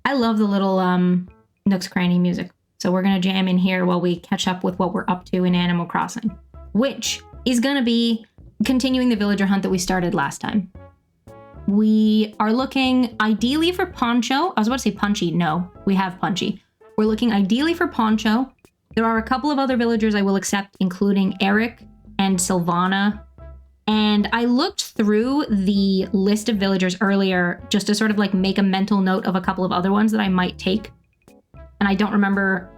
I love the little Nooks Cranny music. So we're going to jam in here while we catch up with what we're up to in Animal Crossing, which is going to be continuing the villager hunt that we started last time. We are looking ideally for Poncho. I was about to say Punchy. No, we have Punchy. We're looking ideally for Poncho. There are a couple of other villagers I will accept, including Eric and Sylvana. And I looked through the list of villagers earlier just to sort of like make a mental note of a couple of other ones that I might take. And I don't remember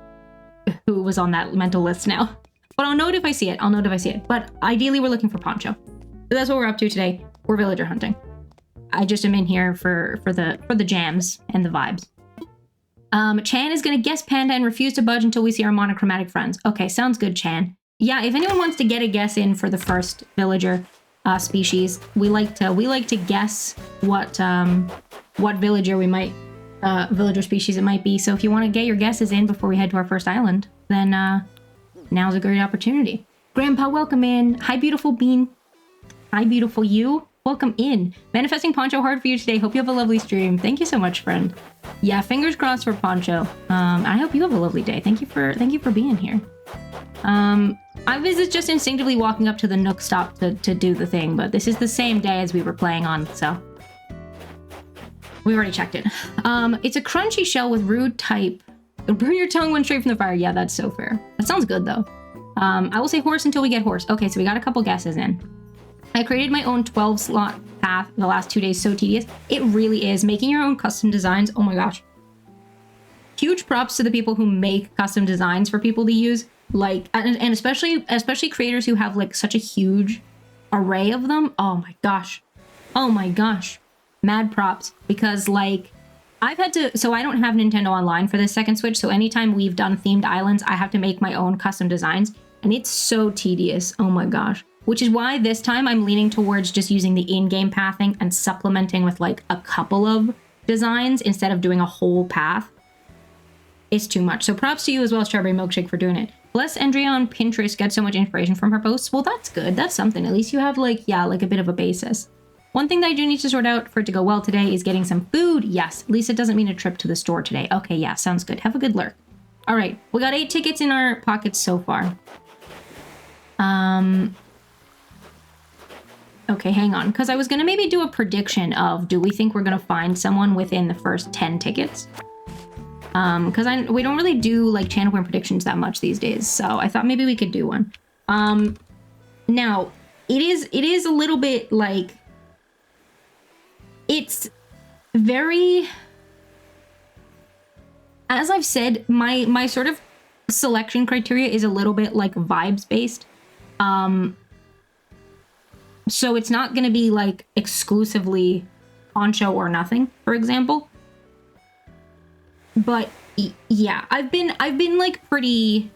who was on that mental list now. But I'll know it if I see it. I'll know it if I see it. But ideally, we're looking for Poncho. So that's what we're up to today. We're villager hunting. I just am in here for the jams and the vibes. Chan is going to guess Panda and refuse to budge until we see our monochromatic friends. Okay, sounds good, Chan. Yeah, if anyone wants to get a guess in for the first villager species, we like to guess what villager species it might be. So if you want to get your guesses in before we head to our first island, then now's a great opportunity. Grandpa, welcome in. Hi, beautiful bean. Hi, beautiful you. Welcome in. Manifesting Poncho hard for you today. Hope you have a lovely stream. Thank you so much, friend. Yeah, fingers crossed for Poncho. I hope you have a lovely day. Thank you for being here. I was just instinctively walking up to the Nook stop to do the thing, but this is the same day as we were playing on, so we already checked it. It's a crunchy shell with rude type. Burn your tongue when straight from the fire. Yeah, that's so fair. That sounds good though. I will say horse until we get horse. Okay, so we got a couple guesses in. I created my own 12 slot path the last 2 days. So tedious. It really is. Making your own custom designs. Oh my gosh. Huge props to the people who make custom designs for people to use. Like, and especially creators who have like such a huge array of them. Oh my gosh. Oh my gosh. Mad props. Because like, I've had to, so I don't have Nintendo Online for this second Switch. So anytime we've done themed islands, I have to make my own custom designs. And it's so tedious. Oh my gosh. Which is why this time I'm leaning towards just using the in-game pathing and supplementing with like a couple of designs instead of doing a whole path. It's too much. So props to you as well, Strawberry Milkshake, for doing it. Bless Andrea on Pinterest gets so much inspiration from her posts. Well, that's good. That's something. At least you have like, yeah, like a bit of a basis. One thing that I do need to sort out for it to go well today is getting some food. Yes, at least it doesn't mean a trip to the store today. Okay, yeah, sounds good. Have a good lurk. All right, we got 8 tickets in our pockets so far. Okay, hang on, because I was going to maybe do a prediction of, do we think we're going to find someone within the first 10 tickets? Because we don't really do, like, channel point predictions that much these days, so I thought maybe we could do one. Now, it is a little bit, like, it's very, as I've said, my sort of selection criteria is a little bit, like, vibes-based. So it's not going to be like exclusively Poncho or nothing, for example. But yeah, I've been like pretty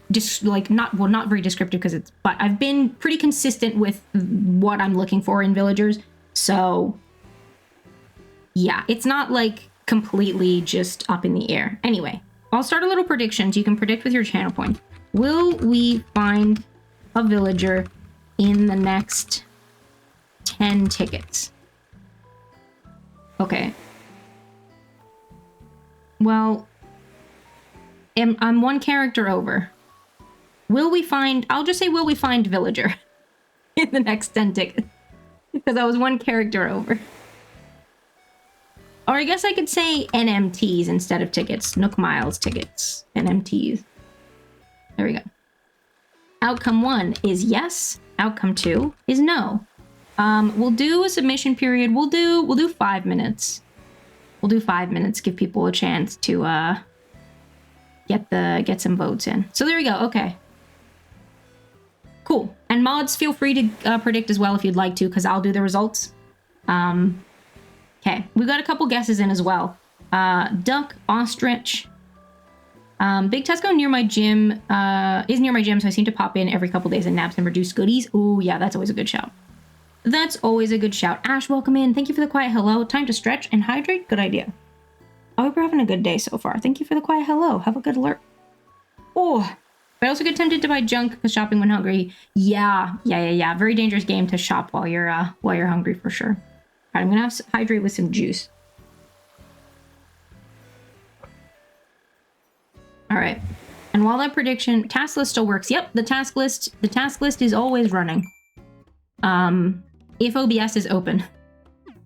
not very descriptive but I've been pretty consistent with what I'm looking for in villagers. So yeah, it's not like completely just up in the air. Anyway, I'll start a little predictions. You can predict with your channel point. Will we find a villager in the next 10 tickets? Okay. Well, I'm one character over. I'll just say will we find villager in the next 10 tickets? Because I was one character over. Or I guess I could say NMTs instead of tickets. Nook Miles tickets. NMTs. There we go. Outcome 1 is yes. Outcome 2 is no. We'll do a submission period. We'll do 5 minutes. We'll do 5 minutes. Give people a chance to get some votes in. So there we go. Okay. Cool. And mods, feel free to predict as well if you'd like to, because I'll do the results. Okay. We got a couple guesses in as well. Duck, ostrich. Big Tesco near my gym is near my gym, so I seem to pop in every couple days and naps and reduce goodies. Ooh, yeah, that's always a good shout. That's always a good shout. Ash, welcome in. Thank you for the quiet hello. Time to stretch and hydrate. Good idea. I hope you're having a good day so far. Thank you for the quiet hello. Have a good alert. Oh, but I also get tempted to buy junk because shopping when hungry. Yeah. Very dangerous game to shop while you're hungry for sure. All right, I'm gonna hydrate with some juice. All right. And while that prediction, task list still works. Yep, the task list is always running. If OBS is open.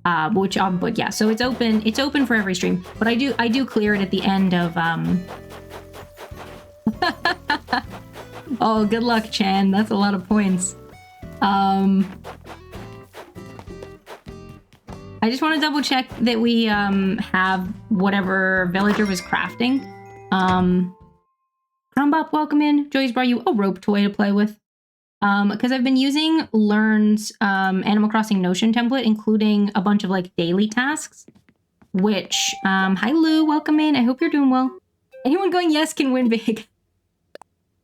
But yeah, so it's open for every stream. But I do clear it at the end of Oh, good luck, Chan. That's a lot of points. I just want to double check that we have whatever villager was crafting. Crumbop, welcome in. Joey's brought you a rope toy to play with. Because I've been using Learn's Animal Crossing Notion template, including a bunch of like daily tasks, which, hi Lou, welcome in. I hope you're doing well. Anyone going yes can win big.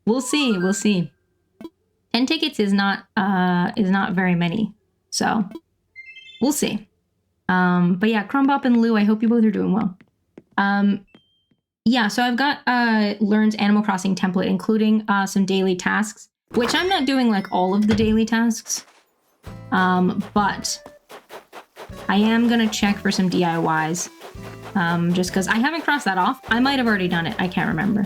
We'll see, we'll see. 10 tickets is not very many, so we'll see. But yeah, Crumbop and Lou, I hope you both are doing well. Yeah, so I've got Learn's Animal Crossing template, including some daily tasks, which I'm not doing like all of the daily tasks, but I am gonna check for some DIYs, just because I haven't crossed that off. I might have already done it, I can't remember.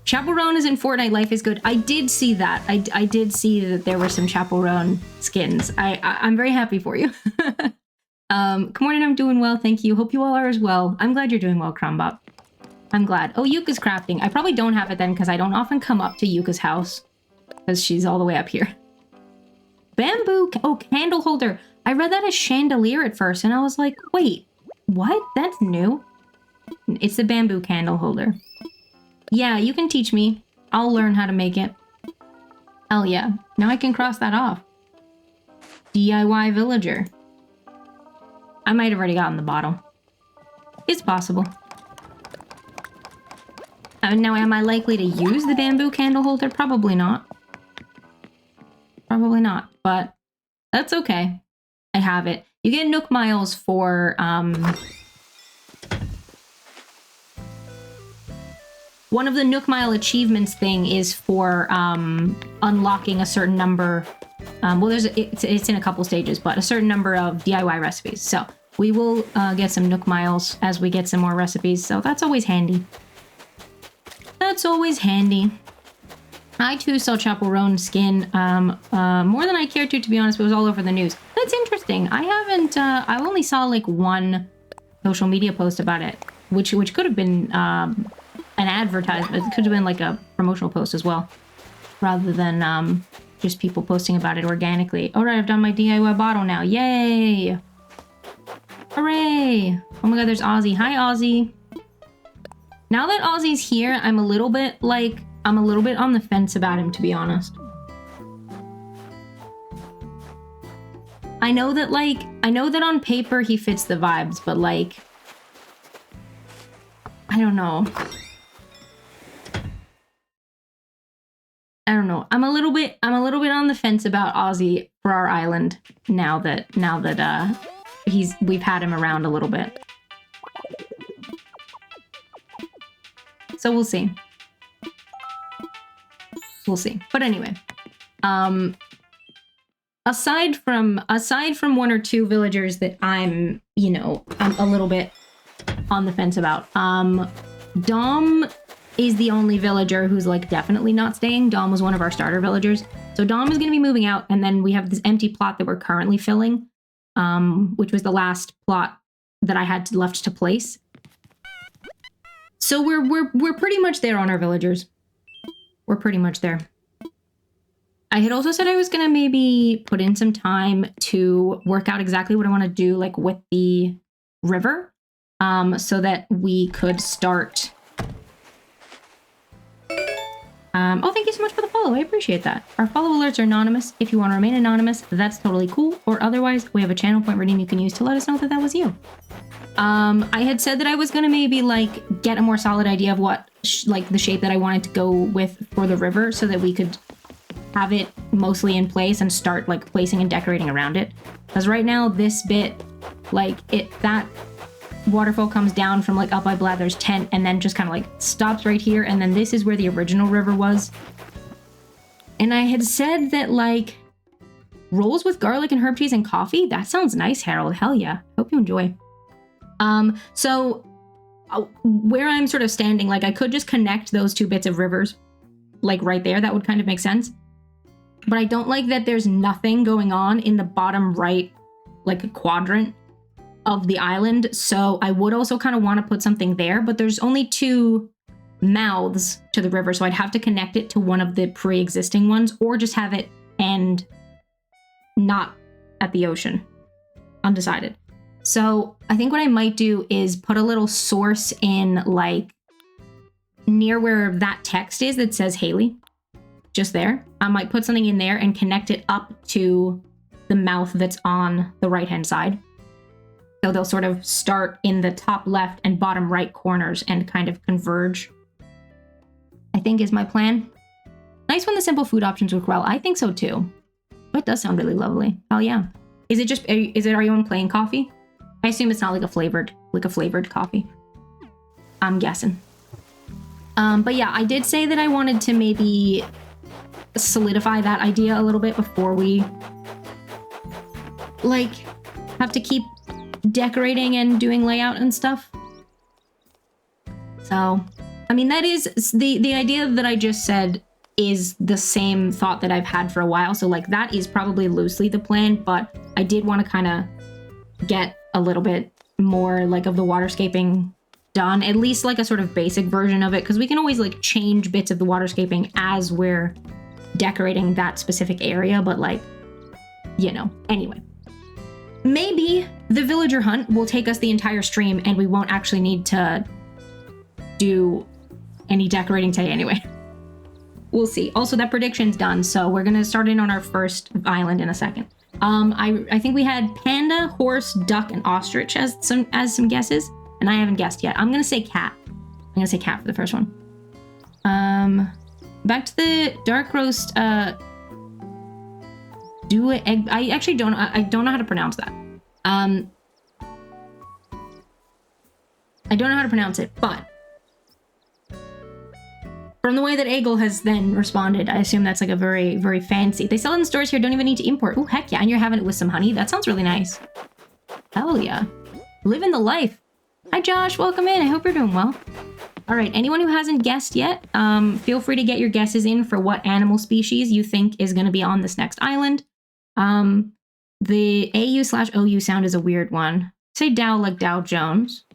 Chaperone is in Fortnite Life is Good. I did see that. I did see that there were some Chaperone skins. I'm very happy for you. Good morning, I'm doing well, thank you. Hope you all are as well. I'm glad you're doing well, Crumbop. I'm glad. Oh, Yuka's crafting. I probably don't have it then because I don't often come up to Yuka's house because she's all the way up here. Bamboo. Oh, candle holder. I read that as chandelier at first and I was like, wait, what? That's new. It's the bamboo candle holder. Yeah, you can teach me. I'll learn how to make it. Hell yeah. Now I can cross that off. DIY villager. I might have already gotten the bottle. It's possible. Now, am I likely to use the bamboo candle holder? Probably not. Probably not, but that's okay. I have it. You get Nook Miles for, one of the Nook Mile achievements thing is for, unlocking a certain number, well, it's in a couple stages, but a certain number of DIY recipes. So we will, get some Nook Miles as we get some more recipes, so that's always handy. That's always handy. I too saw Chaperone skin more than I cared to be honest, but it was all over the news. That's interesting. I haven't, I only saw like one social media post about it, which could have been an advertisement. It could have been like a promotional post as well, rather than just people posting about it organically. All right, I've done my DIY bottle now. Yay! Hooray! Oh my god, there's Ozzy. Hi, Ozzy. Now that Ozzy's here, I'm a little bit on the fence about him, to be honest. I know that on paper he fits the vibes, but like, I don't know. I'm a little bit on the fence about Ozzy for our island now that we've had him around a little bit. So we'll see. We'll see. But anyway, aside from one or two villagers that I'm a little bit on the fence about, Dom is the only villager who's like definitely not staying. Dom was one of our starter villagers. So Dom is going to be moving out, and then we have this empty plot that we're currently filling, which was the last plot that I had left to place. So we're pretty much there on our villagers. We're pretty much there. I had also said I was gonna maybe put in some time to work out exactly what I want to do, like with the river, so that we could start. Oh, thank you so much for the follow. I appreciate that. Our follow alerts are anonymous. If you want to remain anonymous, that's totally cool. Or otherwise, we have a channel point redeem you can use to let us know that that was you. I had said that I was gonna maybe like get a more solid idea of what like the shape that I wanted to go with for the river, so that we could have it mostly in place and start like placing and decorating around it. Because right now this bit, like that waterfall comes down from like up by Blather's tent and then just kind of like stops right here, and then this is where the original river was. And I had said that like rolls with garlic and herb cheese and coffee, that sounds nice, Harold. Hell yeah. Hope you enjoy. So where I'm sort of standing, like I could just connect those two bits of rivers, like right there. That would kind of make sense. But I don't like that there's nothing going on in the bottom right, like quadrant of the island. So I would also kind of want to put something there, but there's only 2 mouths to the river. So I'd have to connect it to one of the pre-existing ones, or just have it end not at the ocean. Undecided. So I think what I might do is put a little source in, like, near where that text is that says Haley. Just there. I might put something in there and connect it up to the mouth that's on the right-hand side. So they'll sort of start in the top left and bottom right corners and kind of converge, I think is my plan. Nice when the simple food options work well. I think so too. It does sound really lovely. Oh yeah. Is it just, are you on plain coffee? I assume it's not like a flavored coffee. I'm guessing. But yeah, I did say that I wanted to maybe solidify that idea a little bit before we, like, have to keep decorating and doing layout and stuff. So, I mean, that is the idea that I just said is the same thought that I've had for a while. So like that is probably loosely the plan, but I did want to kind of get a little bit more like of the waterscaping done, at least like a sort of basic version of it, because we can always like change bits of the waterscaping as we're decorating that specific area, but like, you know, anyway. Maybe the villager hunt will take us the entire stream and we won't actually need to do any decorating today anyway. We'll see. Also, that prediction's done, so we're gonna start in on our first island in a second. I think we had panda, horse, duck, and ostrich as some guesses, and I haven't guessed yet. I'm gonna say cat. I'm gonna say cat for the first one. Back to the dark roast. Do it egg. I actually don't. I don't know how to pronounce that. I don't know how to pronounce it, but from the way that Egel has then responded, I assume that's like a very, very fancy. They sell it in stores here, don't even need to import. Oh, heck yeah, and you're having it with some honey. That sounds really nice. Hell yeah. Living the life. Hi, Josh. Welcome in. I hope you're doing well. All right, anyone who hasn't guessed yet, feel free to get your guesses in for what animal species you think is going to be on this next island. The AU/OU sound is a weird one. Say Dow like Dow Jones.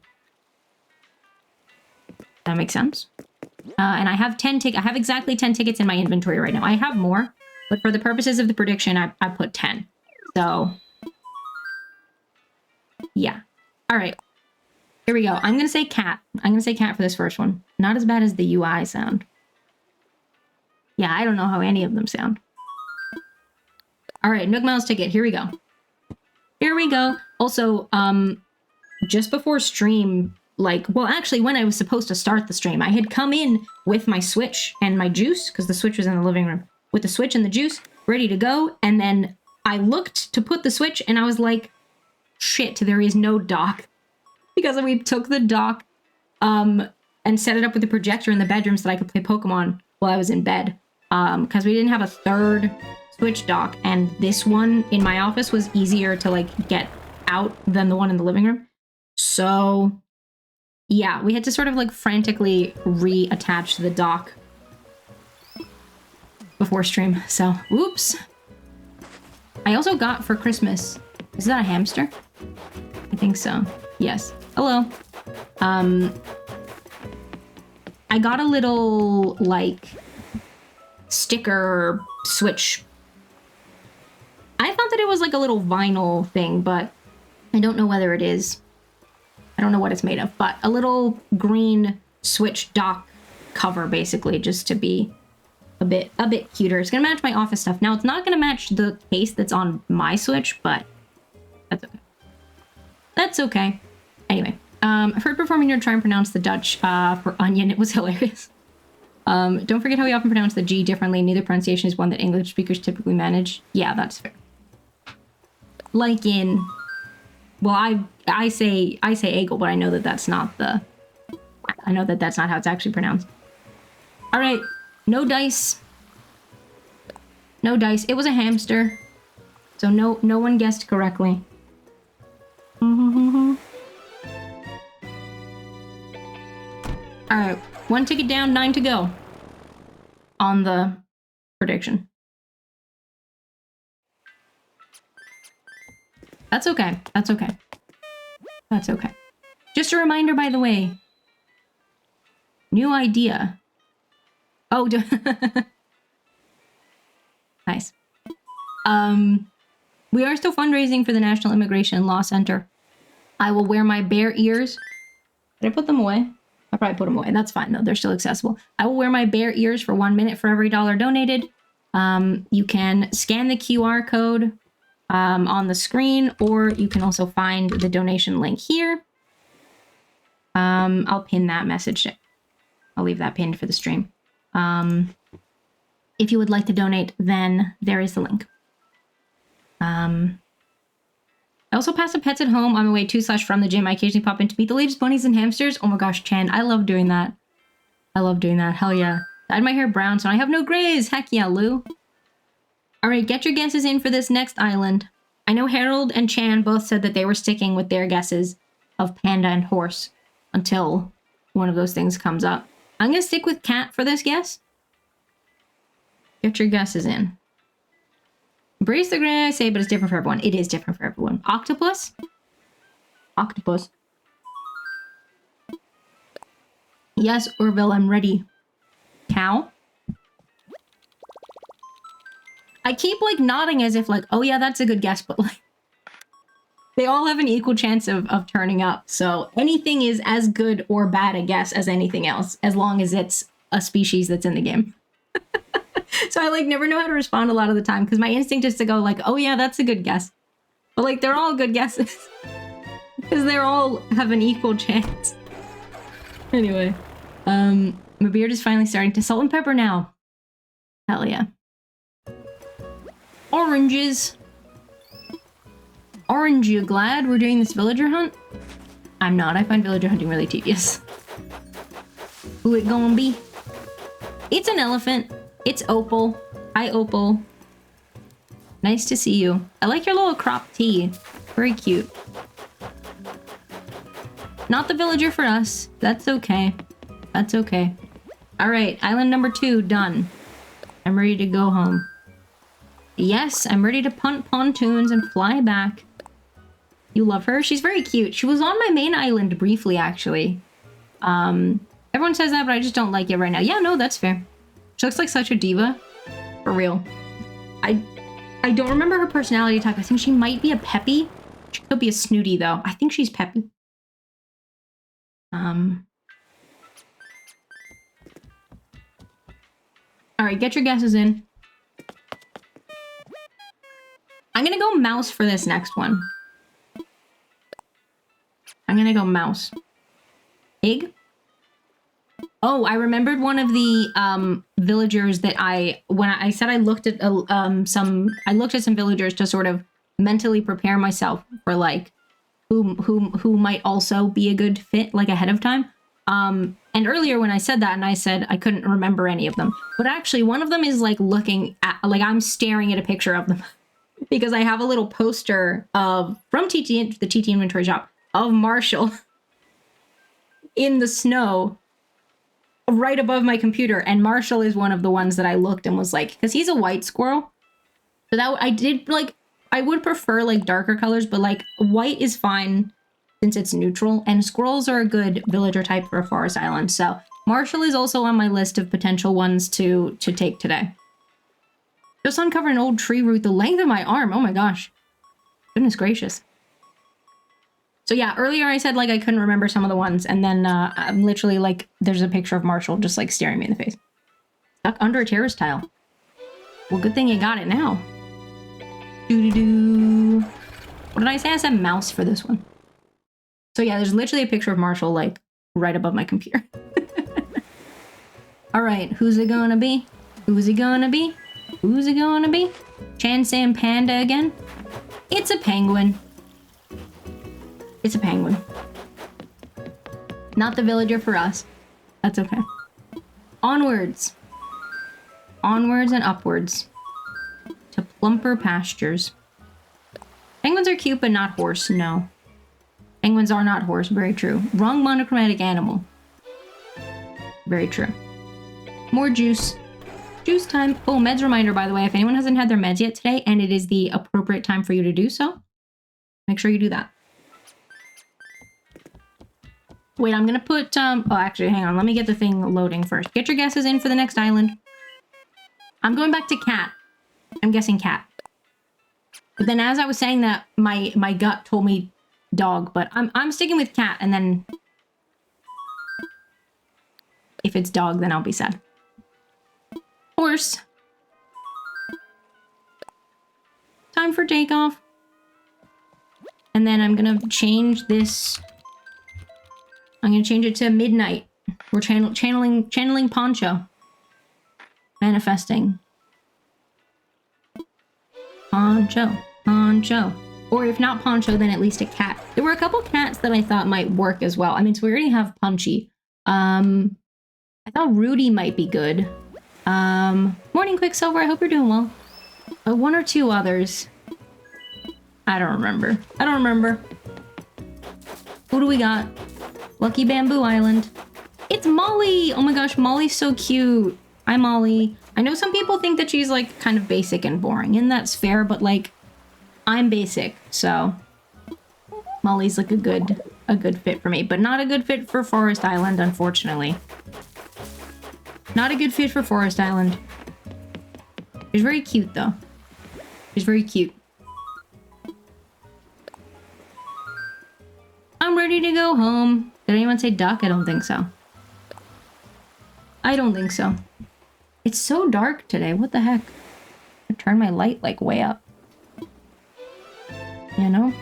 That makes sense. And I have 10 tickets. I have exactly 10 tickets in my inventory right now. I have more, but for the purposes of the prediction, I put 10. So, yeah. All right. Here we go. I'm going to say cat. I'm going to say cat for this first one. Not as bad as the UI sound. Yeah, I don't know how any of them sound. All right, Nook Miles ticket. Here we go. Here we go. Also, just before stream, like, well, actually, when I was supposed to start the stream, I had come in with my Switch and my juice, because the Switch was in the living room, with the Switch and the juice, ready to go, and then I looked to put the Switch, and I was like, shit, there is no dock. Because we took the dock, and set it up with the projector in the bedroom so that I could play Pokemon while I was in bed. Because we didn't have a third Switch dock, and this one in my office was easier to, like, get out than the one in the living room. So yeah, we had to sort of like frantically reattach the dock before stream. So, whoops. I also got for Christmas, is that a hamster? I think so. Yes. Hello. I got a little like sticker Switch. I thought that it was like a little vinyl thing, but I don't know whether it is. I don't know what it's made of, but a little green Switch dock cover, basically, just to be a bit cuter. It's gonna match my office stuff. Now, it's not gonna match the case that's on my Switch, but that's okay. That's okay. Anyway, I've heard performing here try and pronounce the Dutch for onion. It was hilarious. Don't forget how we often pronounce the G differently. Neither pronunciation is one that English speakers typically manage. Yeah, that's fair. Like in, well, I say Egel, but I know that that's not the, I know that that's not how it's actually pronounced. All right, no dice. No dice. It was a hamster, so no one guessed correctly. All right, 1 ticket down, 9 to go on the prediction. That's okay. That's okay. That's okay. Just a reminder, by the way. New idea. Oh, nice. We are still fundraising for the National Immigration Law Center. I will wear my bear ears. Did I put them away? I probably put them away. That's fine, though. They're still accessible. I will wear my bear ears for 1 minute for every $1 donated. You can scan the QR code on the screen, or you can also find the donation link here. I'll pin that message. I'll leave that pinned for the stream. If you would like to donate, then there is the link. I also pass the pets at home on my way to / from the gym. I occasionally pop in to meet the latest bunnies and hamsters. Oh my gosh, Chan, I love doing that. I love doing that. Hell yeah. Dyed my hair brown, so I have no grays. Heck yeah, Lou. All right, get your guesses in for this next island. I know Harold and Chan both said that they were sticking with their guesses of panda and horse until one of those things comes up. I'm going to stick with cat for this guess. Get your guesses in. Embrace the gray, I say, but it's different for everyone. It is different for everyone. Octopus? Octopus. Yes, Orville, I'm ready. Cow? I keep, like, nodding as if, like, oh yeah, that's a good guess, but, like, they all have an equal chance of turning up. So anything is as good or bad a guess as anything else, as long as it's a species that's in the game. So I, like, never know how to respond a lot of the time, because my instinct is to go, like, oh yeah, that's a good guess. But, like, they're all good guesses. Because they all have an equal chance. Anyway. My beard is finally starting to salt and pepper now. Hell yeah. Oranges. Orange, you glad we're doing this villager hunt? I'm not. I find villager hunting really tedious. Who it gonna be? It's an elephant. It's Opal. Hi, Opal. Nice to see you. I like your little crop tee. Very cute. Not the villager for us. That's okay. That's okay. Alright, island number 2, done. I'm ready to go home. Yes, I'm ready to punt pontoons and fly back. You love her? She's very cute. She was on my main island briefly, actually. Everyone says that, but I just don't like it right now. Yeah, no, that's fair. She looks like such a diva. For real. I don't remember her personality type. I think she might be a peppy. She could be a snooty, though. I think she's peppy. Alright, get your guesses in. I'm gonna go mouse for this next one. I'm gonna go mouse. Pig? Oh, I remembered one of the villagers that when I said I looked at some villagers to sort of mentally prepare myself for, like, who might also be a good fit, like, ahead of time. And earlier when I said that, and I said I couldn't remember any of them, but actually one of them is, like, looking at, like, I'm staring at a picture of them because I have a little poster from the TT inventory shop of Marshall in the snow right above my computer, and Marshall is one of the ones that I looked and was like, because he's a white squirrel, so that I did, like, I would prefer, like, darker colors, but, like, white is fine since it's neutral, and squirrels are a good villager type for a forest island, so Marshall is also on my list of potential ones to take today. Just uncover an old tree root the length of my arm. Oh my gosh. Goodness gracious. So yeah, earlier I said, like, I couldn't remember some of the ones, and then I'm literally, like, there's a picture of Marshall just, like, staring me in the face. Stuck under a terrace tile. Well, good thing you got it now. Doo-doo-doo. What did I say? I said mouse for this one. So yeah, there's literally a picture of Marshall, like, right above my computer. Alright, who's it gonna be? Who's it gonna be? Who's it gonna be? Chan Sam Panda again? It's a penguin. It's a penguin. Not the villager for us. That's okay. Onwards. Onwards and upwards. To plumper pastures. Penguins are cute, but not horse, no. Penguins are not horse, very true. Wrong monochromatic animal. Very true. More juice. Juice time. Oh, meds reminder, by the way. If anyone hasn't had their meds yet today, and it is the appropriate time for you to do so, make sure you do that. Wait, I'm gonna put, oh, actually, hang on. Let me get the thing loading first. Get your guesses in for the next island. I'm going back to cat. I'm guessing cat. But then as I was saying that, my gut told me dog, but I'm sticking with cat, and then if it's dog, then I'll be sad. Horse. Time for takeoff. And then I'm gonna change this. I'm gonna change it to midnight. We're channeling Poncho. Manifesting. Poncho. Poncho. Or if not Poncho, then at least a cat. There were a couple cats that I thought might work as well. I mean, so we already have Punchy. I thought Rudy might be good. Morning, Quicksilver. I hope you're doing well. One or two others. I don't remember. I don't remember. Who do we got? Lucky Bamboo Island. It's Molly! Oh my gosh, Molly's so cute. Hi, Molly. I know some people think that she's, like, kind of basic and boring, and that's fair, but, like, I'm basic, so Molly's, like, a good fit for me, but not a good fit for Forest Island, unfortunately. Not a good fit for Forest Island. She's very cute, though. She's very cute. I'm ready to go home. Did anyone say duck? I don't think so. I don't think so. It's so dark today. What the heck? I turned my light, like, way up. You know?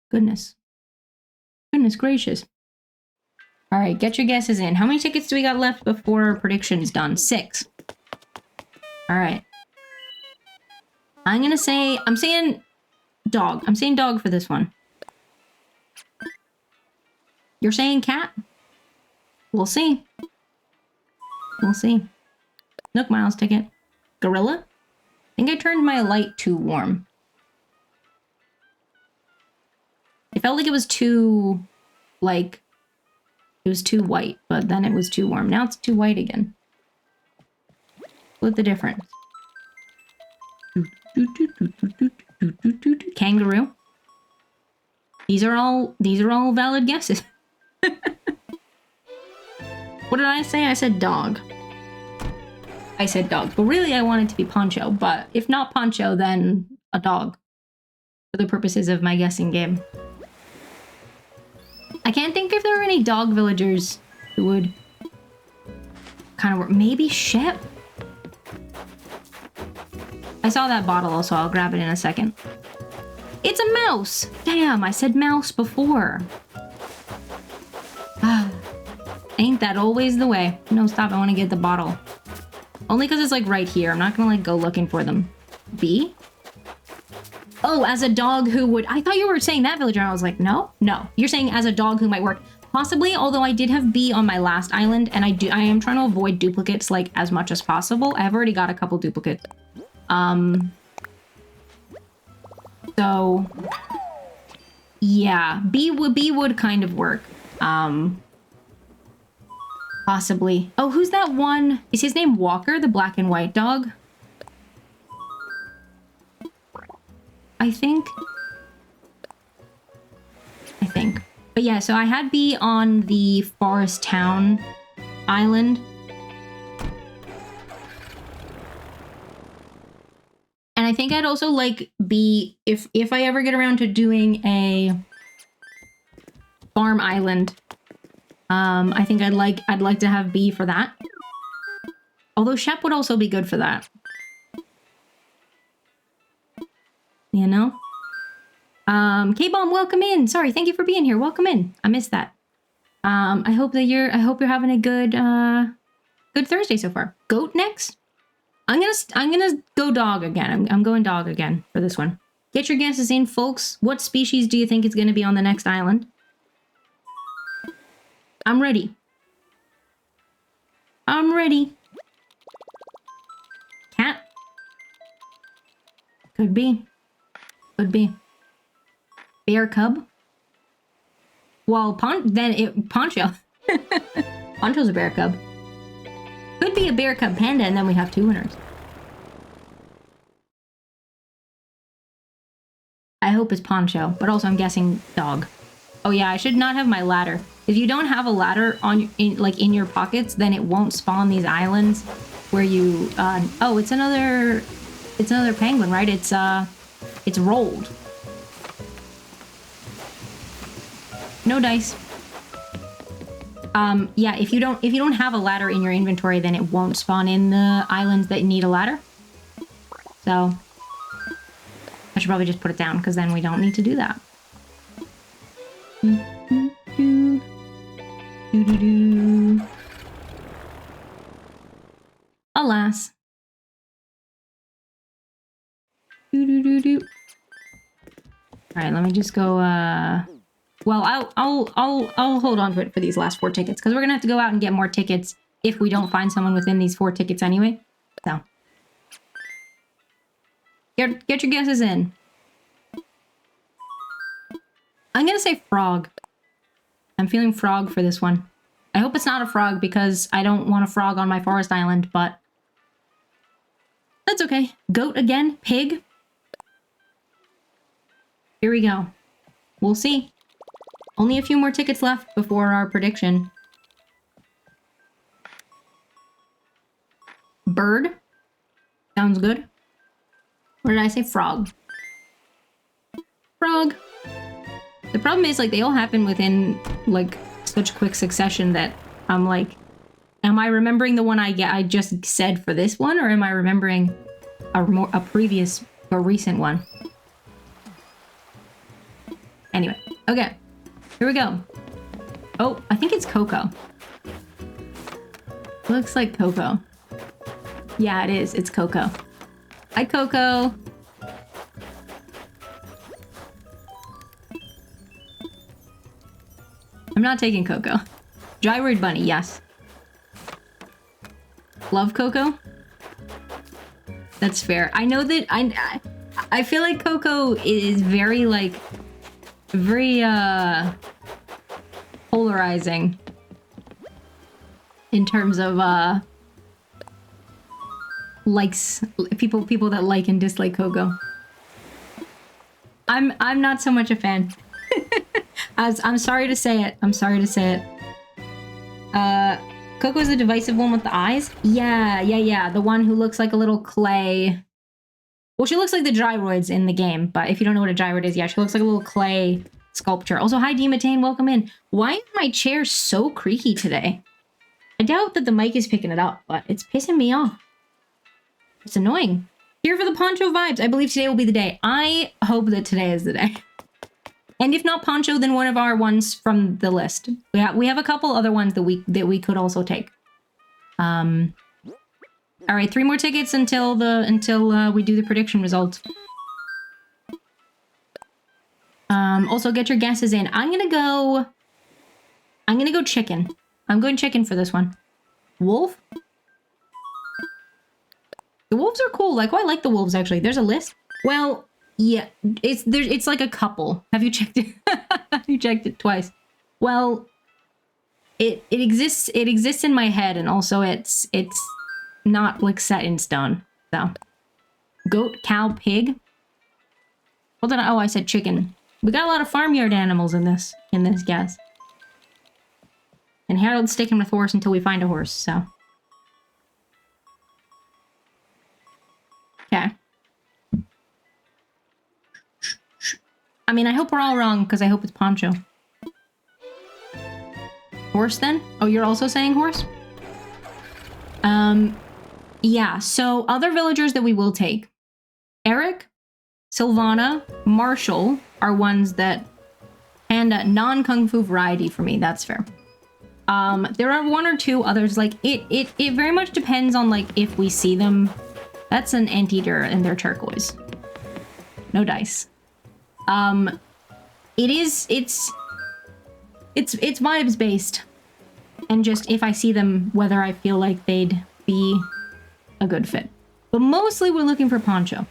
Goodness. Goodness gracious. All right, get your guesses in. How many tickets do we got left before prediction's done? 6. All right. I'm saying dog. I'm saying dog for this one. You're saying cat? We'll see. We'll see. Nook Miles ticket. Gorilla? I think I turned my light too warm. It felt like it was too, like, it was too white, but then it was too warm. Now it's too white again. Split the difference. Kangaroo. These are all valid guesses. What did I say? I said dog. I said dog, but really I wanted to be Poncho, but if not Poncho, then a dog. For the purposes of my guessing game. I can't think if there are any dog villagers who would kind of work. Maybe Shep? I saw that bottle, so I'll grab it in a second. It's a mouse! Damn, I said mouse before. Ain't that always the way? No, stop, I want to get the bottle. Only because it's like right here. I'm not gonna like go looking for them. Bee? Oh, as a dog who would... I thought you were saying that villager, and I was like, no. You're saying as a dog who might work. Possibly, although I did have bee on my last island, and I am trying to avoid duplicates like as much as possible. I've already got a couple duplicates. So yeah, bee would kind of work. Possibly. Oh, who's that one? Is his name Walker, the black and white dog? I think. But yeah, so I had bee on the Forest Town island. And I think I'd also like bee if I ever get around to doing a farm island. I think I'd like to have bee for that. Although Shep would also be good for that. You know? K-Bomb, welcome in. Sorry, thank you for being here. Welcome in. I missed that. I hope you're having a good good Thursday so far. Goat next? I'm gonna go dog again. I'm going dog again for this one. Get your guesses in, folks. What species do you think is gonna be on the next island? I'm ready. I'm ready. Cat? Could be. Could be. Bear cub? Well, Poncho. Poncho's a bear cub. Could be a bear cub panda, and then we have two winners. I hope it's Poncho, but also I'm guessing dog. Oh yeah, I should not have my ladder. If you don't have a ladder in your pockets, then it won't spawn these islands where you. Oh, it's another penguin, right? It's rolled. No dice. Yeah, if you don't have a ladder in your inventory, then it won't spawn in the islands that need a ladder. So I should probably just put it down because then we don't need to do that. Alas. All right, let me just go. Well, I'll hold on to it for these last 4 tickets because we're gonna have to go out and get more tickets if we don't find someone within these 4 tickets anyway. So get your guesses in. I'm gonna say frog. I'm feeling frog for this one. I hope it's not a frog because I don't want a frog on my forest island, but that's okay. Goat again, pig. Here we go. We'll see. Only a few more tickets left before our prediction. Bird. Sounds good. Or did I say frog? Frog. The problem is, like, they all happen within, like, such quick succession that I'm like, am I remembering the one I just said for this one, or am I remembering a previous or recent one? Anyway, okay. Here we go. Oh, I think it's Coco. Looks like Coco. Yeah, it is. It's Coco. Hi, Coco. I'm not taking Coco. Gyroid Bunny, yes. Love Coco? That's fair. I know that I feel like Coco is very, like, very, polarizing in terms of, likes, people that like and dislike Coco. I'm not so much a fan. I'm sorry to say it. I'm sorry to say it. Coco's the divisive one with the eyes? Yeah. The one who looks like a little clay. Well, she looks like the gyroids in the game, but if you don't know what a gyroid is, yeah, she looks like a little clay sculpture. Also, hi, Dematane, welcome in. Why is my chair so creaky today? I doubt that the mic is picking it up, but it's pissing me off. It's annoying. Here for the Poncho vibes. I believe today will be the day. I hope that today is the day. And if not Poncho, then one of our ones from the list. We have a couple other ones that we could also take. All right, 3 more tickets until we do the prediction results. Also get your guesses in. I'm gonna go chicken. I'm going chicken for this one. Wolf? The wolves are cool. Like, I like the wolves actually. There's a list. Well, yeah, it's like a couple. Have you checked it? Have you checked it twice? Well, it exists in my head, and also it's not like set in stone. So goat, cow, pig. What did I said chicken. We got a lot of farmyard animals in this guess. And Harold's sticking with horse until we find a horse, so. Okay. I mean, I hope we're all wrong, because I hope it's Poncho. Horse, then? Oh, you're also saying horse? Yeah, so other villagers that we will take. Eric, Sylvana, Marshall are ones that... And non-Kung Fu variety for me, that's fair. There are 1 or 2 others, like, it very much depends on, like, if we see them. That's an anteater and they're turquoise. No dice. It's vibes based. And just if I see them, whether I feel like they'd be a good fit. But mostly we're looking for Poncho.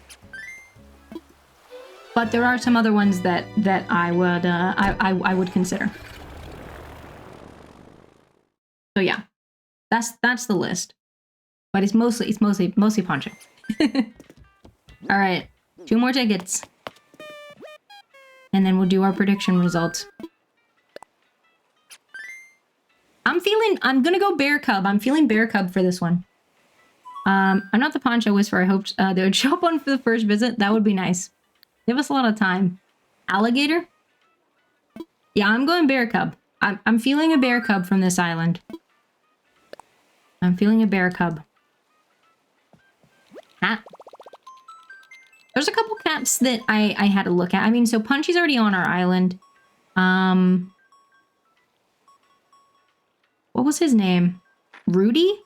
But there are some other ones that I would consider. That's the list. But it's mostly Poncho. All right, 2 more tickets. And then we'll do our prediction results. I'm gonna go Bear Cub. I'm feeling Bear Cub for this one. I'm not the Poncho Whisperer. I hoped they would show up on for the first visit. That would be nice. Give us a lot of time. Alligator? Yeah, I'm going Bear Cub. I'm feeling a Bear Cub from this island. I'm feeling a Bear Cub. Cat. There's a couple cats that I had to look at. I mean, so Punchy's already on our island. What was his name? Rudy?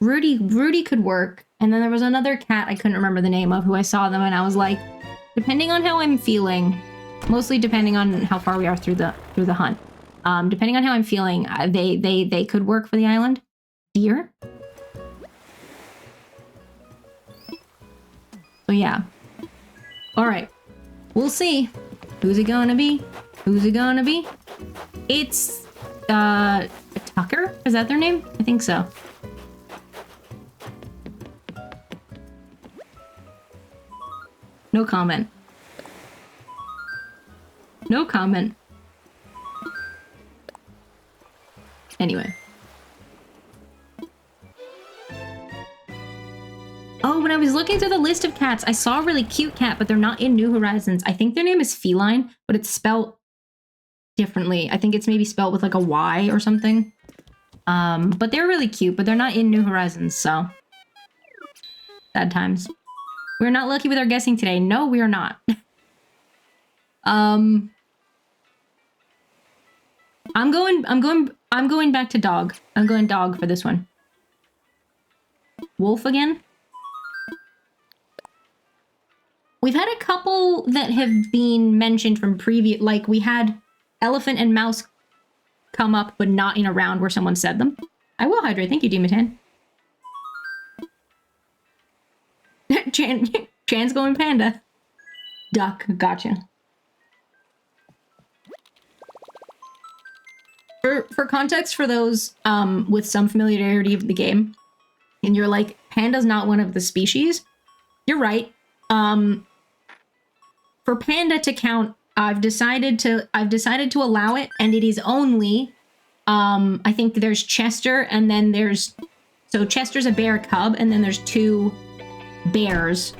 Rudy could work. And then there was another cat I couldn't remember the name of who I saw them and I was like, depending on how I'm feeling, mostly depending on how far we are through the hunt. Depending on how I'm feeling, they could work for the island. Deer? So yeah. All right. We'll see. Who's it gonna be? Who's it gonna be? It's Tucker? Is that their name? I think so. No comment. No comment. Anyway. Oh, when I was looking through the list of cats, I saw a really cute cat, but they're not in New Horizons. I think their name is Feline, but it's spelled differently. I think it's maybe spelled with like a Y or something. But they're really cute, but they're not in New Horizons, so. Sad times. We're not lucky with our guessing today. No, we are not. I'm going back to dog. I'm going dog for this one. Wolf again? We've had a couple that have been mentioned from previous, like we had elephant and mouse come up, but not in a round where someone said them. I will hydrate. Thank you, Dematan. Chan's going panda. Duck. Gotcha. For context, for those with some familiarity of the game, and you're like, panda's not one of the species. You're right. For panda to count, I've decided to allow it, and it is only I think there's Chester, and then there's, so Chester's a bear cub, and then there's 2 bears,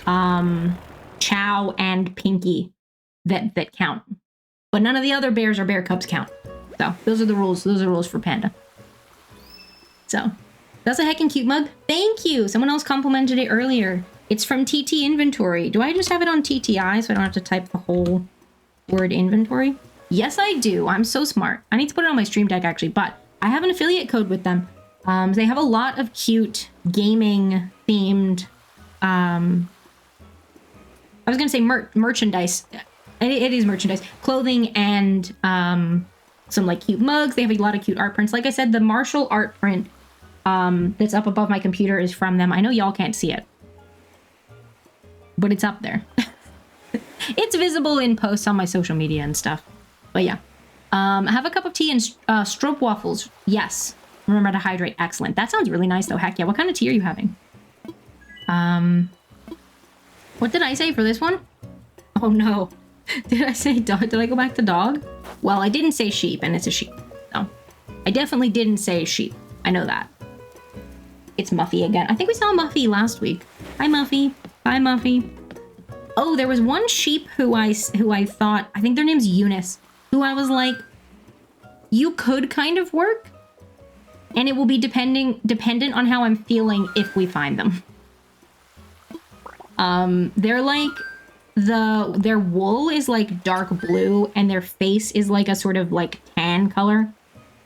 Chow and Pinky, that count. But none of the other bears or bear cubs count. So those are the rules. Those are the rules for panda. So that's a heckin' cute mug. Thank you. Someone else complimented it earlier. It's from TT Inventory. Do I just have it on TTI so I don't have to type the whole word inventory? Yes, I do. I'm so smart. I need to put it on my stream deck actually, but I have an affiliate code with them. They have a lot of cute gaming themed, I was gonna say merchandise. It is merchandise, clothing, and some like cute mugs. They have a lot of cute art prints. Like I said, the Marshall art print that's up above my computer is from them. I know y'all can't see it, but it's up there. It's visible in posts on my social media and stuff. But yeah, have a cup of tea and stroop waffles. Yes, remember to hydrate. Excellent. That sounds really nice though. Heck yeah. What kind of tea are you having? What did I say for this one? Oh no. Did I say dog? Did I go back to dog? Well, I didn't say sheep, and it's a sheep. So I definitely didn't say sheep. I know that. It's Muffy again. I think we saw Muffy last week. Hi, Muffy. Hi, Muffy. Oh, there was one sheep who I thought, I think their name's Eunice, who I was like, you could kind of work, and it will be dependent on how I'm feeling if we find them. They're like, their wool is like dark blue, and their face is like a sort of like tan color.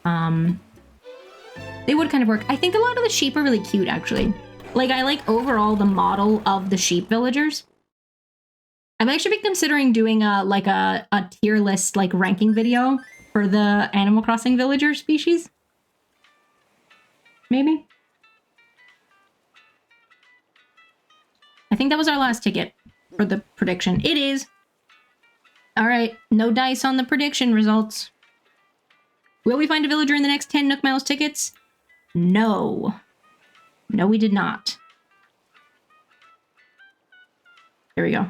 They would kind of work. I think a lot of the sheep are really cute, actually. Like, I like overall the model of the sheep villagers. I'm actually considering doing a tier list, like ranking video for the Animal Crossing villager species. Maybe. I think that was our last ticket for the prediction. It is. All right, no dice on the prediction results. Will we find a villager in the next 10 Nook Miles tickets? No. No, we did not. There we go.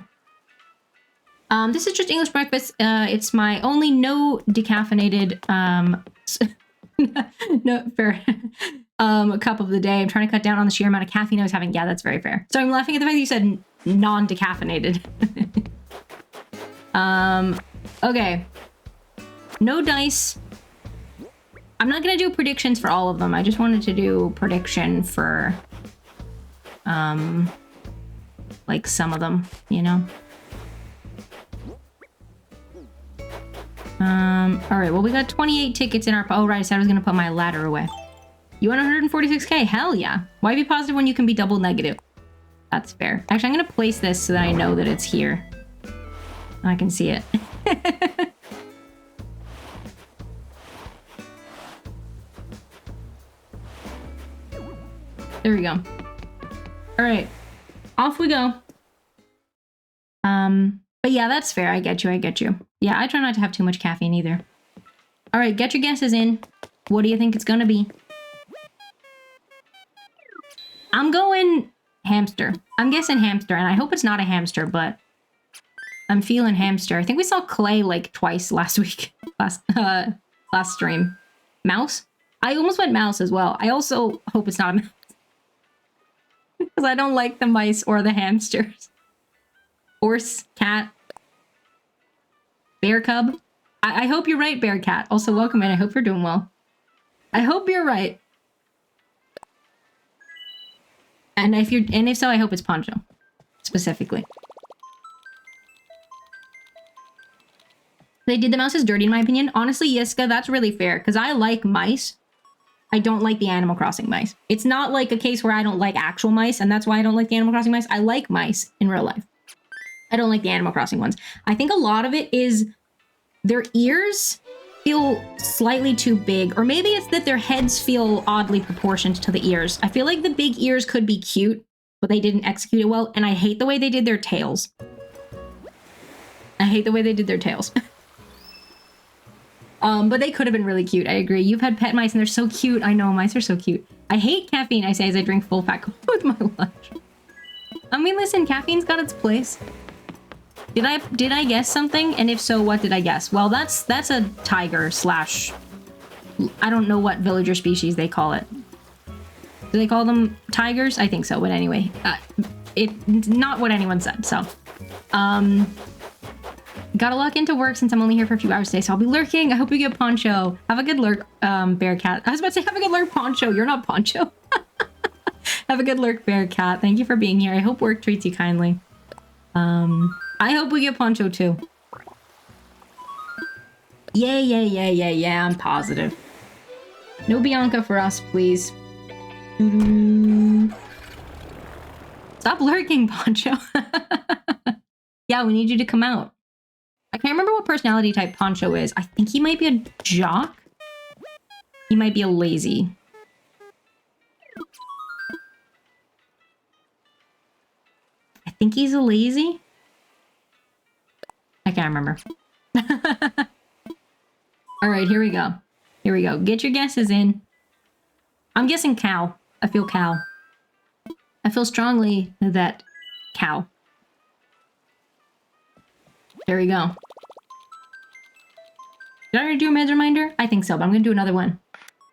This is just English breakfast. It's my only no decaffeinated no fair cup of the day. I'm trying to cut down on the sheer amount of caffeine I was having. Yeah, that's very fair. So I'm laughing at the fact that you said non-decaffeinated. Okay. No dice. I'm not gonna do predictions for all of them. I just wanted to do prediction for like some of them, you know? All right, well, we got 28 tickets in our... Oh, right, I said I was going to put my ladder away. You want 146k? Hell yeah. Why be positive when you can be double negative? That's fair. Actually, I'm going to place this so that I know that it's here. I can see it. There we go. All right. Off we go. But yeah, that's fair. I get you. I get you. Yeah, I try not to have too much caffeine either. All right, get your guesses in. What do you think it's gonna be? I'm going hamster. I'm guessing hamster, and I hope it's not a hamster, but I'm feeling hamster. I think we saw clay like twice last week. Last stream. Mouse? I almost went mouse as well. I also hope it's not a mouse. Because I don't like the mice or the hamsters. Horse, cat, bear cub. I hope you're right, bear cat. Also, welcome in. I hope you're doing well. I hope you're right. And if so, I hope it's Poncho, specifically. They did the mouse is dirty, in my opinion. Honestly, Yiska, that's really fair, because I like mice. I don't like the Animal Crossing mice. It's not like a case where I don't like actual mice, and that's why I don't like the Animal Crossing mice. I like mice in real life. I don't like the Animal Crossing ones. I think a lot of it is their ears feel slightly too big, or maybe it's that their heads feel oddly proportioned to the ears. I feel like the big ears could be cute, but they didn't execute it well, and I hate the way they did their tails. I hate the way they did their tails. But they could have been really cute. I agree. You've had pet mice and they're so cute. I know, mice are so cute. I hate caffeine, I say as I drink full fat coffee with my lunch. I mean, listen, caffeine's got its place. Did I guess something? And if so, what did I guess? Well, that's a tiger slash... I don't know what villager species they call it. Do they call them tigers? I think so, but anyway. It's not what anyone said, so... Gotta log into work since I'm only here for a few hours today, so I'll be lurking. I hope you get Poncho. Have a good lurk, Bearcat. I was about to say, have a good lurk, Poncho. You're not Poncho. Have a good lurk, Bearcat. Thank you for being here. I hope work treats you kindly. I hope we get Poncho too. Yeah, I'm positive. No Bianca for us, please. Stop lurking, Poncho. Yeah, we need you to come out. I can't remember what personality type Poncho is. I think he might be a jock. He might be a lazy. I think he's a lazy. I can't remember. All right, here we go. Here we go. Get your guesses in. I'm guessing cow. I feel cow. I feel strongly that cow. There we go. Did I already do a meds reminder? I think so, but I'm going to do another one.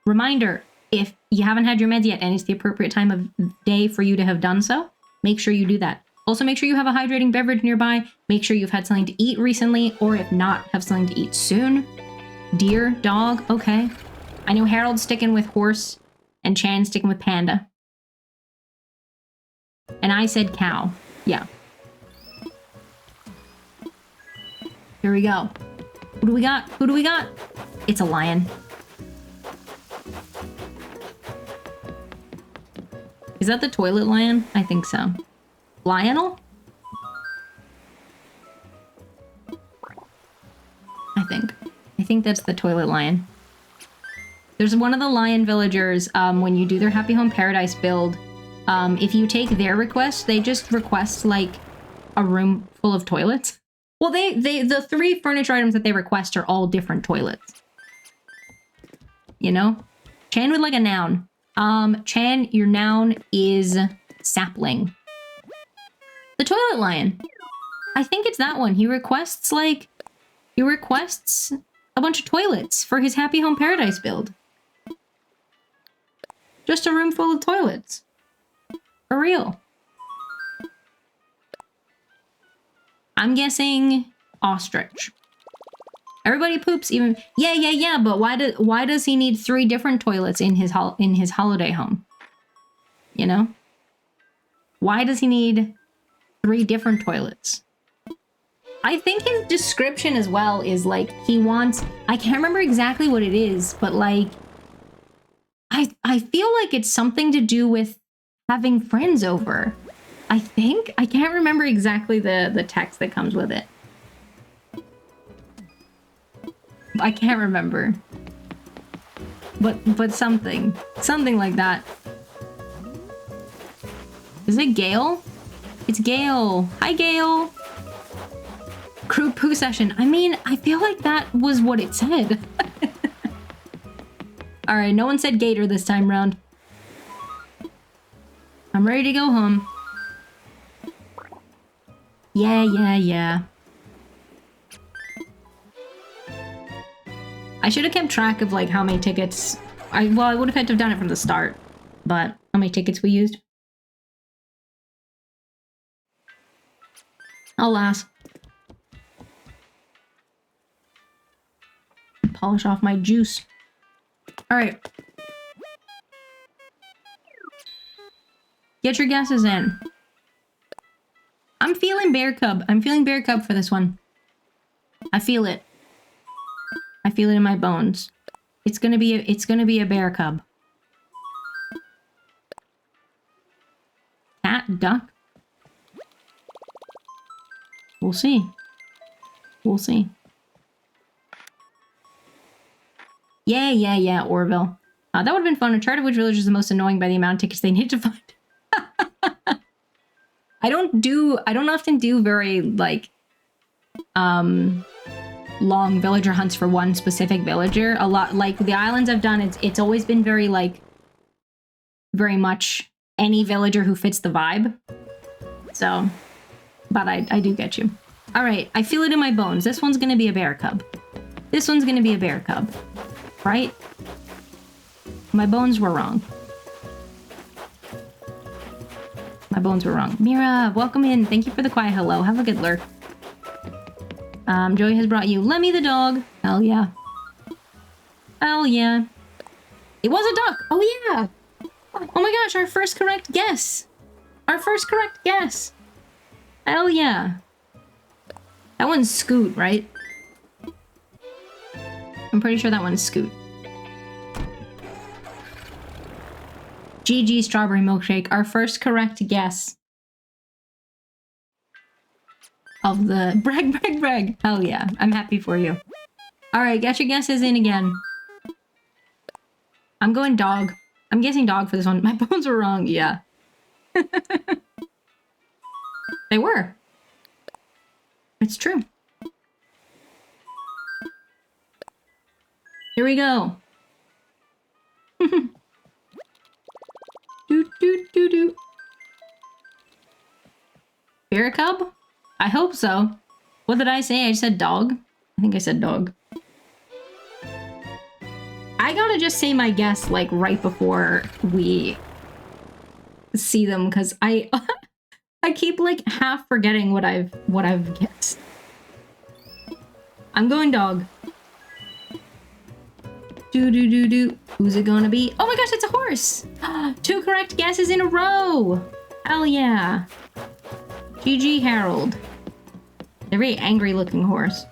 Reminder, if you haven't had your meds yet and it's the appropriate time of day for you to have done so, make sure you do that. Also, make sure you have a hydrating beverage nearby. Make sure you've had something to eat recently, or if not, have something to eat soon. Deer, dog, okay. I know Harold's sticking with horse and Chan's sticking with panda. And I said cow. Yeah. Here we go. Who do we got? Who do we got? It's a lion. Is that the toilet lion? I think so. Lionel? I think that's the toilet lion. There's one of the lion villagers, when you do their Happy Home Paradise build, if you take their request, they just request, like, a room full of toilets. Well, the 3 furniture items that they request are all different toilets. You know? Chan would like a noun. Chan, your noun is sapling. The toilet lion. I think it's that one. He requests a bunch of toilets for his Happy Home Paradise build. Just a room full of toilets. For real. I'm guessing ostrich. Everybody poops even... Yeah, but why does he need 3 different toilets in his holiday home? You know? Why does he need 3 different toilets? I think his description as well is like he wants... I can't remember exactly what it is, but like... I feel like it's something to do with having friends over. I think? I can't remember exactly the text that comes with it. I can't remember. But something like that. Is it Gail? It's Gail. Hi, Gail. Crew poo session. I mean, I feel like that was what it said. All right, no one said gator this time round. I'm ready to go home. Yeah. I should have kept track of like how many tickets. I would have had to have done it from the start, but how many tickets we used. Alas. Polish off my juice. All right. Get your guesses in. I'm feeling bear cub. I'm feeling bear cub for this one. I feel it. I feel it in my bones. It's gonna be a bear cub. Cat, duck. We'll see. We'll see. Yeah, Orville. That would have been fun. A chart of which village is the most annoying by the amount of tickets they need to find. I don't often do very, like, long villager hunts for one specific villager. A lot, like, the islands I've done, it's always been very, like, very much any villager who fits the vibe. So, but I do get you. All right, I feel it in my bones. This one's gonna be a bear cub. This one's gonna be a bear cub. Right? My bones were wrong. My bones were wrong. Mira, welcome in. Thank you for the quiet hello. Have a good lurk. Joey has brought you Lemmy the dog. Hell yeah. Hell yeah. It was a duck. Oh yeah. Oh my gosh, our first correct guess. Our first correct guess. Hell yeah. That one's Scoot, right? I'm pretty sure that one's Scoot. GG strawberry milkshake, our first correct guess of the brag. Hell yeah, I'm happy for you. All right, get your guesses in again. I'm going dog. I'm guessing dog for this one. My bones were wrong, yeah. They were. It's true. Here we go. Do. Bear cub? I hope so. What did I say? I said dog? I think I said dog. I gotta just say my guess like right before we see them because I keep like half forgetting what I've guessed. I'm going dog. Do. Who's it gonna be? Oh my gosh, it's a horse! 2 correct guesses in a row! Hell yeah. GG Harold. They're a very angry looking horse.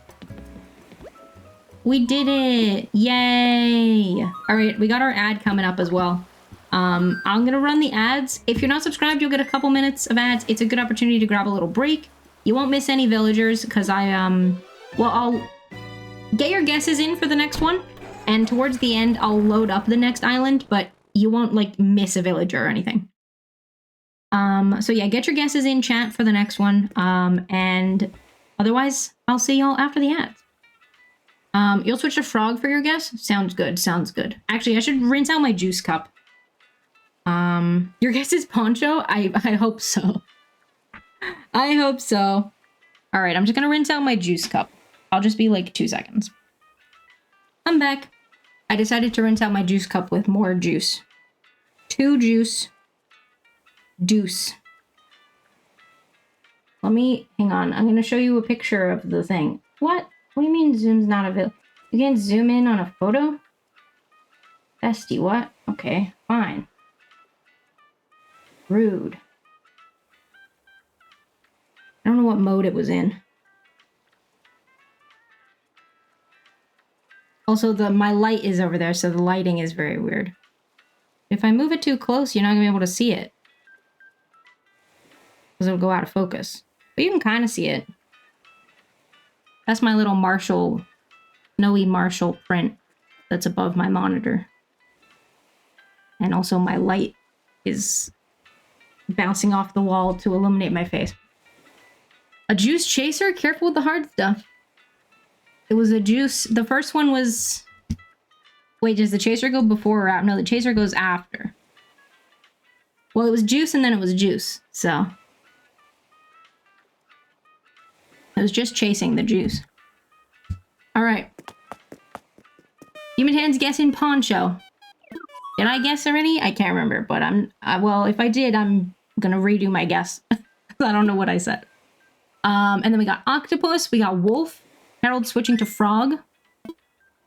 We did it! Yay! Alright, we got our ad coming up as well. I'm gonna run the ads. If you're not subscribed, you'll get a couple minutes of ads. It's a good opportunity to grab a little break. You won't miss any villagers, because I'll get your guesses in for the next one. And towards the end, I'll load up the next island, but you won't, like, miss a villager or anything. So yeah, get your guesses in chat for the next one. And otherwise, I'll see y'all after the ads. You'll switch to frog for your guess? Sounds good, sounds good. Actually, I should rinse out my juice cup. Your guess is poncho? I hope so. I hope so. All right, I'm just gonna rinse out my juice cup. I'll just be like 2 seconds. I'm back. I decided to rinse out my juice cup with more juice. 2 juice. Deuce. Let me, hang on. I'm gonna show you a picture of the thing. What? What do you mean zoom's not available? You can't zoom in on a photo? Bestie, what? Okay, fine. Rude. I don't know what mode it was in. Also, my light is over there, so the lighting is very weird. If I move it too close, you're not gonna be able to see it. Because it'll go out of focus. But you can kind of see it. That's my little Marshall, snowy Marshall print that's above my monitor. And also my light is bouncing off the wall to illuminate my face. A juice chaser? Careful with the hard stuff. It was a juice. The first one was... Wait, does the chaser go before or after? No, the chaser goes after. Well, it was juice and then it was juice, so... I was just chasing the juice. Alright. Humantan's guessing poncho. Did I guess already? I can't remember, but well, if I did, I'm gonna redo my guess. I don't know what I said. And then we got octopus, we got wolf, Harold switching to frog.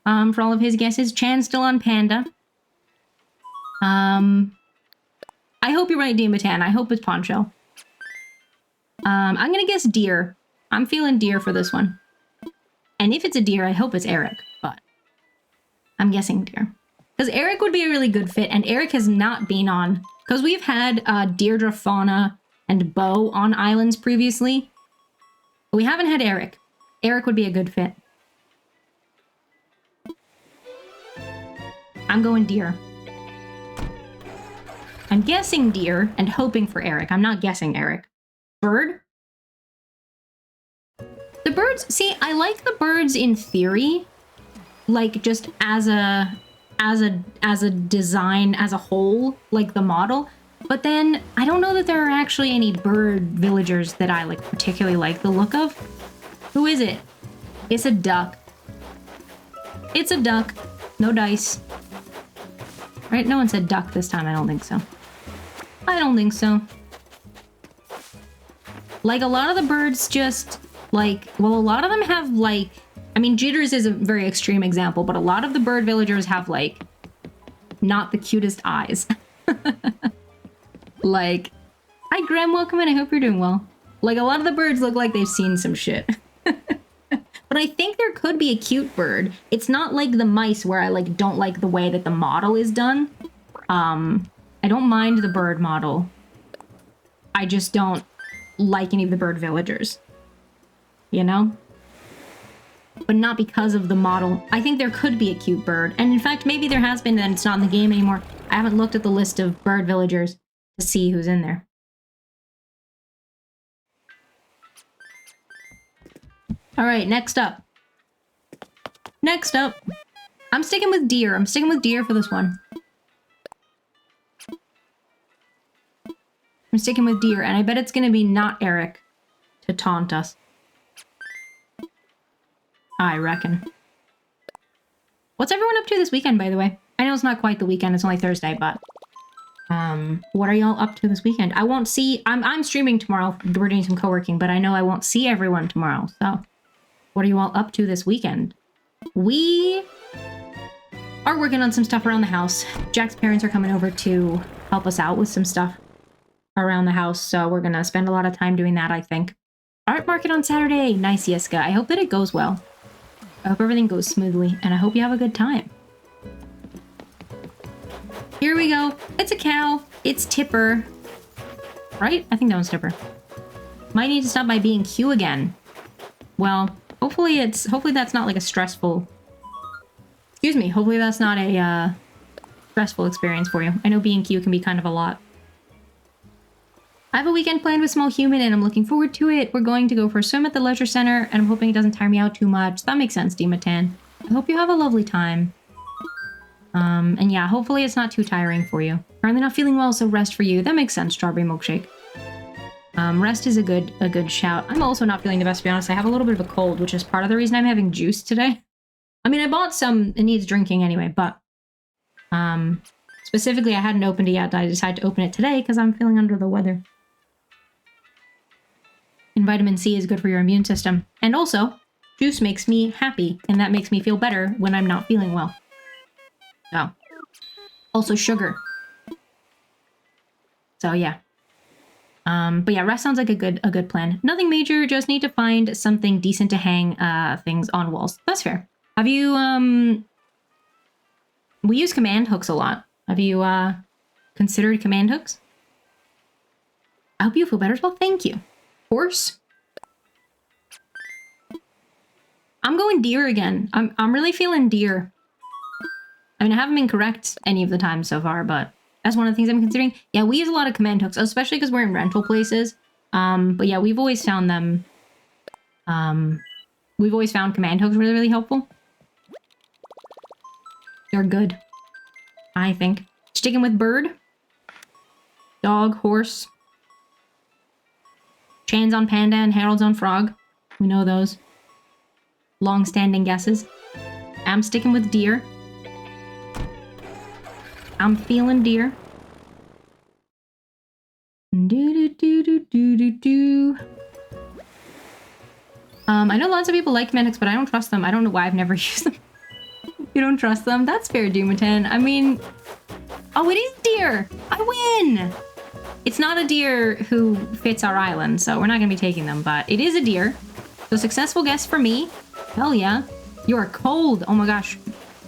For all of his guesses. Chan still on panda. I hope you're right, Dimatan. I hope it's poncho. I'm gonna guess deer. I'm feeling deer for this one. And if it's a deer, I hope it's Eric, but I'm guessing deer. Because Eric would be a really good fit, and Eric has not been on... Because we've had Deirdre, Fauna, and Bo on islands previously. But we haven't had Eric. Eric would be a good fit. I'm going deer. I'm guessing deer and hoping for Eric. I'm not guessing Eric. Bird? The birds, see, I like the birds in theory, like just as a design as a whole, like the model. But then I don't know that there are actually any bird villagers that I like particularly like the look of. Who is it? It's a duck. It's a duck. No dice. Right? No one said duck this time. I don't think so. I don't think so. Like a lot of the birds just... Like, well, a lot of them have, like... I mean, Jitters is a very extreme example, but a lot of the bird villagers have, like, not the cutest eyes. Like, hi, Graham, welcome in. I hope you're doing well. Like, a lot of the birds look like they've seen some shit. But I think there could be a cute bird. It's not like the mice where I, like, don't like the way that the model is done. I don't mind the bird model. I just don't like any of the bird villagers. You know? But not because of the model. I think there could be a cute bird. And in fact, maybe there has been and it's not in the game anymore. I haven't looked at the list of bird villagers to see who's in there. Alright, next up. Next up. I'm sticking with deer. I'm sticking with deer for this one. I'm sticking with deer, and I bet it's gonna be not Eric to taunt us. I reckon. What's everyone up to this weekend, by the way? I know it's not quite the weekend, it's only Thursday, but... what are y'all up to this weekend? I won't see... I'm streaming tomorrow. We're doing some co-working, but I know I won't see everyone tomorrow, so... What are you all up to this weekend? We are working on some stuff around the house. Jack's parents are coming over to help us out with some stuff around the house, so we're gonna spend a lot of time doing that, I think. Art market on Saturday! Nice, Yiska. I hope that it goes well. I hope everything goes smoothly, and I hope you have a good time. Here we go. It's a cow. It's Tipper. Right? I think that was Tipper. Might need to stop by B&Q again. Well, hopefully that's not like a stressful... Excuse me. Hopefully that's not a stressful experience for you. I know B&Q can be kind of a lot. I have a weekend planned with Small Human and I'm looking forward to it. We're going to go for a swim at the leisure center and I'm hoping it doesn't tire me out too much. That makes sense, Dimatan. I hope you have a lovely time. And yeah, hopefully it's not too tiring for you. Currently not feeling well, so rest for you. That makes sense, strawberry milkshake. Rest is a good shout. I'm also not feeling the best, to be honest. I have a little bit of a cold, which is part of the reason I'm having juice today. I mean, I bought some, it needs drinking anyway, but specifically I hadn't opened it yet. I decided to open it today because I'm feeling under the weather. And vitamin C is good for your immune system. And also, juice makes me happy, and that makes me feel better when I'm not feeling well. So, also sugar. So yeah. But yeah, rest sounds like a good plan. Nothing major, just need to find something decent to hang things on walls. That's fair. Have you we use command hooks a lot. Have you considered command hooks? I hope you feel better as well. Thank you. Horse? I'm going deer again. I'm really feeling deer. I mean, I haven't been correct any of the time so far, but that's one of the things I'm considering. Yeah, we use a lot of command hooks, especially because we're in rental places. But yeah, we've always found them. We've always found command hooks really, really helpful. They're good, I think. Sticking with bird. Dog, horse. Chan's on panda and Harold's on frog. We know those. Long-standing guesses. I'm sticking with deer. I'm feeling deer. I know lots of people like command hooks, but I don't trust them. I don't know why I've never used them. You don't trust them? That's fair, Doomatan. I mean... Oh, it is deer! I win! It's not a deer who fits our island, so we're not going to be taking them, but it is a deer. So successful guess for me. Hell yeah. You are cold. Oh my gosh.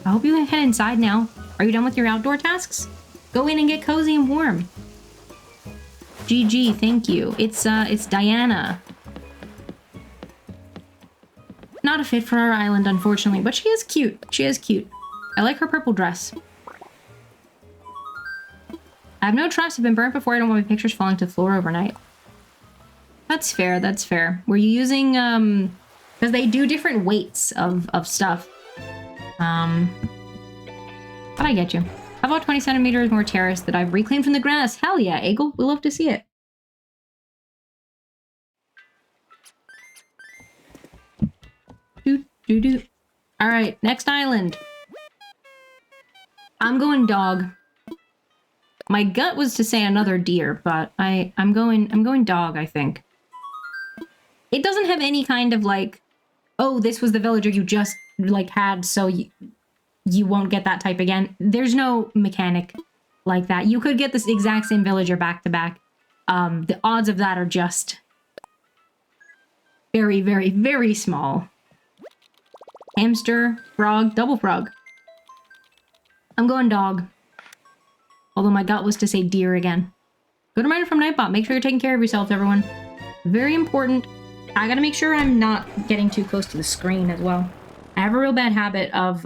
I hope you head inside now. Are you done with your outdoor tasks? Go in and get cozy and warm. GG, thank you. It's Diana. Not a fit for our island, unfortunately, but she is cute. She is cute. I like her purple dress. I have no trust. I've been burnt before. I don't want my pictures falling to the floor overnight. That's fair. That's fair. Were you using, because they do different weights of stuff. But I get you. How about 20 centimeters more terrace that I've reclaimed from the grass? Hell yeah, Eagle. We'll love to see it. All right, next island. I'm going dog. My gut was to say another deer, but I'm going dog, I think. It doesn't have any kind of like, oh, this was the villager you just like had, so you won't get that type again. There's no mechanic like that. You could get this exact same villager back to back. The odds of that are just very, very, very small. Hamster, frog, double frog. I'm going dog. Although my gut was to say deer again. Good reminder from Nightbot. Make sure you're taking care of yourselves, everyone. Very important. I gotta make sure I'm not getting too close to the screen as well. I have a real bad habit of,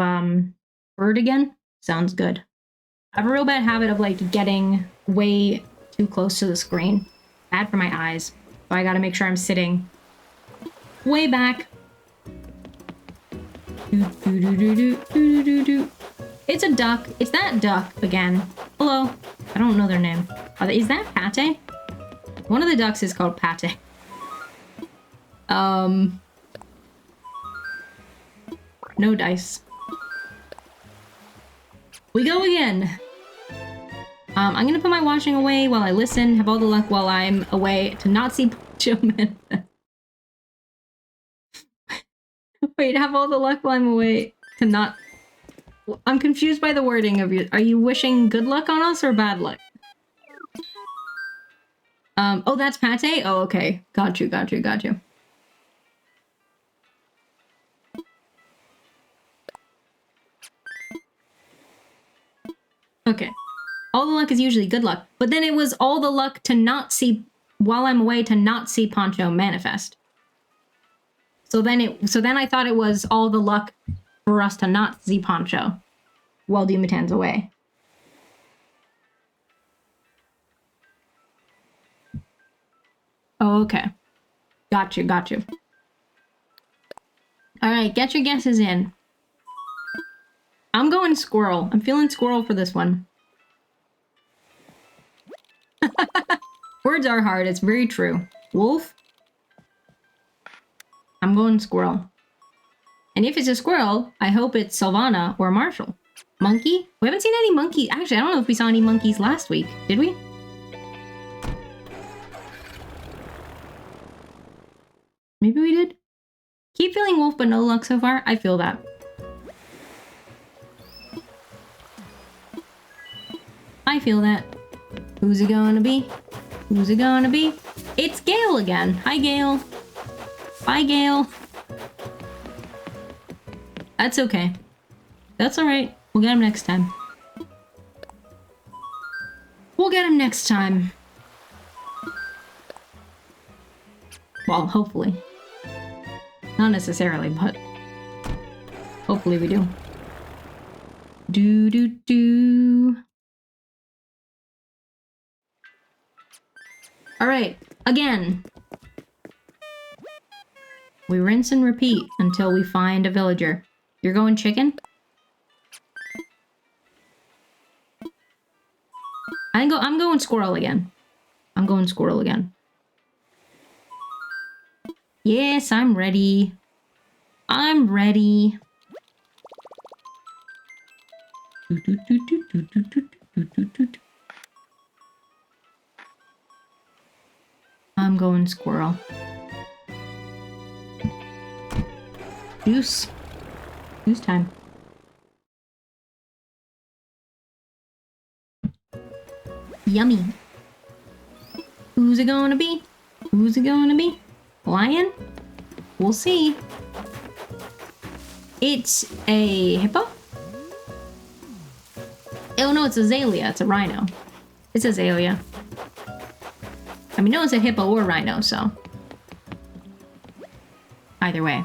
bird again? Sounds good. I have a real bad habit of, like, getting way too close to the screen. Bad for my eyes. So I gotta make sure I'm sitting way back. It's a duck. It's that duck again. Hello. I don't know their name. Is that Pate? One of the ducks is called Pate. No dice. We go again. I'm gonna put my washing away while I listen. Have all the luck while I'm away to not see Poncho Manifest. Wait, have all the luck while I'm away to not... I'm confused by the wording of you. Are you wishing good luck on us or bad luck? Oh, that's Pate? Oh, okay. Got you. Okay. All the luck is usually good luck. But then it was all the luck to not see, while I'm away, to not see Poncho manifest. So then I thought it was all the luck for us to not see Poncho while Dumatan's away. Oh, okay. Got you. All right, get your guesses in. I'm going squirrel. I'm feeling squirrel for this one. Words are hard. It's very true. Wolf? I'm going squirrel. And if it's a squirrel, I hope it's Sylvana or Marshall. Monkey? We haven't seen any monkeys. Actually, I don't know if we saw any monkeys last week. Did we? Maybe we did. Keep feeling wolf, but no luck so far. I feel that. I feel that. Who's it gonna be? Who's it gonna be? It's Gail again. Hi, Gail. Bye, Gail. That's okay. That's alright. We'll get him next time. We'll get him next time. Well, hopefully. Not necessarily, but hopefully we do. Do. Alright, again. We rinse and repeat until we find a villager. You're going chicken? I'm going squirrel again. I'm going squirrel again. Yes, I'm ready. I'm ready. I'm going squirrel. Juice. Juice time. Yummy. Who's it gonna be? Who's it gonna be? Lion? We'll see. It's a hippo? Oh no, it's azalea. It's a rhino. It's azalea. I mean, no, it's a hippo or rhino, so. Either way.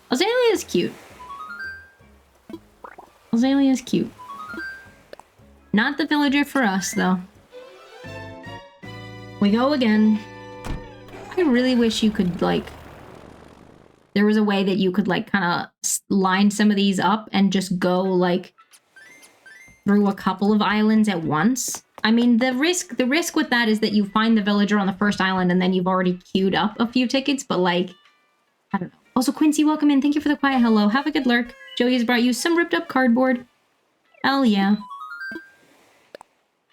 Azalea is cute. Azalea is cute. Not the villager for us, though. We go again. I really wish you could, like... There was a way that you could, like, kind of line some of these up and just go, like, through a couple of islands at once. I mean, the risk with that is that you find the villager on the first island and then you've already queued up a few tickets, but, like, I don't know. Also, Quincy, welcome in. Thank you for the quiet hello. Have a good lurk. Joey has brought you some ripped up cardboard. Hell yeah.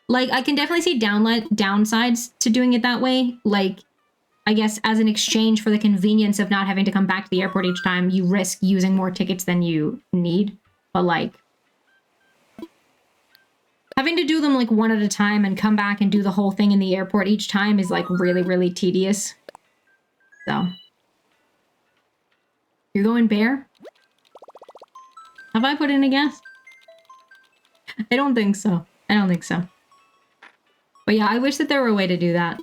Like, I can definitely see downsides to doing it that way. Like, I guess as an exchange for the convenience of not having to come back to the airport each time, you risk using more tickets than you need. But, like, having to do them, like, one at a time and come back and do the whole thing in the airport each time is, like, really, really tedious. So. You're going bear? Have I put in a guess? I don't think so. I don't think so. But yeah, I wish that there were a way to do that.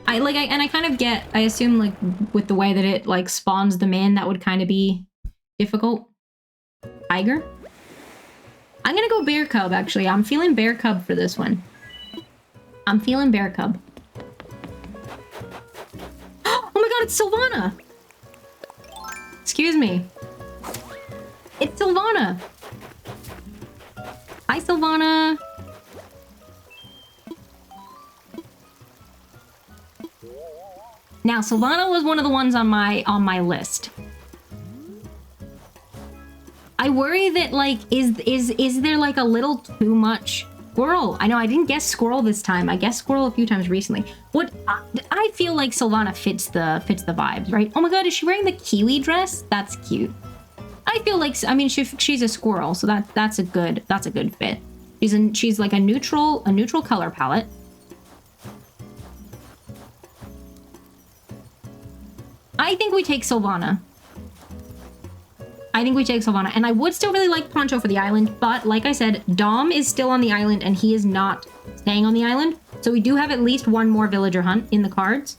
I kind of get, I assume, like, with the way that it, like, spawns them in, that would kind of be difficult. Tiger? I'm gonna go bear cub, actually. I'm feeling bear cub for this one. I'm feeling bear cub. Oh my god, it's Sylvana! Excuse me. It's Sylvana! Hi, Sylvana! Now, Sylvana was one of the ones on my list. I worry that, like, is there, like, a little too much squirrel? I know I didn't guess squirrel this time. I guessed squirrel a few times recently. What I feel like Sylvana fits the vibes, right? Oh my god, is she wearing the kiwi dress? That's cute. I feel like, I mean, she's a squirrel, so that's a good fit. She's like a neutral color palette. I think we take Sylvana. And I would still really like Poncho for the island, but like I said, Dom is still on the island and he is not staying on the island. So we do have at least one more villager hunt in the cards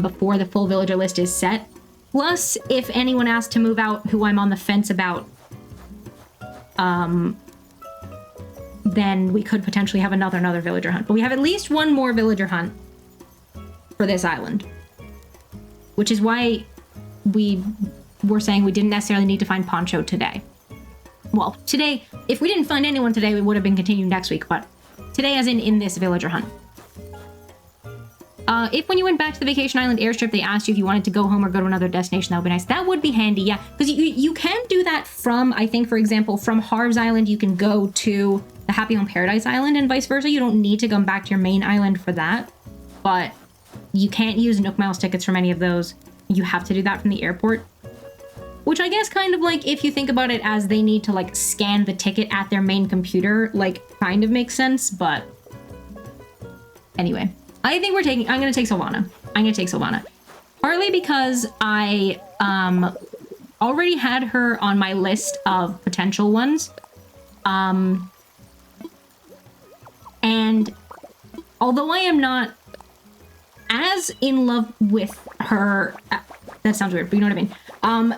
before the full villager list is set. Plus, if anyone asks to move out who I'm on the fence about, then we could potentially have another villager hunt. But we have at least one more villager hunt for this island. Which is why we we're saying we didn't necessarily need to find Poncho today. Well, today, if we didn't find anyone today, we would have been continued next week, but today as in this villager hunt. If when you went back to the Vacation Island airstrip, they asked you if you wanted to go home or go to another destination, that would be nice. That would be handy, yeah. Because you can do that from, I think, for example, from Harv's Island, you can go to the Happy Home Paradise Island and vice versa. You don't need to come back to your main island for that. But you can't use Nook Miles tickets from any of those. You have to do that from the airport. Which I guess kind of like, if you think about it as they need to like scan the ticket at their main computer, like kind of makes sense, but anyway. I think I'm gonna take Sylvana. Partly because I already had her on my list of potential ones. And although I am not as in love with her, that sounds weird, but you know what I mean.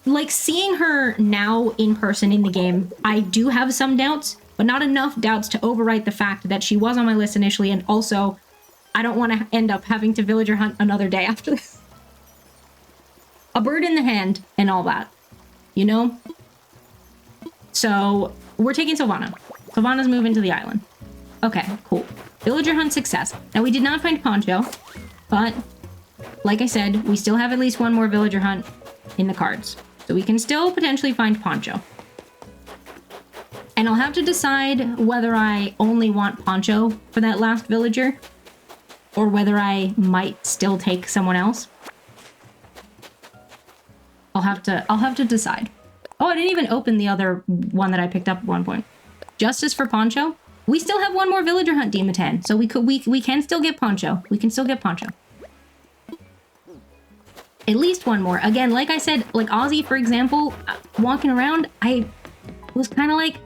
Like seeing her now in person in the game, I do have some doubts, but not enough doubts to overwrite the fact that she was on my list initially, and also I don't want to end up having to villager hunt another day after this. A bird in the hand and all that, you know? So we're taking Sylvana. Sylvana's moving to the island. Okay, cool. Villager hunt success. Now we did not find Poncho, but like I said, we still have at least one more villager hunt in the cards. So we can still potentially find Poncho. And I'll have to decide whether I only want Poncho for that last villager, or whether I might still take someone else. I'll have to decide. Oh, I didn't even open the other one that I picked up at one point. Justice for Poncho. We still have one more villager hunt, Dematan, so we can still get Poncho. We can still get Poncho. At least one more. Again, like I said, like Ozzy, for example, walking around, I was kind of like,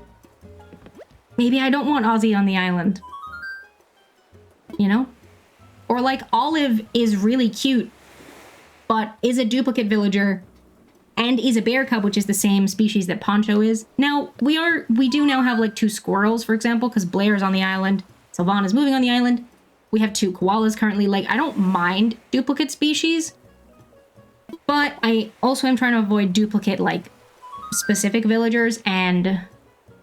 maybe I don't want Ozzy on the island. You know? Or like Olive is really cute, but is a duplicate villager and is a bear cub, which is the same species that Poncho is. Now, we do now have like 2 squirrels, for example, because Blair is on the island. Sylvana's moving on the island. We have 2 koalas currently. Like, I don't mind duplicate species, but I also am trying to avoid duplicate, like, specific villagers, and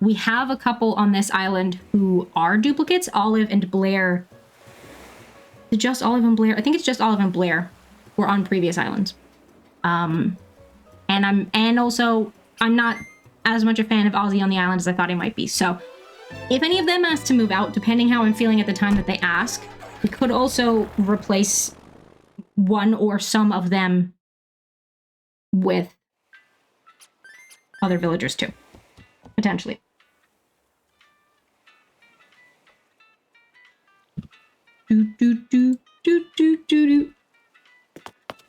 we have a couple on this island who are duplicates. Olive and Blair. Is it just Olive and Blair? I think it's just Olive and Blair were on previous islands. And I'm not as much a fan of Ozzy on the island as I thought he might be. So if any of them ask to move out, depending how I'm feeling at the time that they ask, we could also replace one or some of them with other villagers too, potentially.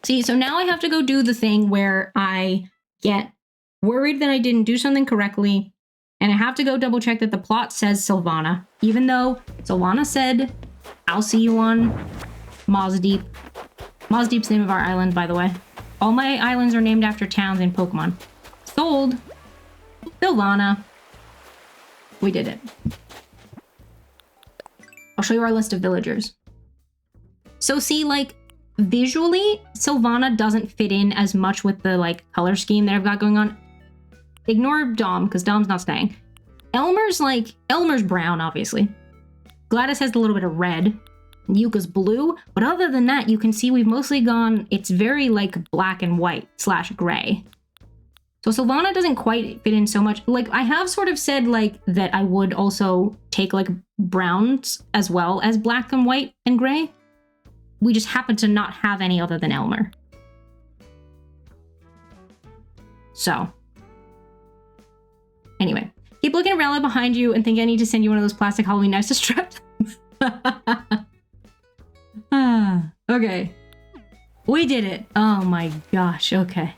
See, so now I have to go do the thing where I get worried that I didn't do something correctly, and I have to go double check that the plot says Sylvana, even though Sylvana said, I'll see you on Moz Deep. Moz Deep's the name of our island, by the way. All my islands are named after towns in Pokemon. Sold. Sylvana. We did it. I'll show you our list of villagers. So see, like, visually, Sylvana doesn't fit in as much with the, like, color scheme that I've got going on. Ignore Dom, because Dom's not staying. Elmer's brown, obviously. Gladys has a little bit of red. Yuka's blue. But other than that, you can see we've mostly gone, it's very, like, black and white / gray. So Sylvana doesn't quite fit in so much. Like, I have sort of said, like, that I would also take, like, browns as well as black and white and gray. We just happen to not have any other than Elmer. So. Anyway. Keep looking at Rella behind you and think I need to send you one of those plastic Halloween knives to strap. Okay. We did it. Oh my gosh. Okay.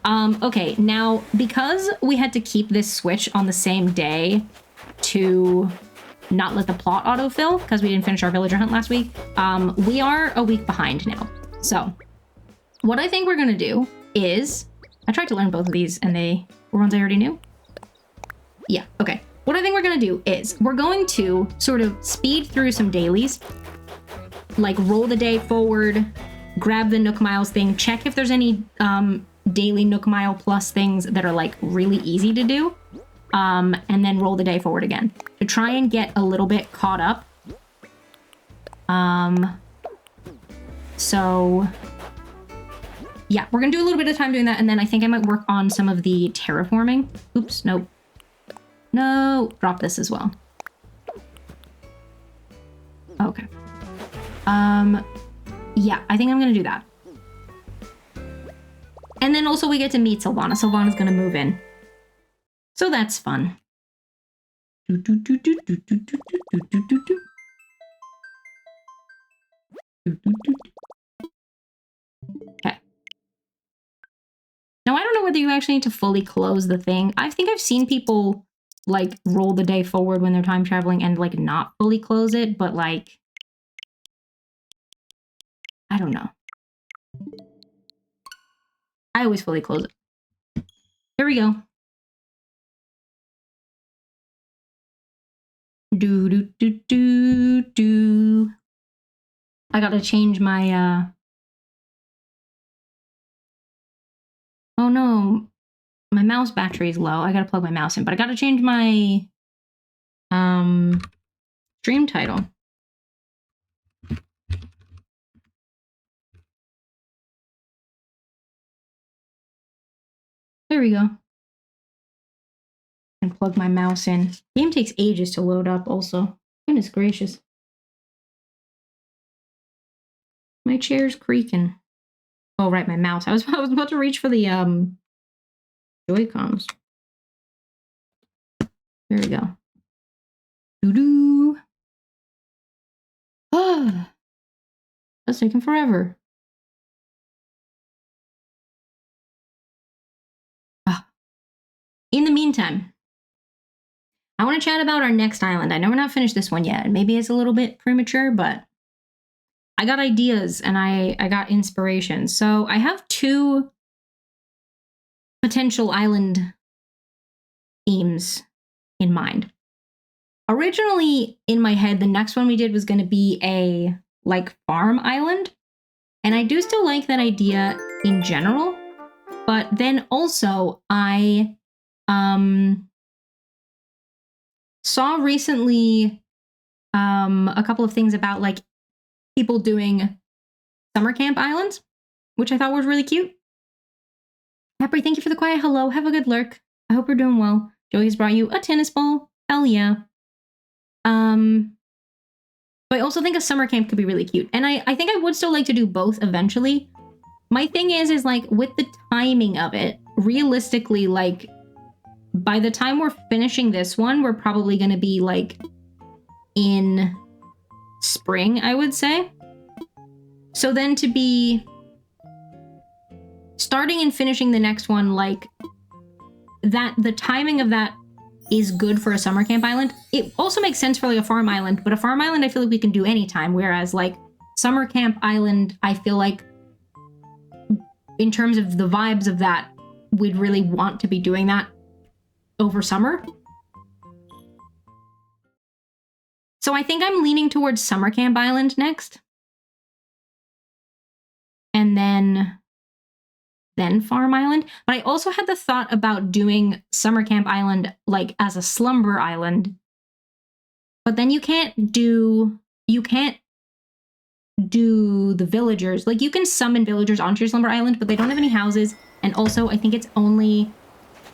Okay. Now, because we had to keep this switch on the same day to not let the plot autofill, because we didn't finish our villager hunt last week, we are a week behind now. So, what I think we're gonna do is, I tried to learn both of these and they were ones I already knew. Yeah, okay. What I think we're gonna do is, we're going to sort of speed through some dailies, like roll the day forward, grab the Nook Miles thing, check if there's any daily Nook Mile Plus things that are like really easy to do, and then roll the day forward again to try and get a little bit caught up. So yeah, we're gonna do a little bit of time doing that, and then I think I might work on some of the terraforming. Oops, nope. No, drop this as well. Okay. Yeah, I think I'm gonna do that. And then also we get to meet Sylvana. Sylvana's gonna move in. So that's fun. Okay. Now, I don't know whether you actually need to fully close the thing. I think I've seen people, like, roll the day forward when they're time traveling and, like, not fully close it, but, like, I don't know. I always fully close it. Here we go. Do. I gotta change my, oh no, my mouse battery is low. I gotta plug my mouse in, but I gotta change my, stream title. There we go. And plug my mouse in. Game takes ages to load up also. Goodness gracious. My chair's creaking. Oh, right, my mouse. I was about to reach for the Joy-Cons. There we go. Doo-doo. Ah. That's taking forever. Ah. In the meantime, I want to chat about our next island. I know we're not finished this one yet. Maybe it's a little bit premature, but I got ideas and I got inspiration. So I have 2 potential island themes in mind. Originally, in my head, the next one we did was going to be a, like, farm island. And I do still like that idea in general. But then also, I saw recently a couple of things about, like, people doing summer camp islands, which I thought was really cute. Peppery, thank you for the quiet hello. Have a good lurk. I hope you're doing well. Joey's brought you a tennis ball. Hell yeah. But I also think a summer camp could be really cute. And I think I would still like to do both eventually. My thing is like, with the timing of it, realistically, like, by the time we're finishing this one, we're probably going to be, like, in spring, I would say. So then to be starting and finishing the next one, like, that, the timing of that is good for a summer camp island. It also makes sense for, like, a farm island, but a farm island I feel like we can do anytime, whereas, like, summer camp island, I feel like, in terms of the vibes of that, we'd really want to be doing that over summer. So I think I'm leaning towards summer camp island next. And then farm island. But I also had the thought about doing summer camp island, like, as a slumber island. But then you can't do the villagers. Like, you can summon villagers onto your slumber island, but they don't have any houses. And also, I think it's only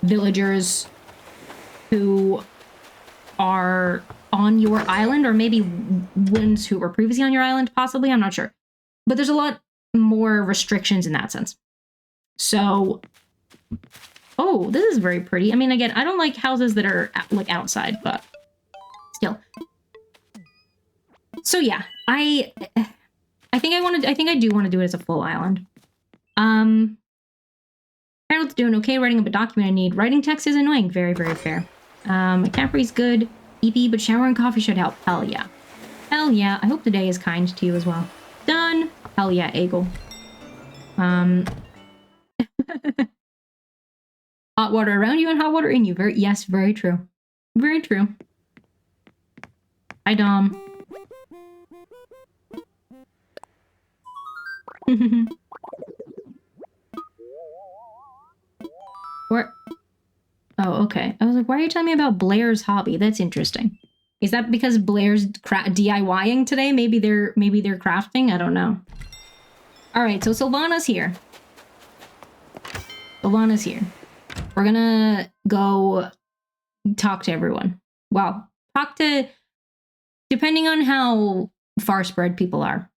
villagers who are on your island, or maybe ones who were previously on your island, possibly. I'm not sure. But there's a lot more restrictions in that sense. So, oh, this is very pretty. I mean, again, I don't like houses that are, like, outside, but still. So yeah, I think I do want to do it as a full island. Harold's doing okay writing up a document I need. Writing text is annoying. Very, very fair. Capri's good. EP, but shower and coffee should help. Hell yeah. Hell yeah. I hope the day is kind to you as well. Done. Hell yeah, Eagle. Hot water around you and hot water in you. Yes, very true. Very true. Hi, Dom. Where? Oh, okay. I was like, why are you telling me about Blair's hobby? That's interesting. Is that because Blair's DIYing today? Maybe they're crafting? I don't know. All right, so Sylvana's here. Sylvana's here. We're gonna go talk to everyone. Well, talk to, depending on how far spread people are.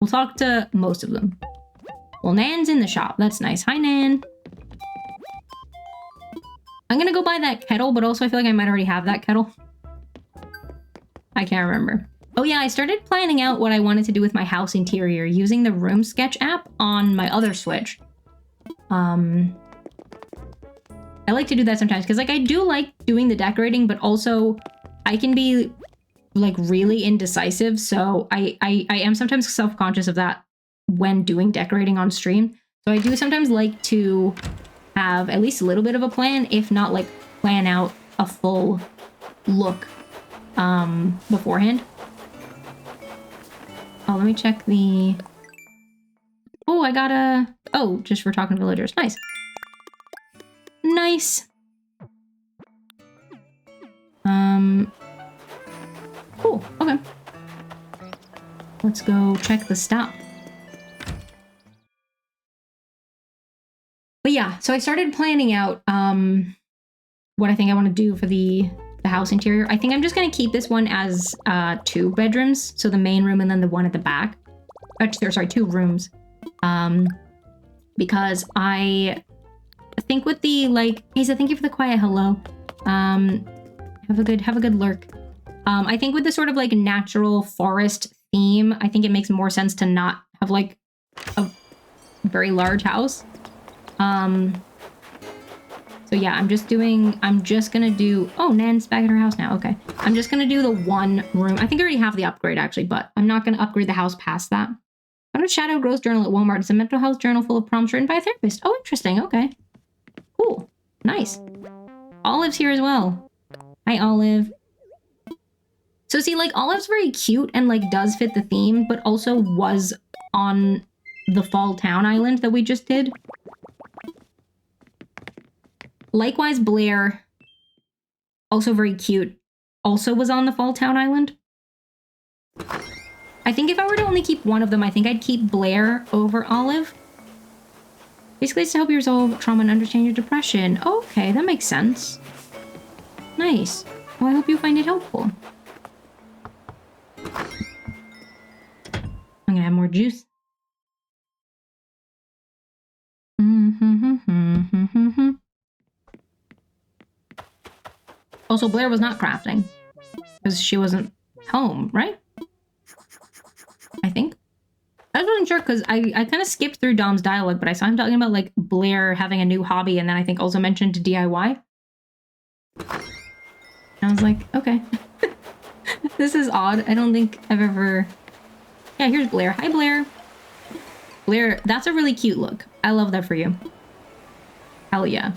We'll talk to most of them. Well, Nan's in the shop. That's nice. Hi, Nan. I'm gonna go buy that kettle, but also I feel like I might already have that kettle. I can't remember. Oh yeah, I started planning out what I wanted to do with my house interior using the Room Sketch app on my other Switch. I like to do that sometimes because like I do like doing the decorating, but also I can be like really indecisive. So I am sometimes self-conscious of that when doing decorating on stream. So I do sometimes like to have at least a little bit of a plan, if not like plan out a full look beforehand. Oh, let me check the... Oh, I got a... Oh, just for talking to villagers. Nice. Nice. Cool. Okay. Let's go check the stop. But yeah, so I started planning out what I think I want to do for the house interior. I think I'm just going to keep this one as 2 bedrooms. So the main room and then the one at the back. Sorry, 2 rooms. Because I think with the like, Asa, thank you for the quiet hello. Have a good lurk. I think with the sort of like natural forest theme, I think it makes more sense to not have like a very large house. So yeah, I'm just gonna do, oh, Nan's back at her house now. Okay. I'm just gonna do the 1 room. I think I already have the upgrade actually, but I'm not gonna upgrade the house past that. Found a Shadow Growth journal at Walmart. It's a mental health journal full of prompts written by a therapist. Oh, interesting. Okay. Cool. Nice. Olive's here as well. Hi, Olive. So see, like, Olive's very cute and, like, does fit the theme, but also was on the Fall Town Island that we just did. Likewise, Blair, also very cute, also was on the Fall Town Island. I think if I were to only keep one of them, I think I'd keep Blair over Olive. Basically, it's to help you resolve trauma and understand your depression. Oh, okay, that makes sense. Nice. Well, I hope you find it helpful. I'm gonna have more juice. Also, Blair was not crafting because she wasn't home, right? I think. I wasn't sure because I kind of skipped through Dom's dialogue, but I saw him talking about like Blair having a new hobby, and then I think also mentioned DIY. And I was like, okay. This is odd. I don't think I've ever... Yeah, here's Blair. Hi, Blair. Blair, that's a really cute look. I love that for you. Hell yeah.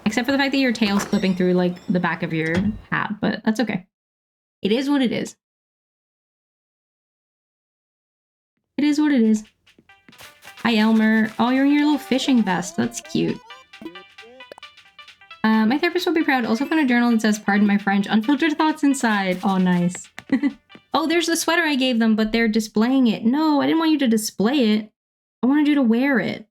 Except for the fact that your tail's clipping through, like, the back of your hat, but that's okay. It is what it is. It is what it is. Hi, Elmer. Oh, you're in your little fishing vest. That's cute. My therapist will be proud. Also found a journal that says, pardon my French, unfiltered thoughts inside. Oh, nice. Oh, there's the sweater I gave them, but they're displaying it. No, I didn't want you to display it. I wanted you to wear it.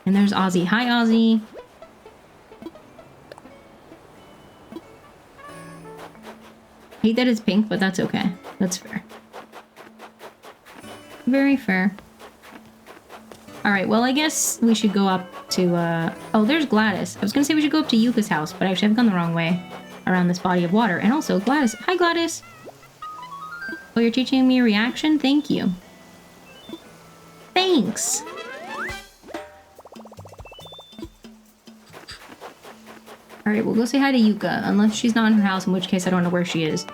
And there's Ozzy. Hi, Ozzy. Hate that it's pink, but that's okay. That's fair. Very fair. Alright, well, I guess we should go up to, oh, there's Gladys. I was gonna say we should go up to Yuka's house, but actually I've gone the wrong way around this body of water. And also, Gladys. Hi, Gladys. Oh, you're teaching me a reaction? Thank you. Thanks. Alright, we'll go say hi to Yuka, unless she's not in her house, in which case I don't know where she is.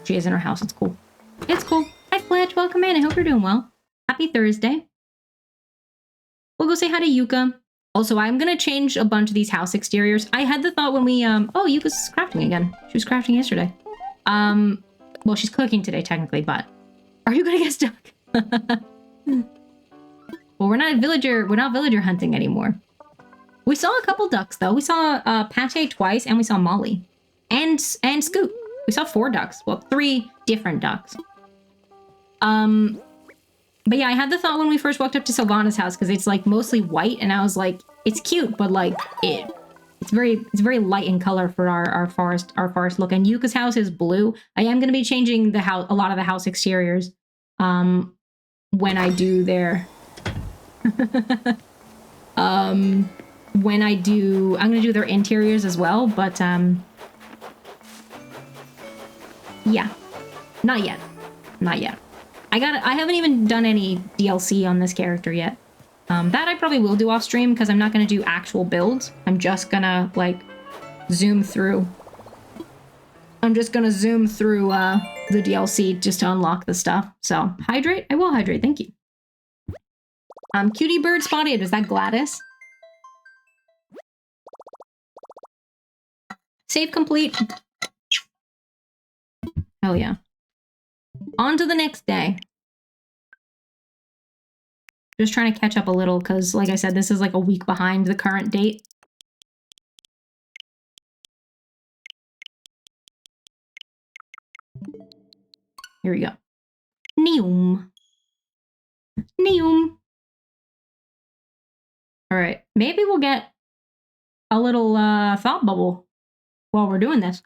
She is in her house. It's cool. It's cool. Hi, Fletch. Welcome in. I hope you're doing well. Happy Thursday. We'll go say hi to Yuka. Also, I'm gonna change a bunch of these house exteriors. I had the thought when we, oh, Yuka's crafting again. She was crafting yesterday. Well, she's cooking today, technically, but are you gonna get stuck? Well, we're not villager hunting anymore. We saw a couple ducks, though. We saw, Pate twice, and we saw Molly. And Scoop. We saw 4 ducks. Well, 3 different ducks. But yeah, I had the thought when we first walked up to Sylvana's house, because it's like mostly white, and I was like, it's cute, but like it's very light in color for our forest look. And Yuka's house is blue. I am gonna be changing a lot of the house exteriors when I do their I'm gonna do their interiors as well, but yeah. Not yet. I haven't even done any DLC on this character yet. That I probably will do off stream because I'm not going to do actual builds. I'm just going to, like, zoom through. I'm just going to zoom through the DLC just to unlock the stuff. So, hydrate? I will hydrate, thank you. Cutie bird spotted. Is that Gladys? Save complete. Hell yeah. On to the next day. Just trying to catch up a little because, like I said, this is like a week behind the current date. Here we go. Neum. Neum. All right. Maybe we'll get a little thought bubble while we're doing this.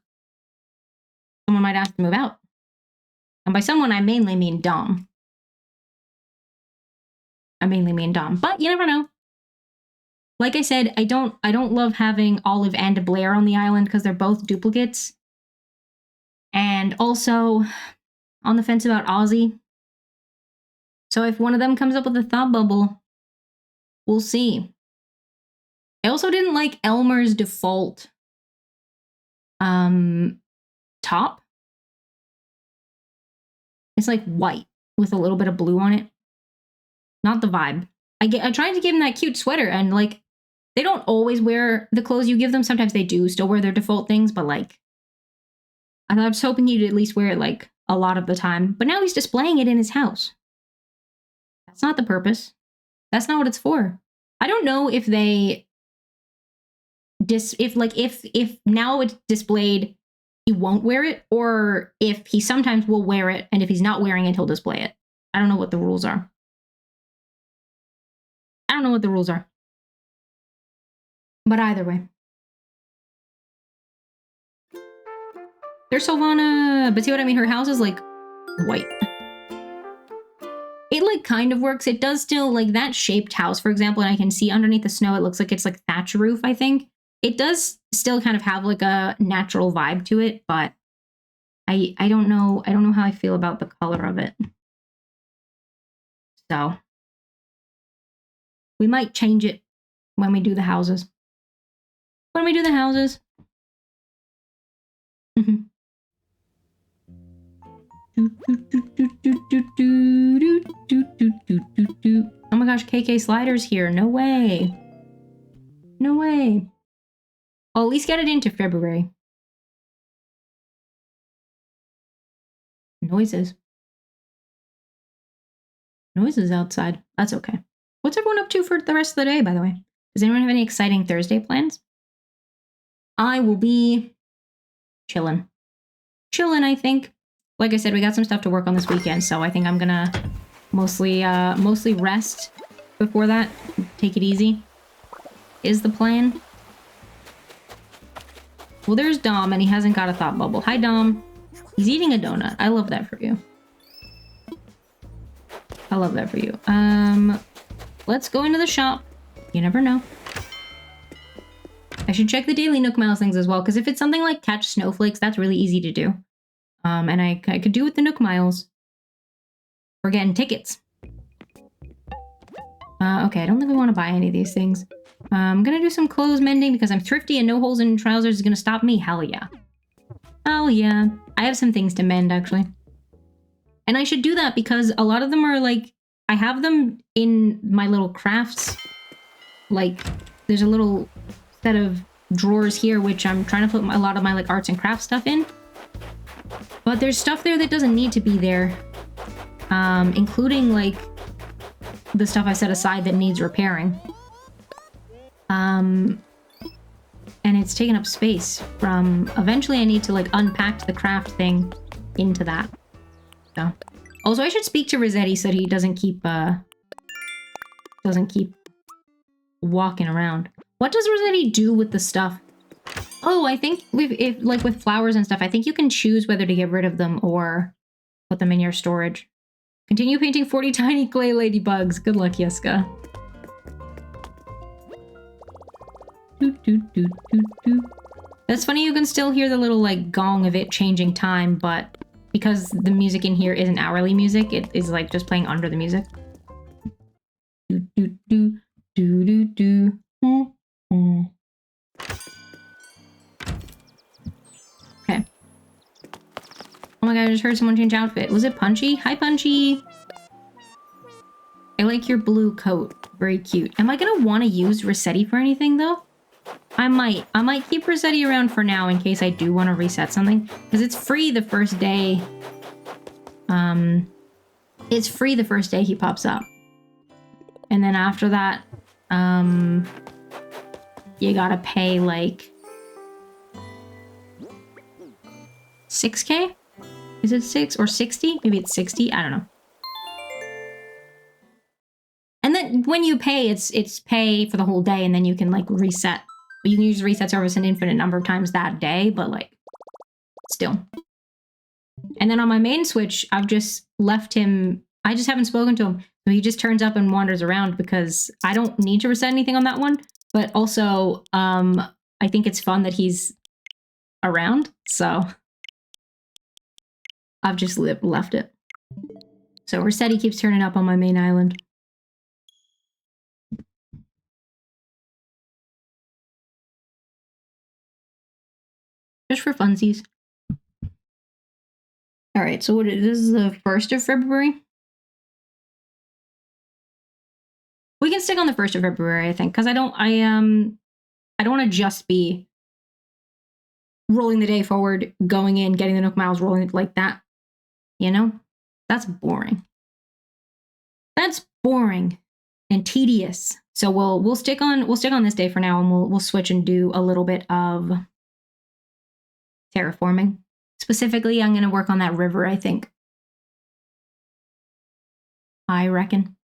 Someone might ask to move out. And by someone, I mainly mean Dom. But you never know. Like I said, I don't love having Olive and Blair on the island because they're both duplicates. And also on the fence about Ozzy. So if one of them comes up with a thought bubble, we'll see. I also didn't like Elmer's default top. It's like white with a little bit of blue on it. Not the vibe. I tried to give them that cute sweater, and like they don't always wear the clothes you give them. Sometimes they do still wear their default things, but like I was hoping he'd at least wear it like a lot of the time. But now he's displaying it in his house. That's not the purpose. That's not what it's for. I don't know if they if now it's displayed, he won't wear it, or if he sometimes will wear it, and if he's not wearing it, he'll display it. I don't know what the rules are. But either way. There's Sylvana, but see what I mean? Her house is like white. It like kind of works. It does still, like that shaped house, for example, and I can see underneath the snow, it looks like it's like thatch roof, I think. It does still kind of have like a natural vibe to it, but I don't know how I feel about the color of it. So we might change it when we do the houses. Oh my gosh, KK Slider's here. No way. I'll at least get it into February. Noises outside. That's okay. What's everyone up to for the rest of the day, by the way? Does anyone have any exciting Thursday plans? I will be chilling, I think. Like I said, we got some stuff to work on this weekend, so I think I'm gonna mostly rest before that. Take it easy is the plan. Well, there's Dom, and he hasn't got a thought bubble. Hi, Dom. He's eating a donut. I love that for you. Let's go into the shop. You never know. I should check the daily Nook Miles things as well, because if it's something like catch snowflakes, that's really easy to do. And I could do with the Nook Miles. We're getting tickets. Okay, I don't think we want to buy any of these things. I'm gonna do some clothes mending because I'm thrifty and no holes in trousers is gonna stop me. Hell yeah. Hell yeah. I have some things to mend, actually. And I should do that because a lot of them are like, I have them in my little crafts, like, there's a little set of drawers here, which I'm trying to put a lot of my like arts and crafts stuff in. But there's stuff there that doesn't need to be there, including like the stuff I set aside that needs repairing. And it's taking up space from, eventually I need to like unpack the craft thing into that. So, also I should speak to Rossetti so that he doesn't keep walking around. What does Rossetti do with the stuff? Oh, I think like with flowers and stuff, I think you can choose whether to get rid of them or put them in your storage. Continue painting 40 tiny clay ladybugs. Good luck, Yeska. That's funny, you can still hear the little like gong of it changing time, but because the music in here isn't hourly music, it is like just playing under the music. Okay. Oh my god, I just heard someone change outfit. Was it Punchy? Hi, Punchy! I like your blue coat. Very cute. Am I gonna want to use Rossetti for anything, though? I might keep Rossetti around for now in case I do want to reset something. Because it's free the first day. It's free the first day he pops up. And then after that, you gotta pay like 6K? Is it 6 or 60? Maybe it's 60? I don't know. And then when you pay, it's pay for the whole day, and then you can like reset. You can use the reset service an infinite number of times that day, but like still. And then on my main Switch, I've just left him. I just haven't spoken to him. So he just turns up and wanders around because I don't need to reset anything on that one. But also, I think it's fun that he's around. So I've just left it. So Rossetti keeps turning up on my main island. Just for funsies. All right, so this is the 1st of February. We can stick on the 1st of February, I think, because I don't want to just be rolling the day forward, going in, getting the Nook Miles, rolling it like that. You know? That's boring. That's boring and tedious. So we'll stick on this day for now, and we'll switch and do a little bit of terraforming. Specifically, I'm going to work on that river, I think. I reckon.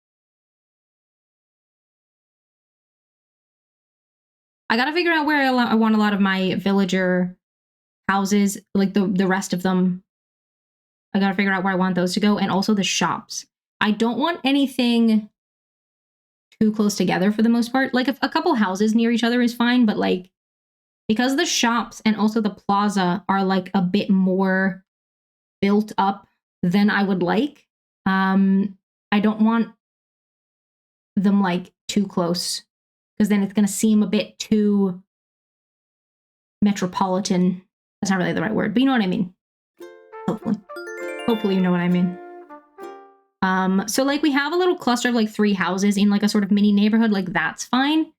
I gotta figure out where I want a lot of my villager houses, like the rest of them. I gotta figure out where I want those to go, and also the shops. I don't want anything too close together for the most part. Like, if a couple houses near each other is fine, but like, because the shops and also the plaza are like a bit more built up than I would like, I don't want them like too close, because then it's going to seem a bit too metropolitan. That's not really the right word, but you know what I mean. Hopefully you know what I mean. So like we have a little cluster of like 3 houses in like a sort of mini neighborhood, like that's fine.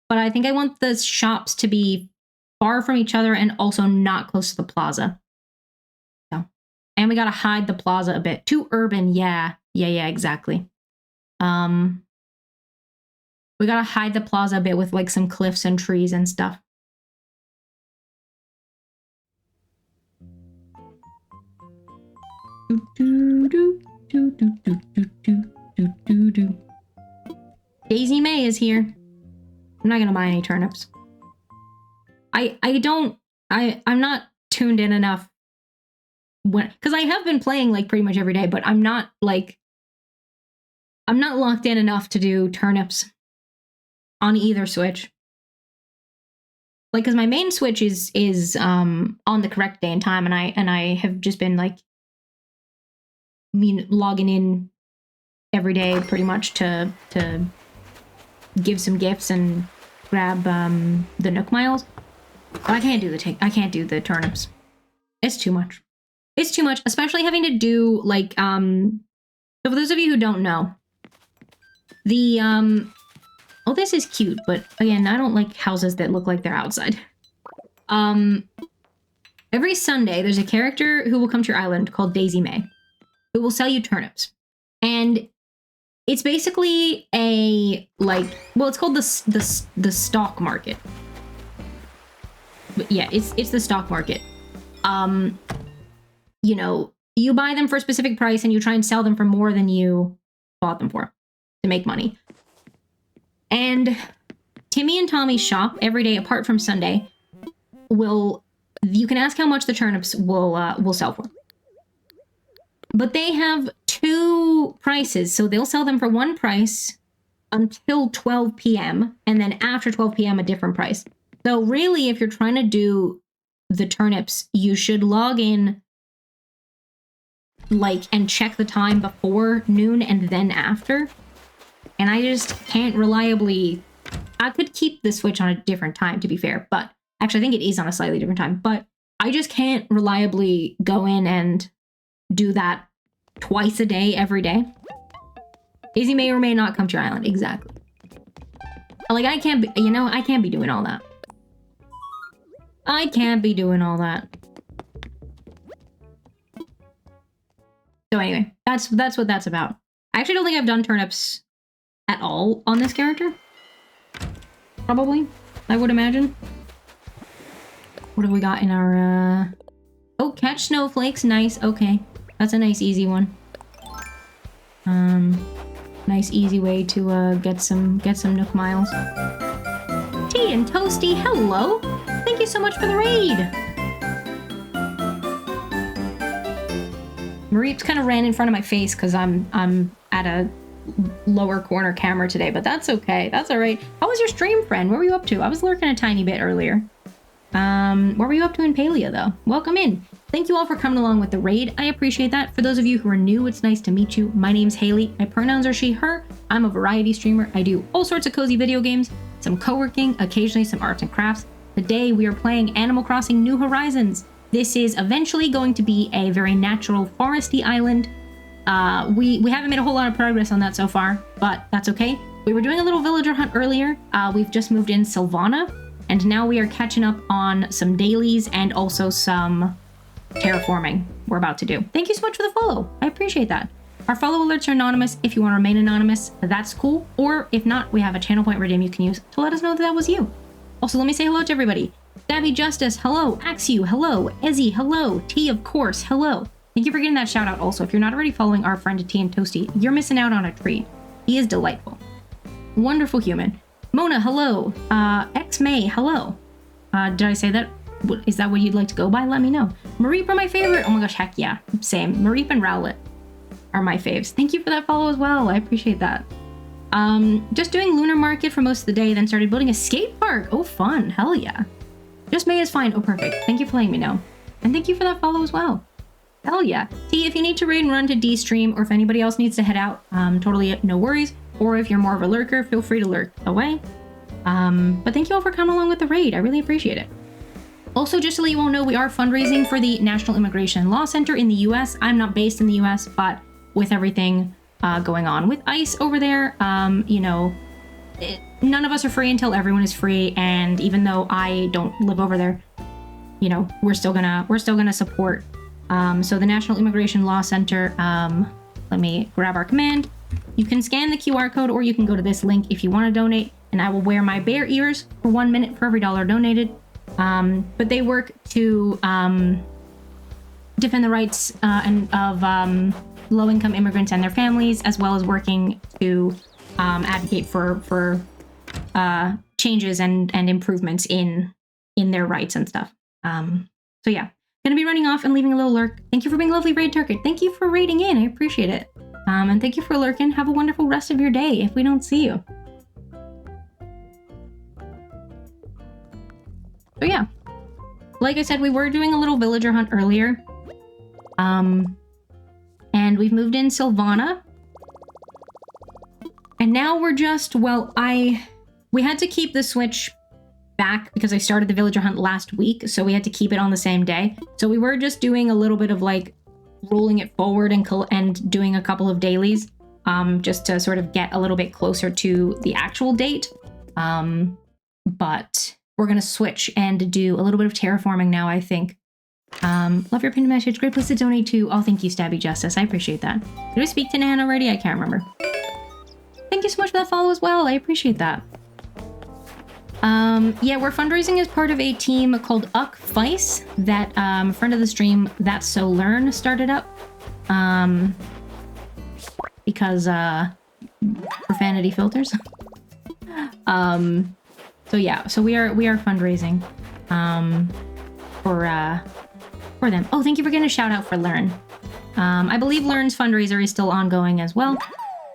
But I think I want the shops to be far from each other and also not close to the plaza. So, and we gotta hide the plaza a bit. Too urban, yeah, exactly. We gotta hide the plaza a bit with like some cliffs and trees and stuff. Daisy May is here. I'm not gonna buy any turnips. I'm not tuned in enough because I have been playing like pretty much every day, but I'm not locked in enough to do turnips on either Switch. Like, because my main Switch is on the correct day and time, and I have just been like logging in every day pretty much to give some gifts and grab the Nook Miles. But I can't do the turnips. It's too much. It's too much, especially having to do like so for those of you who don't know, the Oh, this is cute, but again, I don't like houses that look like they're outside. Every Sunday, there's a character who will come to your island called Daisy May, who will sell you turnips. And it's basically a, like, well, it's called the stock market. But yeah, it's the stock market. You know, you buy them for a specific price and you try and sell them for more than you bought them for to make money. And Timmy and Tommy shop every day apart from Sunday. You can ask how much the turnips will sell for. But they have two prices, so they'll sell them for one price until 12 p.m. and then after 12 p.m. a different price. So really, if you're trying to do the turnips, you should log in and check the time before noon and then after. And I just can't reliably... I could keep the switch on a different time, to be fair, but actually I think it is on a slightly different time, but I just can't reliably go in and do that twice a day, every day. Daisy may or may not come to your island, exactly. Like, I can't be, I can't be doing all that. I can't be doing all that. So anyway, that's what that's about. I actually don't think I've done turnips at all on this character. Probably, I would imagine. What have we got in our, oh, catch snowflakes, nice, okay. That's a nice easy one. Nice easy way to get some Nook miles. Tea and Toasty, hello! Thank you so much for the raid! Mareeps kind of ran in front of my face because I'm at a lower corner camera today, but that's okay. That's all right. How was your stream, friend? What were you up to? I was lurking a tiny bit earlier. What were you up to in Palia, though? Welcome in. Thank you all for coming along with the raid. I appreciate that. For those of you who are new, it's nice to meet you. My name's Haley. My pronouns are she, her. I'm a variety streamer. I do all sorts of cozy video games, some co-working, occasionally some arts and crafts. Today, we are playing Animal Crossing New Horizons. This is eventually going to be a very natural foresty island. We haven't made a whole lot of progress on that so far, but that's okay. We were doing a little villager hunt earlier. We've just moved in Sylvana, and now we are catching up on some dailies and also some terraforming we're about to do. Thank you so much for the follow. I appreciate that. Our follow alerts are anonymous. If you want to remain anonymous, that's cool. Or if not, we have a channel point redeem you can use to let us know that that was you. Also, let me say hello to everybody. Stabby Justice, hello. Axew, hello. Ezzy, hello. T, of course, hello. Thank you for getting that shout out also. If you're not already following our friend T and Toasty, you're missing out on a treat. He is delightful. Wonderful human. Mona, hello. X-May, hello. Did I say that? Is that what you'd like to go by? Let me know. Mareep are my favorite. Oh my gosh, heck yeah. Same. Mareep and Rowlet are my faves. Thank you for that follow as well. I appreciate that. Just doing Lunar Market for most of the day, then started building a skate park. Oh, fun. Hell yeah. Just May is fine. Oh, perfect. Thank you for letting me know. And thank you for that follow as well. Hell yeah. T, if you need to raid and run to D-stream, or if anybody else needs to head out, totally no worries. Or if you're more of a lurker, feel free to lurk away. But thank you all for coming along with the raid. I really appreciate it. Also, just to let you all know, we are fundraising for the National Immigration Law Center in the US. I'm not based in the US, but with everything going on with ICE over there, you know, none of us are free until everyone is free. And even though I don't live over there, you know, we're still gonna support. So the National Immigration Law Center, let me grab our command. You can scan the QR code, or you can go to this link if you want to donate, and I will wear my bear ears for 1 minute for every $1 donated. But they work to defend the rights of low-income immigrants and their families, as well as working to advocate for changes and improvements in their rights and stuff. So yeah, gonna be running off and leaving a little lurk. Thank you for being a lovely raid target. Thank you for raiding in. I appreciate it. And thank you for lurking. Have a wonderful rest of your day if we don't see you. So yeah, like I said, we were doing a little villager hunt earlier. And we've moved in Sylvana. And now we're just, well, we had to keep the switch back because I started the villager hunt last week, so we had to keep it on the same day. So we were just doing a little bit of like rolling it forward and doing a couple of dailies. just to sort of get a little bit closer to the actual date. But we're going to switch and do a little bit of terraforming now, I think. Love your pinned message. Great place to donate to. Oh, thank you, Stabby Justice. I appreciate that. Did I speak to Nan already? I can't remember. Thank you so much for that follow as well. I appreciate that. Yeah, we're fundraising as part of a team called Uck Vice that a friend of the stream, That's So Learn, started up. Because profanity filters. So yeah, so we are fundraising for them. Oh, thank you for getting a shout out for Learn. I believe Learn's fundraiser is still ongoing as well.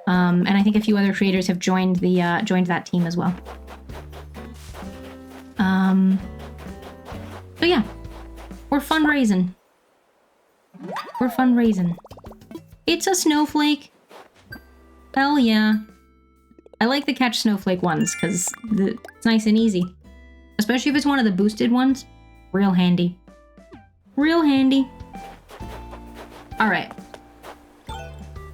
And I think a few other creators have joined the joined that team as well. So yeah, we're fundraising. We're fundraising. It's a snowflake. Hell yeah. I like the catch snowflake ones because it's nice and easy. Especially if it's one of the boosted ones. Real handy. Real handy. Alright.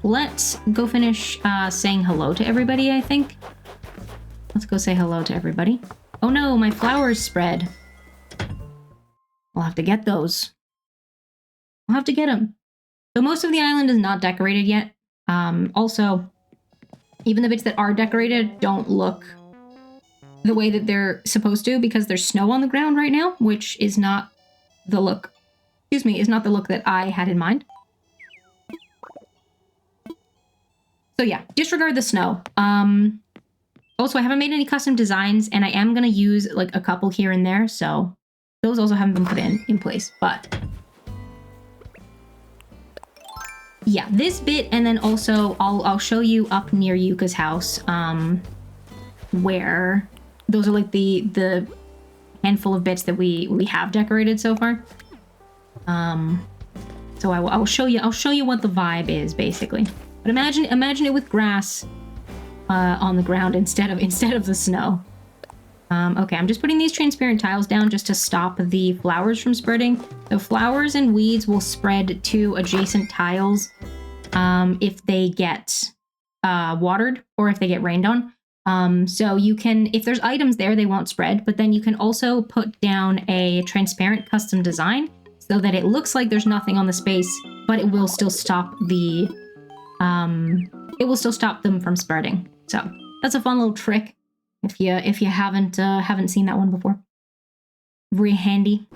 Let's go finish saying hello to everybody, I think. Let's go say hello to everybody. Oh no, my flowers spread. I'll have to get those. I'll have to get them. So most of the island is not decorated yet. Also, even the bits that are decorated don't look the way that they're supposed to because there's snow on the ground right now, which is not the look, is not the look that I had in mind. So yeah, disregard the snow. Also, I haven't made any custom designs and I am going to use like a couple here and there. So those also haven't been put in place, but yeah, this bit, and then also I'll show you up near Yuka's house, where those are like the handful of bits that we have decorated so far. So I'll show you what the vibe is basically. But imagine it with grass on the ground instead of the snow. Okay, I'm just putting these transparent tiles down just to stop the flowers from spreading. The flowers and weeds will spread to adjacent tiles if they get watered or if they get rained on. So you can, if there's items there, they won't spread, but then you can also put down a transparent custom design so that it looks like there's nothing on the space, but it will still stop the, them from spreading. So that's a fun little trick. If you haven't seen that one before, very handy.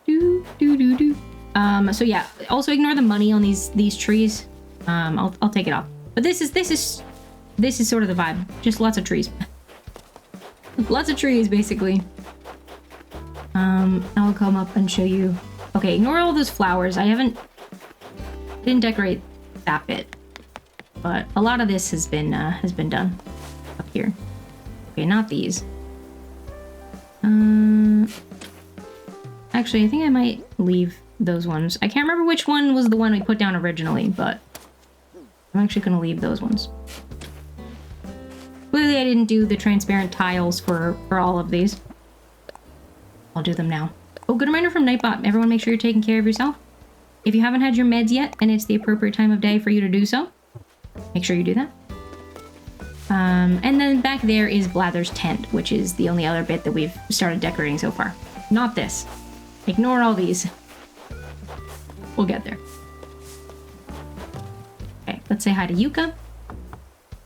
So yeah. Also ignore the money on these trees. I'll take it off. But this is sort of the vibe. Just lots of trees. Lots of trees, basically. I'll come up and show you. Okay, ignore all those flowers. Didn't decorate that bit. But a lot of this has been done up here. Okay, not these. Actually, I think I might leave those ones. I can't remember which one was the one we put down originally, but I'm actually going to leave those ones. Clearly, I didn't do the transparent tiles for all of these. I'll do them now. Oh, good reminder from Nightbot. Everyone make sure you're taking care of yourself. If you haven't had your meds yet, and it's the appropriate time of day for you to do so, make sure you do that. And then back there is Blather's tent, which is the only other bit that we've started decorating so far. Not this. Ignore all these. We'll get there. Okay, let's say hi to Yuka.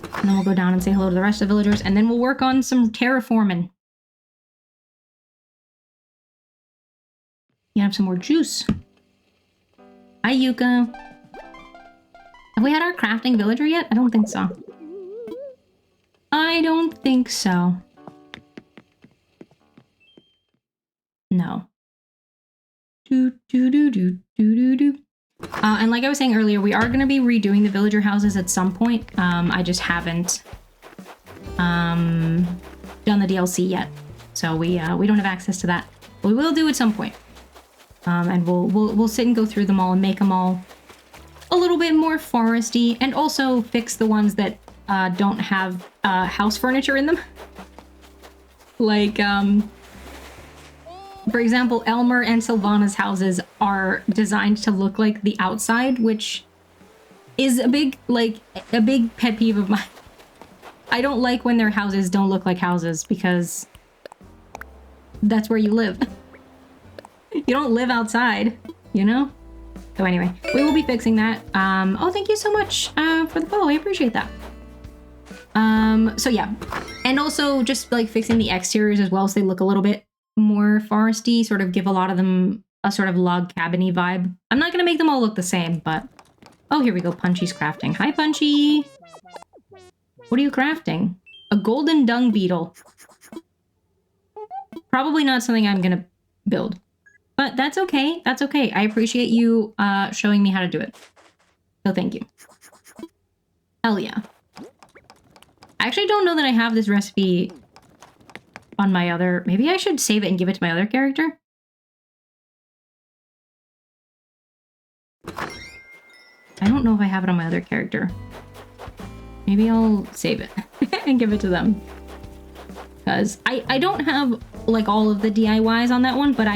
And then we'll go down and say hello to the rest of the villagers, and then we'll work on some terraforming. You have some more juice. Hi, Yuka. Have we had our crafting villager yet? I don't think so. I don't think so. No. And like I was saying earlier, we are going to be redoing the villager houses at some point. I just haven't done the DLC yet, so we don't have access to that. But we will do at some point. And we'll sit and go through them all and make them all a little bit more foresty, and also fix the ones that don't have house furniture in them. Like, for example, Elmer and Sylvana's houses are designed to look like the outside, which is a big pet peeve of mine. I don't like when their houses don't look like houses because that's where you live. You don't live outside, you know? So anyway, we will be fixing that. Oh, thank you so much for the follow. I appreciate that. So yeah. And also just like fixing the exteriors as well so they look a little bit more foresty, sort of give a lot of them a sort of log cabin-y vibe. I'm not gonna make them all look the same, but... Oh, here we go. Punchy's crafting. Hi, Punchy! What are you crafting? A golden dung beetle. Probably not something I'm gonna build. But that's okay. That's okay. I appreciate you showing me how to do it. So thank you. Hell yeah. I actually don't know that I have this recipe on my other... Maybe I should save it and give it to my other character? I don't know if I have it on my other character. Maybe I'll save it and give it to them. Because I don't have, like, all of the DIYs on that one, but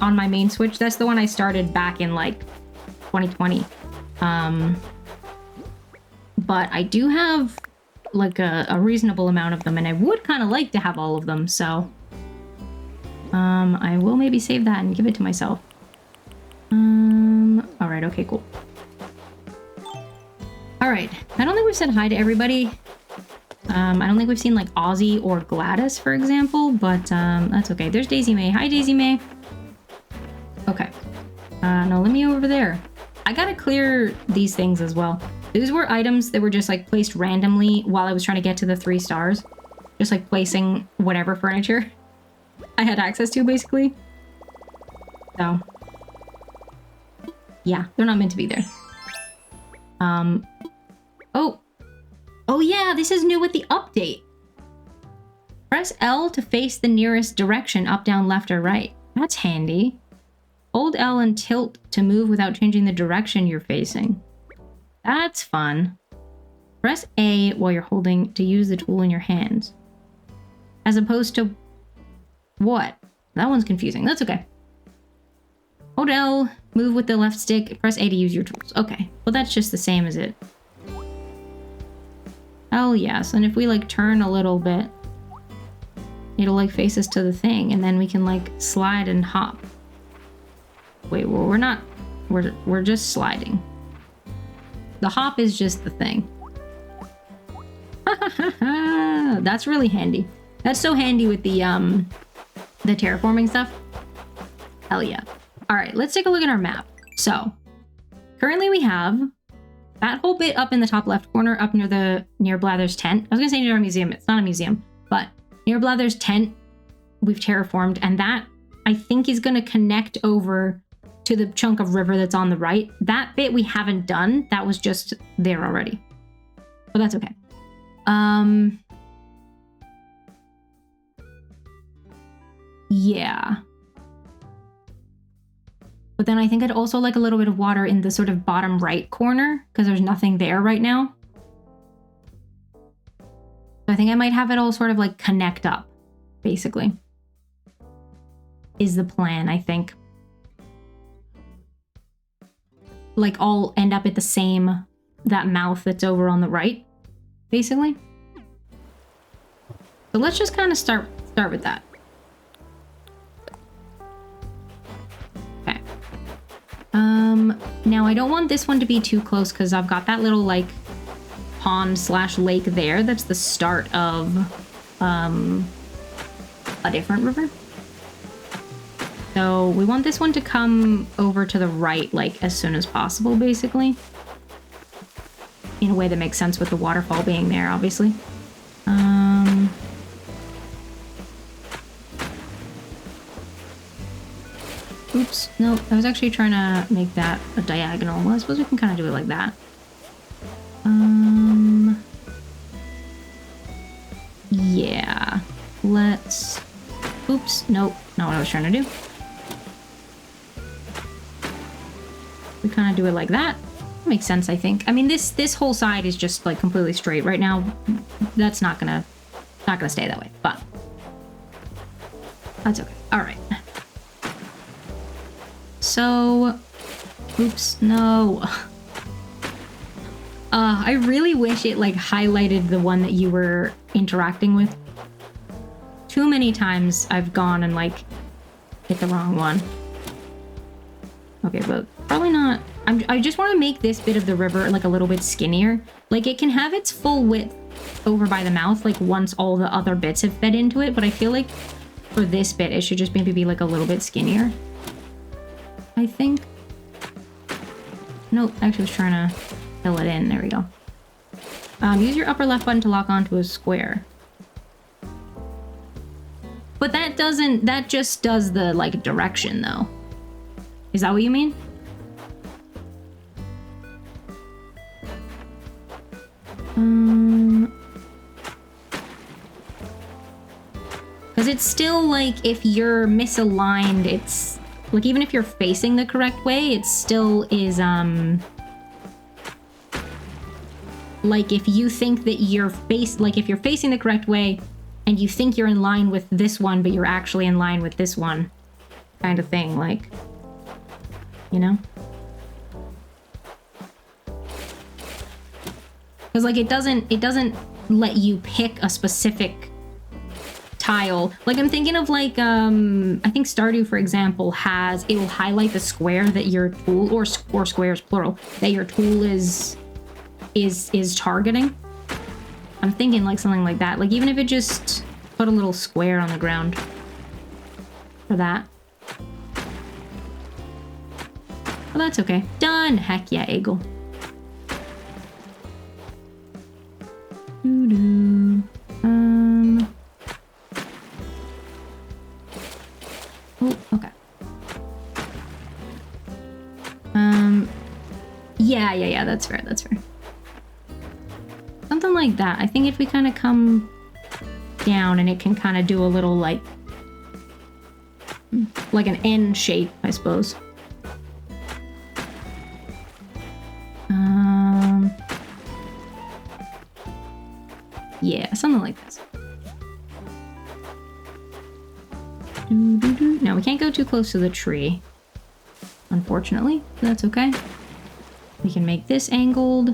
on my main Switch, that's the one I started back in, like, 2020. But I do have, like, a reasonable amount of them, and I would kind of like to have all of them, so... I will maybe save that and give it to myself. Alright, okay, cool. Alright, I don't think we've said hi to everybody. I don't think we've seen, like, Ozzy or Gladys, for example, but, that's okay. There's Daisy May. Hi, Daisy May. Okay. No, let me over there. I gotta clear these things as well. These were items that were just, like, placed randomly while I was trying to get to the 3 stars. Just, like, placing whatever furniture I had access to, basically. So. Yeah, they're not meant to be there. Oh. Oh yeah, this is new with the update. Press L to face the nearest direction, up, down, left, or right. That's handy. Hold L and tilt to move without changing the direction you're facing. That's fun. Press A while you're holding to use the tool in your hands. As opposed to... What? That one's confusing. That's okay. Hold L, move with the left stick, press A to use your tools. Okay, well that's just the same as it. Oh yes, and if we like turn a little bit, it'll like face us to the thing, and then we can like slide and hop. Wait, well we're not, we're just sliding. The hop is just the thing. That's really handy. That's so handy with the terraforming stuff. Hell yeah. All right, let's take a look at our map. So currently we have that whole bit up in the top left corner, up near Blather's tent. I was gonna say near our museum. It's not a museum, but near Blather's tent, we've terraformed, and that I think is gonna connect over to the chunk of river that's on the right. That bit we haven't done. That was just there already, but that's okay. Yeah. But then I think I'd also like a little bit of water in the sort of bottom right corner, because there's nothing there right now. So I think I might have it all sort of like connect up, basically. Is the plan, I think. Like all end up at the same, that mouth that's over on the right, basically. So let's just kind of start with that. Now I don't want this one to be too close because I've got that little like pond / lake there. That's the start of a different river. So we want this one to come over to the right like as soon as possible, basically. In a way that makes sense with the waterfall being there, obviously. Oops, no, I was actually trying to make that a diagonal. Well, I suppose we can kind of do it like that. Yeah, let's... Oops, nope, not what I was trying to do. We kind of do it like that. Makes sense, I think. I mean, this whole side is just like completely straight right now. That's not gonna stay that way, but that's okay. All right. So, oops, no. I really wish it like highlighted the one that you were interacting with. Too many times I've gone and like hit the wrong one. Okay, but probably not. I just want to make this bit of the river like a little bit skinnier. Like it can have its full width over by the mouth like once all the other bits have fed into it, but I feel like for this bit it should just maybe be like a little bit skinnier, I think. Nope, actually I was trying to fill it in. There we go. Use your upper left button to lock onto a square. But that doesn't, that just does the like direction though. Is that what you mean? Because it's still like if you're misaligned, it's like even if you're facing the correct way, it still is like if you think that you're if you're facing the correct way and you think you're in line with this one, but you're actually in line with this one kind of thing, like, you know? Because like it doesn't let you pick a specific tile. Like I'm thinking of like I think Stardew, for example, has, it will highlight the square that your tool, or squares plural, that your tool is targeting. I'm thinking like something like that. Like even if it just put a little square on the ground for that. Well, that's okay. Done. Heck yeah, Eagle. Oh, okay. Yeah, that's fair, that's fair. Something like that. I think if we kind of come down and it can kind of do a little like an N shape, I suppose. Yeah, something like this. Now we can't go too close to the tree, unfortunately. That's okay. We can make this angled.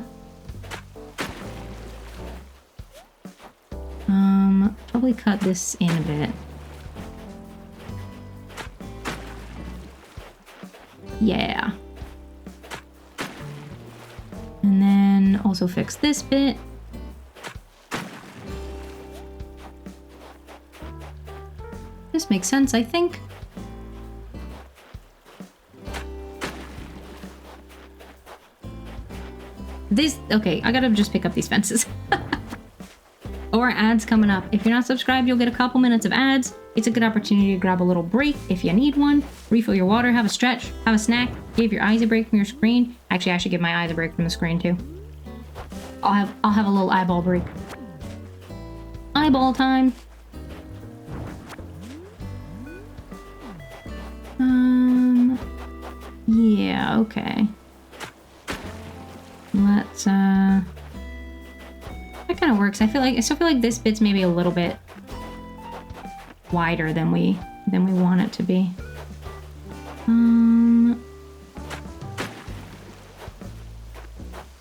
Probably cut this in a bit. Yeah. And then also fix this bit. This makes sense, I think. Okay, I gotta just pick up these fences. Or ads coming up. If you're not subscribed, you'll get a couple minutes of ads. It's a good opportunity to grab a little break if you need one. Refill your water, have a stretch, have a snack, give your eyes a break from your screen. Actually, I should give my eyes a break from the screen too. I'll have a little eyeball break. Eyeball time. Yeah, okay. Let's that kind of works. I still feel like this bit's maybe a little bit wider than we want it to be. No,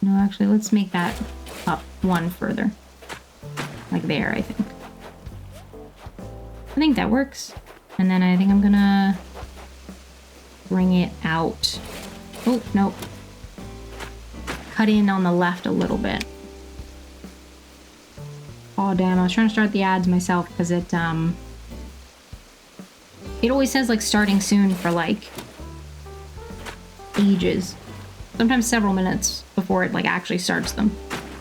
actually, let's make that up one further. Like there, I think. I think that works. And then I think I'm gonna bring it out. Oh, nope. Cut in on the left a little bit. Oh damn, I was trying to start the ads myself because it always says like starting soon for like ages. Sometimes several minutes before it like actually starts them.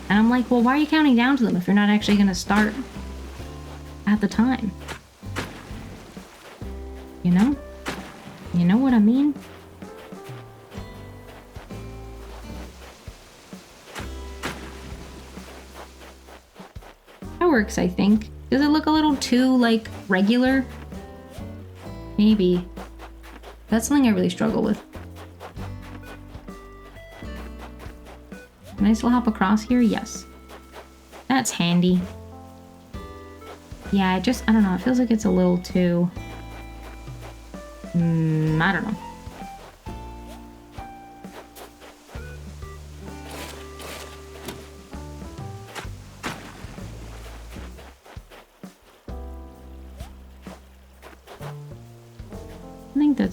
And I'm like, well, why are you counting down to them if you're not actually gonna start at the time? You know? You know what I mean? That works, I think. Does it look a little too, like, regular? Maybe. That's something I really struggle with. Can I still hop across here? Yes. That's handy. Yeah, I don't know. It feels like it's a little too... I don't know.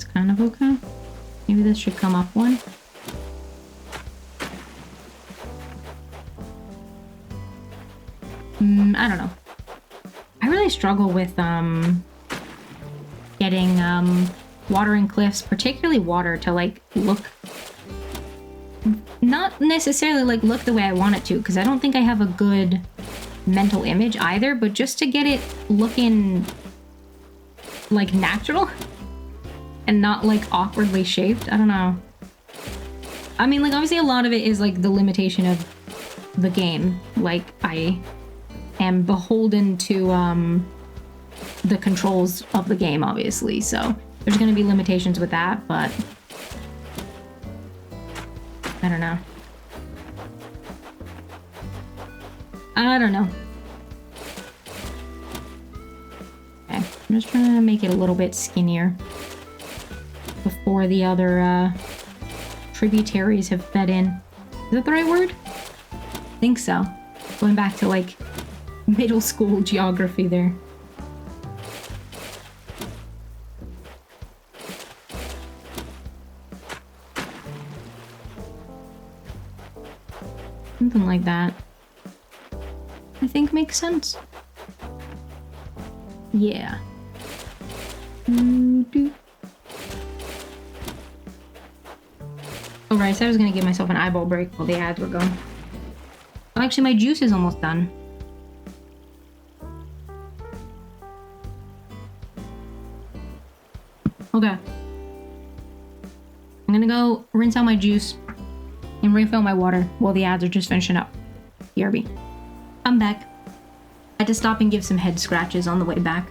That's kind of okay. Maybe this should come up one. I don't know. I really struggle with getting watering cliffs, particularly water, to like look, not necessarily like look the way I want it to, because I don't think I have a good mental image either, but just to get it looking like natural and not like awkwardly shaped. I don't know. I mean, like, obviously a lot of it is like the limitation of the game. Like, I am beholden to the controls of the game, obviously, so there's going to be limitations with that, but I don't know. I don't know. Okay, I'm just trying to make it a little bit skinnier before the other tributaries have fed in. Is that the right word? I think so. Going back to like middle school geography there. Something like that. I think makes sense. Yeah. Oh, right, so I was gonna give myself an eyeball break while the ads were going. Oh, actually, my juice is almost done. Okay. I'm gonna go rinse out my juice and refill my water while the ads are just finishing up. BRB. I'm back. I had to stop and give some head scratches on the way back.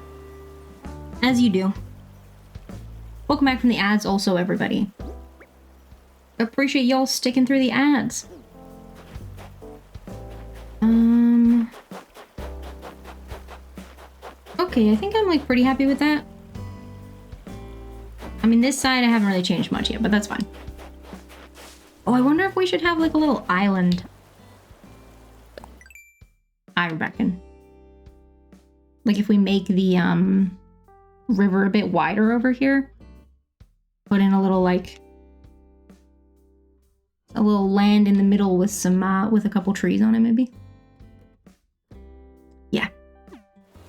As you do. Welcome back from the ads also, everybody. Appreciate y'all sticking through the ads. Okay, I think I'm like pretty happy with that. I mean, this side I haven't really changed much yet, but that's fine. Oh, I wonder if we should have like a little island. I reckon. Like if we make the river a bit wider over here. Put in a little like a little land in the middle with some with a couple trees on it, maybe. Yeah.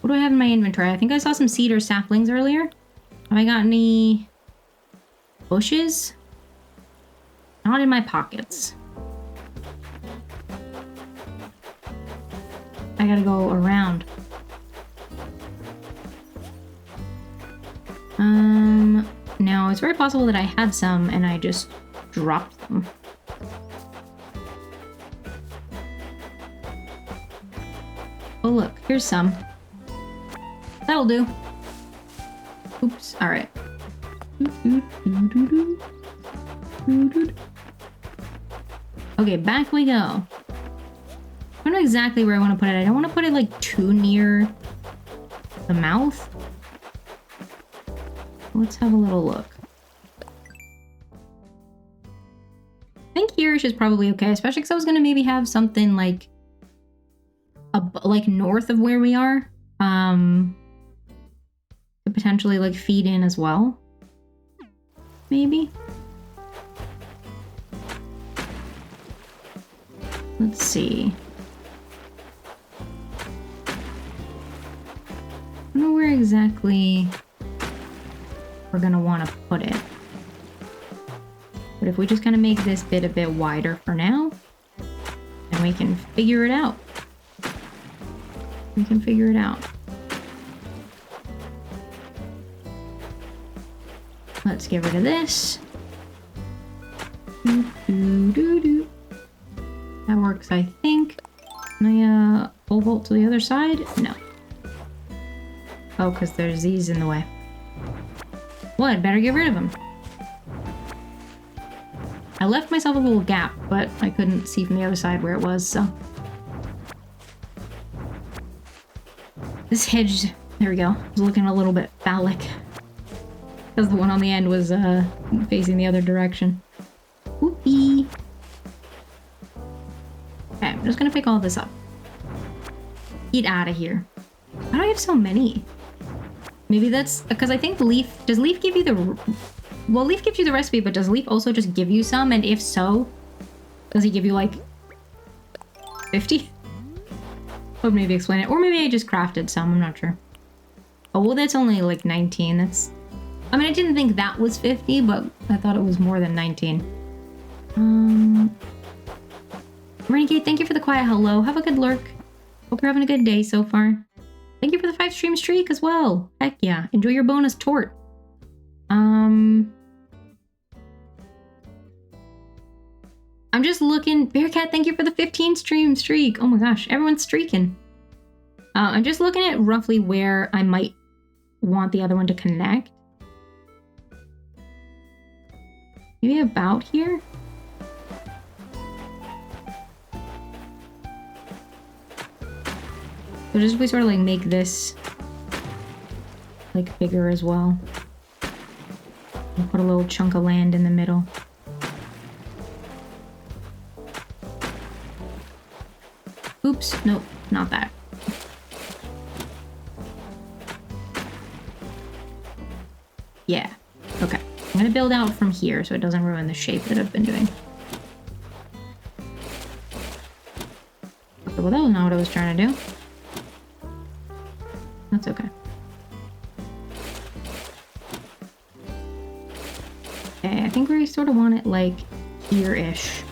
What do I have in my inventory? I think I saw some cedar saplings earlier. Have I got any bushes? Not in my pockets. I gotta go around. Now it's very possible that I had some and I just dropped them. Oh look, here's some. That'll do. Oops, alright. Okay, back we go. I don't know exactly where I want to put it. I don't want to put it like too near the mouth. Let's have a little look. I think here is probably okay, especially because I was going to maybe have something like north of where we are. To potentially like feed in as well. Maybe. Let's see. I don't know where exactly we're gonna want to put it. But if we just kind of make this bit a bit wider for now, then we can figure it out. We can figure it out. Let's get rid of this. That works, I think. Can I pole vault to the other side? No. Oh, because there's these in the way. Well, I'd better get rid of them. I left myself a little gap, but I couldn't see from the other side where it was, so. This hedge, there we go, was looking a little bit phallic. Because the one on the end was facing the other direction. Whoopee! Okay, I'm just gonna pick all this up. Get out of here. Why do I have so many? Maybe that's because I think leaf... Does leaf give you the Well, Leaf gives you the recipe, but does Leaf also just give you some? And if so, does he give you like 50? Would maybe explain it. Or maybe I just crafted some, I'm not sure. Oh, well, that's only like 19. That's... I mean, I didn't think that was 50, but I thought it was more than 19. Renegade, thank you for the quiet hello. Have a good lurk. Hope you're having a good day so far. Thank you for the 5 stream streak as well. Heck yeah. Enjoy your bonus tort. I'm just looking. Bearcat, thank you for the 15 stream streak. Oh my gosh, everyone's streaking. I'm just looking at roughly where I might want the other one to connect. Maybe about here? So just if we sort of like make this like bigger as well. We'll put a little chunk of land in the middle. Oops, nope, not that. Yeah, okay. I'm gonna build out from here so it doesn't ruin the shape that I've been doing. Okay, well that was not what I was trying to do. That's okay. Okay, I think we sort of want it like here-ish.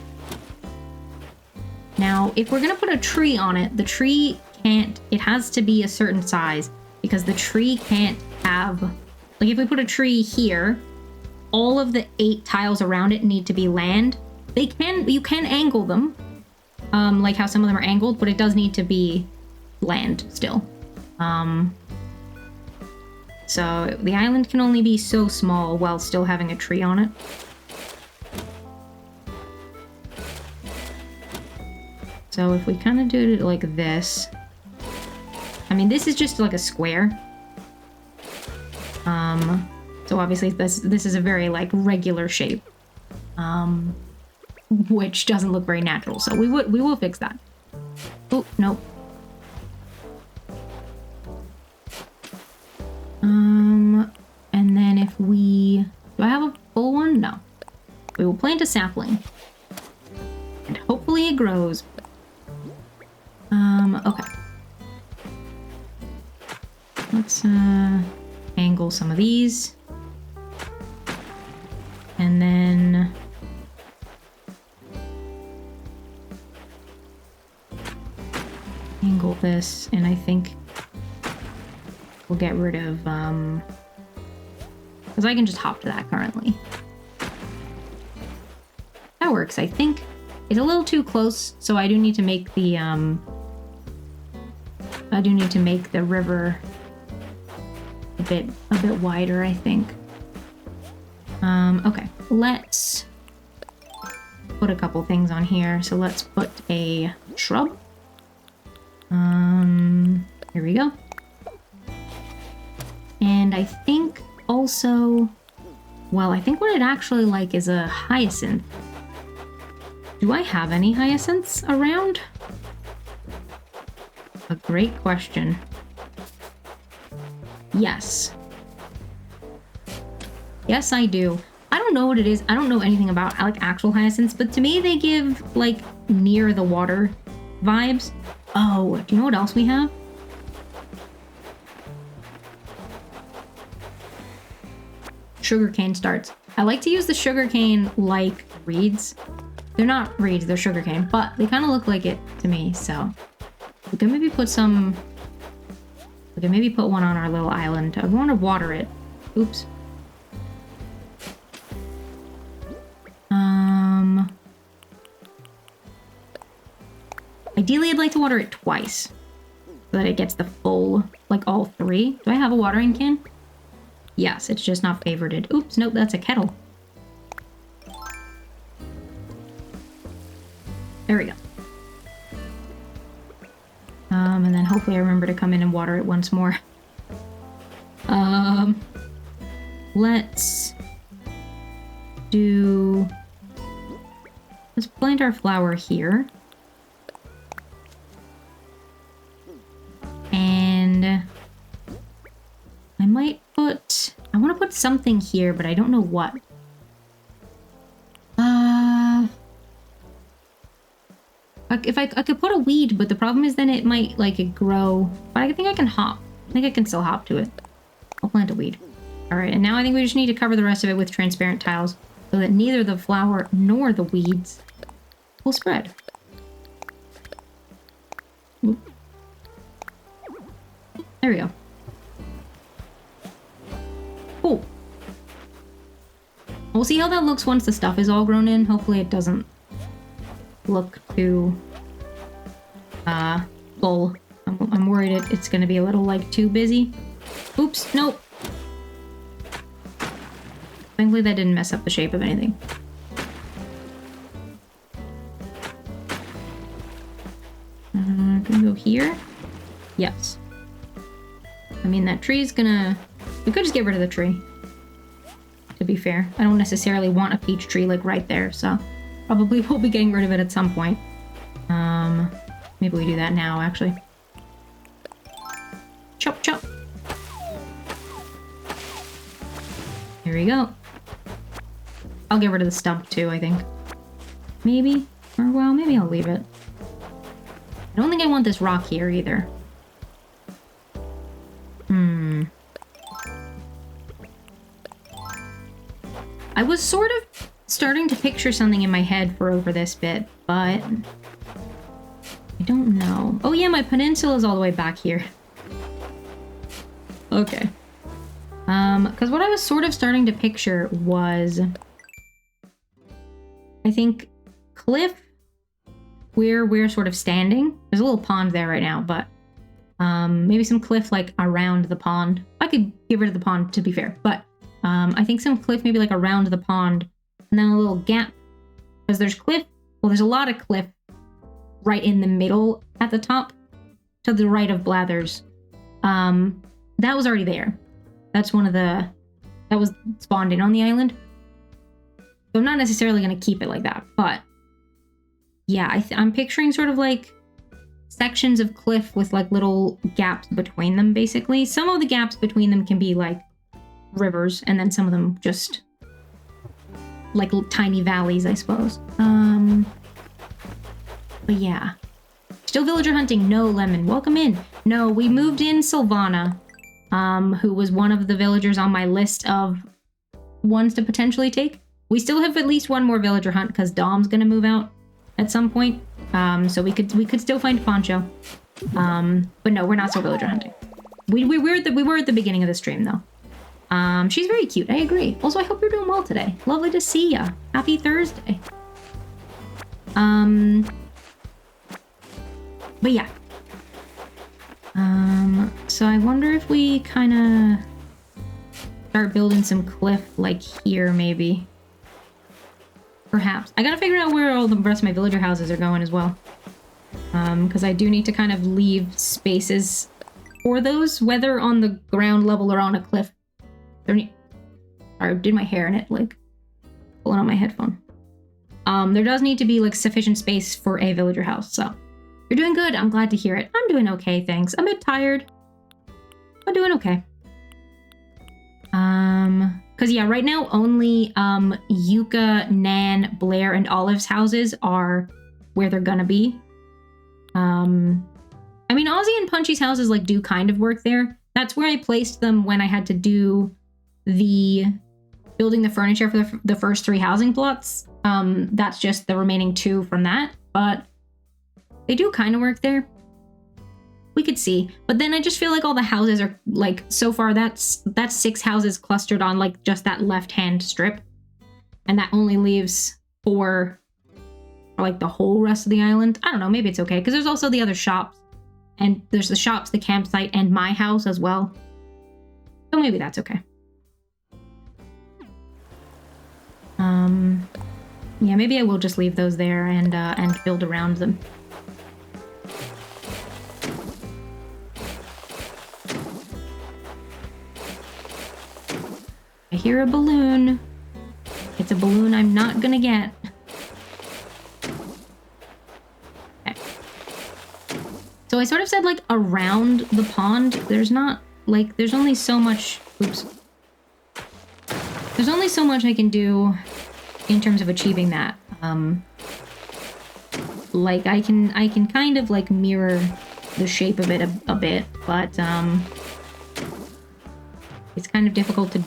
Now, if we're gonna put a tree on it, the tree can't, it has to be a certain size because the tree can't have, like if we put a tree here, all of the 8 tiles around it need to be land. You can angle them, like how some of them are angled, but it does need to be land still. So the island can only be so small while still having a tree on it. So if we kind of do it like this, I mean, this is just like a square. So obviously this is a very like regular shape, which doesn't look very natural. So we will fix that. Oh, nope. And then if we, do I have a full one? No. We will plant a sapling. And hopefully it grows. Okay. Let's, angle some of these. And then... angle this, and I think we'll get rid of, because I can just hop to that currently. That works, I think. It's a little too close, so I do need to make the, river a bit wider, I think. Okay, let's put a couple things on here. So let's put a shrub. Here we go. And I think also, well, I think what I'd actually like is a hyacinth. Do I have any hyacinths around? A great question. Yes. Yes, I do. I don't know what it is. I don't know anything about like actual hyacinths, but to me they give like near the water vibes. Oh, do you know what else we have? Sugarcane starts. I like to use the sugarcane like reeds. They're not reeds, they're sugarcane, but they kind of look like it to me, so we can maybe put some... we can maybe put one on our little island. I want to water it. Oops. Ideally, I'd like to water it twice so that it gets the full, like all 3. Do I have a watering can? Yes, it's just not favorited. Oops, nope, that's a kettle. There we go. And then hopefully I remember to come in and water it once more. Let's plant our flower here. And I might put, I want to put something here, but I don't know what. I could put a weed, but the problem is then it might, like, it grow. But I think I can hop. I think I can still hop to it. I'll plant a weed. Alright, and now I think we just need to cover the rest of it with transparent tiles so that neither the flower nor the weeds will spread. Oop. There we go. Cool. We'll see how that looks once the stuff is all grown in. Hopefully it doesn't look too full. I'm worried it's gonna be a little, like, too busy. Oops, nope. Thankfully that didn't mess up the shape of anything. Can we go here? Yes. I mean, that tree's gonna... We could just get rid of the tree, to be fair. I don't necessarily want a peach tree, like, right there, so probably we'll be getting rid of it at some point. Maybe we do that now, actually. Chop, chop. There we go. I'll get rid of the stump, too, I think. Maybe? Or, well, maybe I'll leave it. I don't think I want this rock here, either. I was sort of starting to picture something in my head for over this bit, but I don't know. Oh yeah, my peninsula is all the way back here. Okay. Because what I was sort of starting to picture was, I think, cliff where we're sort of standing. There's a little pond there right now, but maybe some cliff, like, around the pond. I could get rid of the pond, to be fair, but I think some cliff maybe, like, around the pond, and then a little gap, because there's cliff, well, there's a lot of cliff right in the middle at the top, to the right of Blathers. That was already there. That's one of the... That was spawned in on the island. So I'm not necessarily going to keep it like that, but... Yeah, I'm picturing sort of, like, sections of cliff with, like, little gaps between them, basically. Some of the gaps between them can be, like, rivers, and then some of them just... like, tiny valleys, I suppose. But yeah. Still villager hunting, no Lemon. Welcome in. No, we moved in Sylvana, who was one of the villagers on my list of ones to potentially take. We still have at least one more villager hunt because Dom's gonna move out at some point. So we could still find Poncho. But no, we're not still villager hunting. We were at the beginning of the stream though. She's very cute, I agree. Also, I hope you're doing well today. Lovely to see ya. Happy Thursday. But yeah. So I wonder if we kind of start building some cliff, like, here, maybe. Perhaps. I gotta figure out where all the rest of my villager houses are going as well. Because I do need to kind of leave spaces for those, whether on the ground level or on a cliff. Sorry, I did my hair and it, like, pulling on my headphone. There does need to be, like, sufficient space for a villager house, so. You're doing good. I'm glad to hear it. I'm doing okay, thanks. I'm a bit tired. I'm doing okay. Because, yeah, right now only Yuka, Nan, Blair, and Olive's houses are where they're gonna be. I mean, Ozzy and Punchy's houses, like, do kind of work there. That's where I placed them when I had to do the building the furniture for the first 3 housing plots. That's just the remaining 2 from that, but they do kind of work there. We could see. But then I just feel like all the houses are, like, so far that's 6 houses clustered on, like, just that left-hand strip. And that only leaves 4 for, like, the whole rest of the island. I don't know, maybe it's okay. Because there's also the other shops. And there's the shops, the campsite, and my house as well. So maybe that's okay. Yeah, maybe I will just leave those there and build around them. I hear a balloon. It's a balloon I'm not gonna get. Okay. So I sort of said, like, around the pond, there's not, like, there's only so much, oops. There's only so much I can do in terms of achieving that. Like I can kind of like mirror the shape of it a bit, but it's kind of difficult to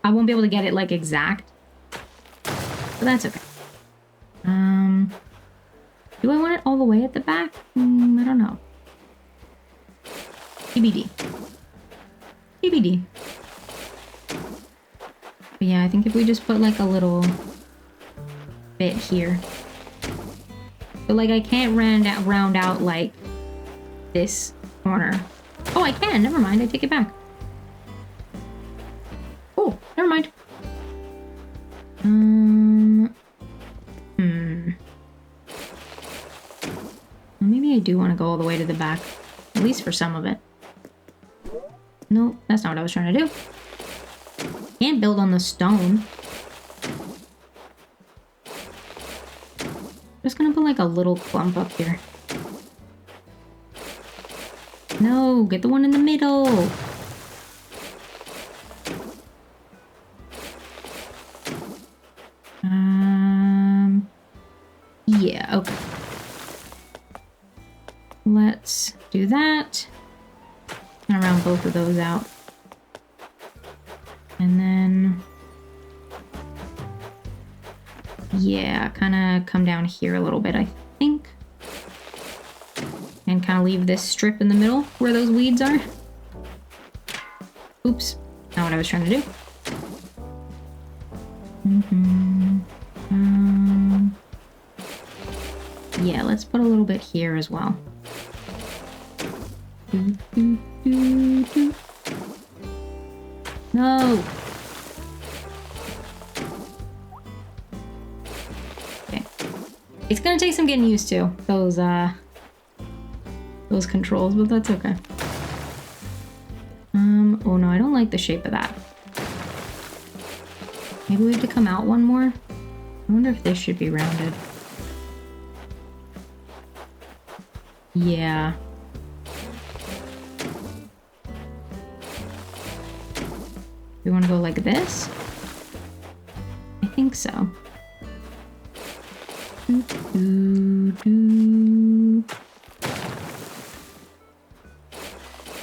I won't be able to get it like exact, but that's okay. Do I want it all the way at the back? I don't know. TBD. TBD. But yeah, I think if we just put like a little bit here. But like I can't round out like this corner. Oh, I can. Never mind. I take it back. Oh, never mind. Maybe I do want to go all the way to the back. At least for some of it. Nope, that's not what I was trying to do. Can't build on the stone. Just gonna put like a little clump up here. No, get the one in the middle. Yeah, okay. Let's do that. And round both of those out. And then... yeah, kind of come down here a little bit, I think. And kind of leave this strip in the middle where those weeds are. Oops, not what I was trying to do. Yeah, let's put a little bit here as well. No! Okay. It's gonna take some getting used to, those controls, but that's okay. Oh no, I don't like the shape of that. Maybe we have to come out one more? I wonder if this should be rounded. Yeah. We want to go like this? I think so.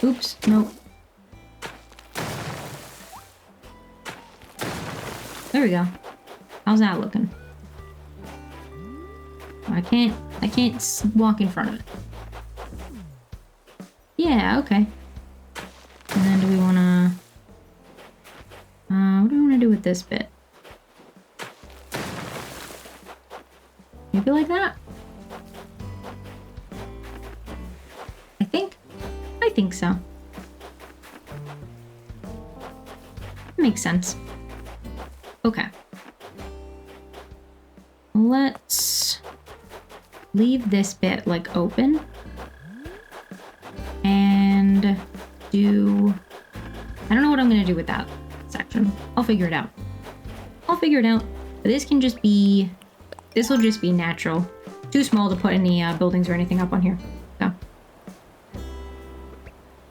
Oops, nope. There we go. How's that looking? I can't walk in front of it. Yeah, okay. And then do we want to... what do we want to do with this bit? Maybe like that? I think so. Makes sense. Okay. Let's leave this bit like open. And do... I don't know what I'm going to do with that section. I'll figure it out. But this can just be... this will just be natural. Too small to put any buildings or anything up on here. So.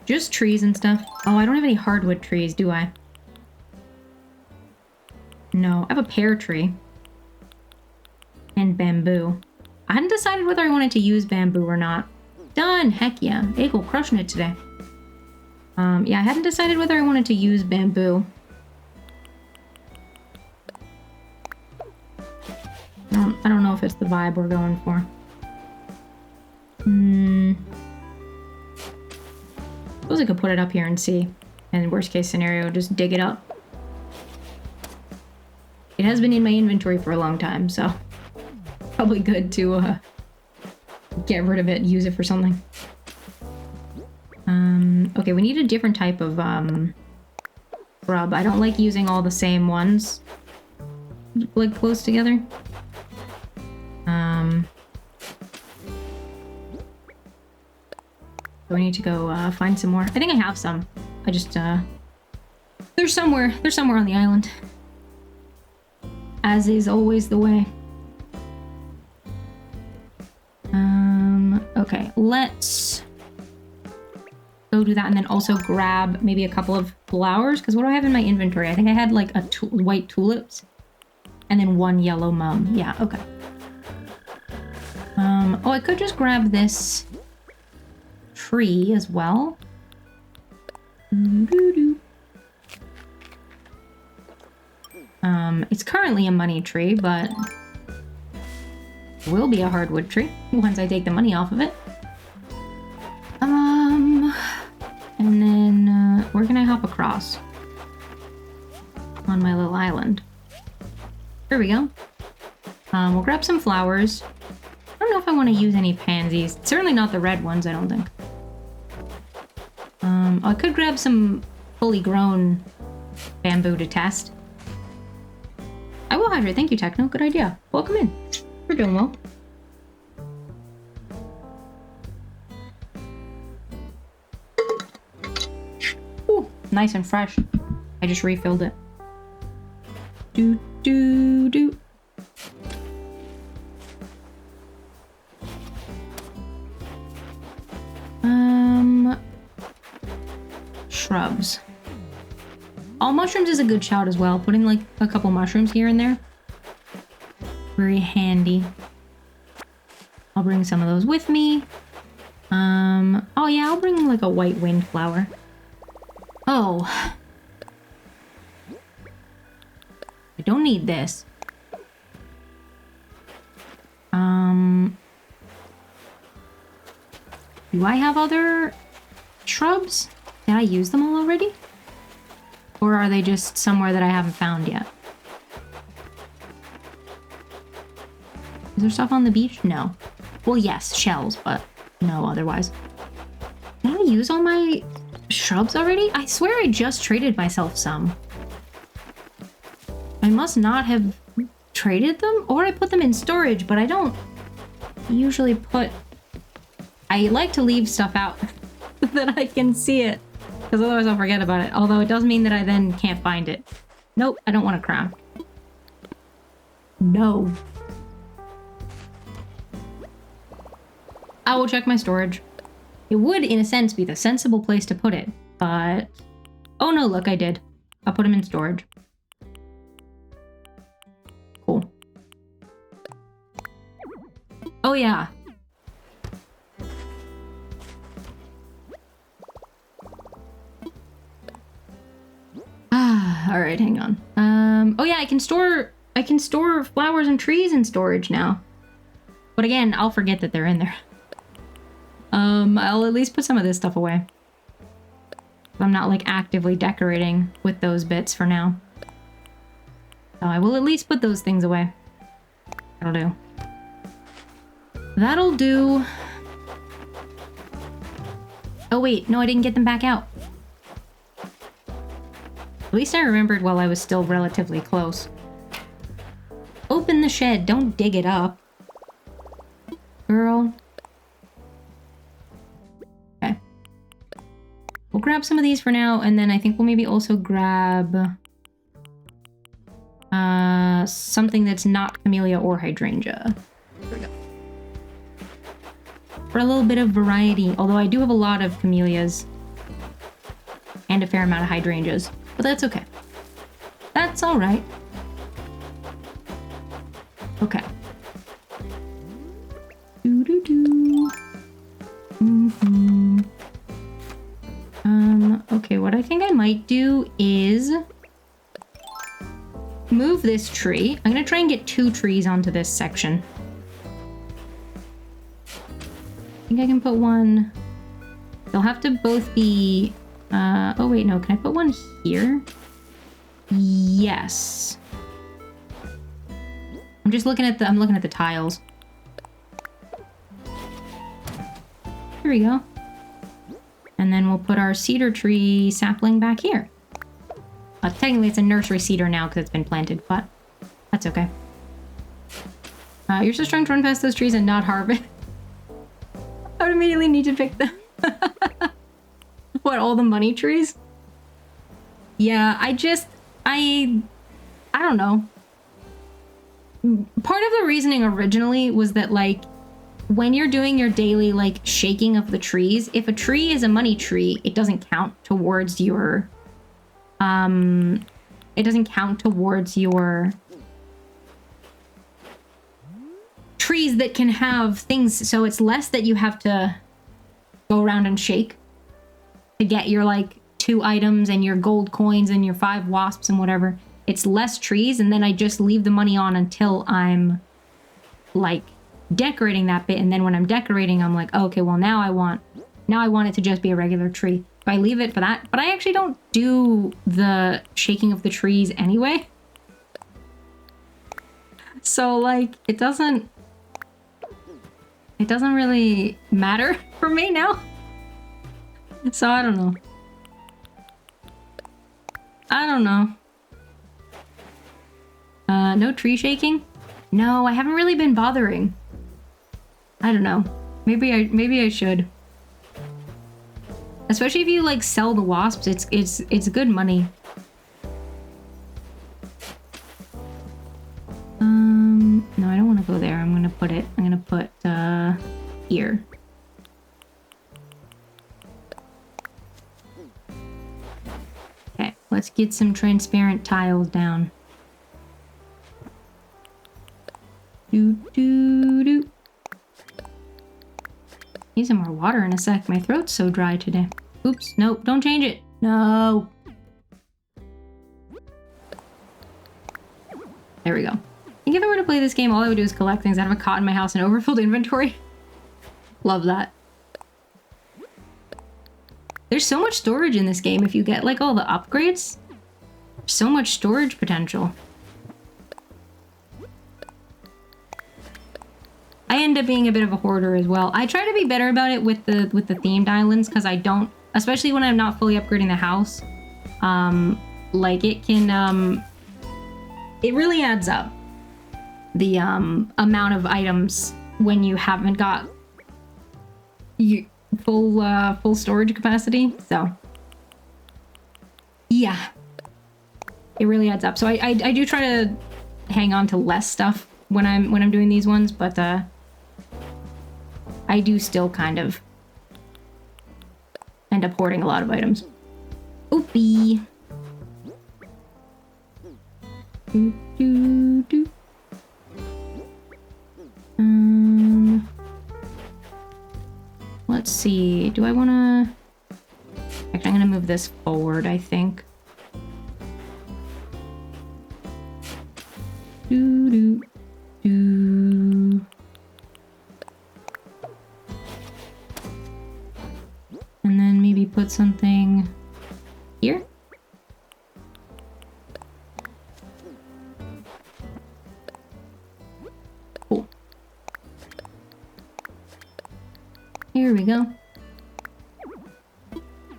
Just trees and stuff. Oh, I don't have any hardwood trees, do I? No, I have a pear tree. And bamboo. I hadn't decided whether I wanted to use bamboo or not. Done! Heck yeah. Eagle crushing it today. Yeah, I hadn't decided whether I wanted to use bamboo. I don't know if it's the vibe we're going for. Suppose I could put it up here and see. And worst case scenario, just dig it up. It has been in my inventory for a long time, so probably good to get rid of it, use it for something. Okay, we need a different type of scrub. I don't like using all the same ones like close together. So we need to go find some more. I think I have some. I just they're somewhere on the island. As is always the way. Okay, let's go go do that and then also grab maybe a couple of flowers. Because what do I have in my inventory? I think I had like white tulips and then one yellow mum. Yeah, okay. Oh, I could just grab this tree as well. It's currently a money tree, but it will be a hardwood tree once I take the money off of it. And then, where can I hop across? On my little island. There we go. We'll grab some flowers. I don't know if I want to use any pansies. Certainly not the red ones, I don't think. I could grab some fully grown bamboo to test. I will hydrate. Thank you, Techno. Good idea. Welcome in. We're doing well. Ooh, nice and fresh. I just refilled it. Do, do, do. Shrubs. All mushrooms is a good shout as well. Putting like a couple mushrooms here and there. Very handy. I'll bring some of those with me. Oh yeah, I'll bring like a white windflower. Oh. I don't need this. Do I have other shrubs? Did I use them all already? Or are they just somewhere that I haven't found yet? Is there stuff on the beach? No. Well, yes, shells, but no otherwise. Did I use all my shrubs already? I swear I just traded myself some. I must not have traded them, or I put them in storage, but I don't usually put... I like to leave stuff out that I can see it, because otherwise I'll forget about it. Although it does mean that I then can't find it. Nope, I don't want a crown. No. I will check my storage. It would, in a sense, be the sensible place to put it, but... Oh no, look, I did. I'll put them in storage. Cool. Oh yeah. All right, hang on. Oh yeah, I can store flowers and trees in storage now. But again, I'll forget that they're in there. I'll at least put some of this stuff away. I'm not like actively decorating with those bits for now. So I will at least put those things away. That'll do. That'll do. Oh wait, no, I didn't get them back out. At least I remembered while I was still relatively close. Open the shed, don't dig it up. Girl. Okay. We'll grab some of these for now, and then I think we'll maybe also grab... something that's not camellia or hydrangea. There we go. For a little bit of variety, although I do have a lot of camellias. And a fair amount of hydrangeas. But that's okay. That's alright. Okay. Doo-doo-doo. Mm-hmm. Okay, what I think I might do is move this tree. I'm gonna try and get 2 trees onto this section. I think I can put one... They'll have to both be... oh wait, no, can I put one here? Yes. I'm just looking at the tiles. Here we go. And then we'll put our cedar tree sapling back here. Technically it's a nursery cedar now because it's been planted, but that's okay. You're just trying to run past those trees and not harvest. I would immediately need to pick them. What, all the money trees? Yeah, I don't know. Part of the reasoning originally was that, like, when you're doing your daily like shaking of the trees, if a tree is a money tree, it doesn't count towards your trees that can have things. So it's less that you have to go around and shake to get your like 2 items and your gold coins and your 5 wasps and whatever. It's less trees, and then I just leave the money on until I'm like decorating that bit, and then when I'm decorating, I'm like, oh, okay, well now I want it to just be a regular tree. So I leave it for that, but I actually don't do the shaking of the trees anyway. So like it doesn't really matter for me now. So I don't know. No tree shaking? No, I haven't really been bothering. I don't know. Maybe I should. Especially if you like sell the wasps, it's good money. No, I don't want to go there. I'm gonna put here. Okay, let's get some transparent tiles down. Need some more water in a sec. My throat's so dry today. Oops, nope, don't change it. No. There we go. I think if I were to play this game, all I would do is collect things. I'd have a cot in my house and overfilled inventory. Love that. There's so much storage in this game if you get like all the upgrades. So much storage potential. I end up being a bit of a hoarder as well. I try to be better about it with the themed islands, because I don't, especially when I'm not fully upgrading the house. Like it can, it really adds up. The amount of items when you haven't got full storage capacity. So yeah, it really adds up. So I do try to hang on to less stuff when I'm doing these ones, but I do still kind of end up hoarding a lot of items. Oopie. Let's see. Do I want to... Actually, I'm going to move this forward, I think. And then maybe put something here. Cool. Here we go.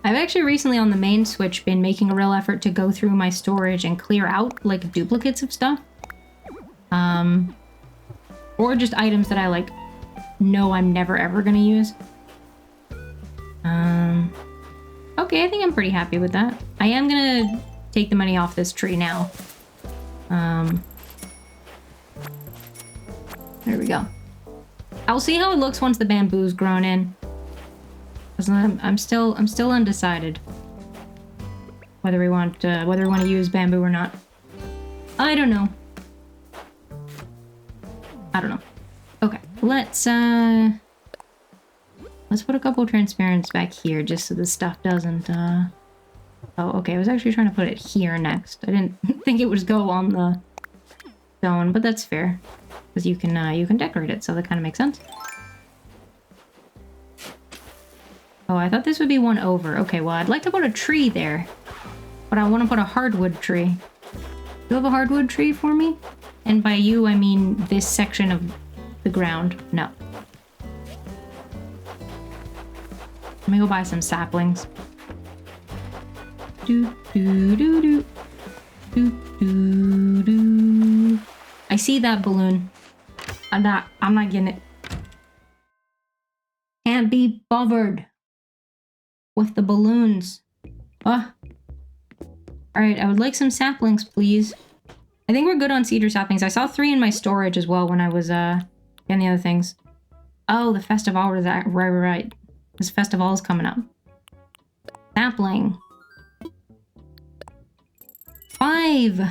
I've actually recently on the main switch been making a real effort to go through my storage and clear out like duplicates of stuff. Or just items that I like know I'm never ever gonna use. Okay, I think I'm pretty happy with that. I am gonna take the money off this tree now. There we go. I'll see how it looks once the bamboo's grown in. Cause I'm still undecided whether we want to use bamboo or not. I don't know. Okay, let's put a couple transparents back here just so the stuff doesn't oh, okay, I was actually trying to put it here next. I didn't think it would go on the stone, but that's fair. Because you can decorate it, so that kind of makes sense. Oh, I thought this would be one over. Okay, well, I'd like to put a tree there. But I want to put a hardwood tree. Do you have a hardwood tree for me? And by you, I mean this section of the ground. No. Let me go buy some saplings. Do do do do do do do. I see that balloon. I'm not getting it. Can't be bothered with the balloons. All right, I would like some saplings, please. I think we're good on cedar saplings. I saw 3 in my storage as well when I was getting the other things. Oh, the festival was that. Right. This festival is coming up. Sapling. 5.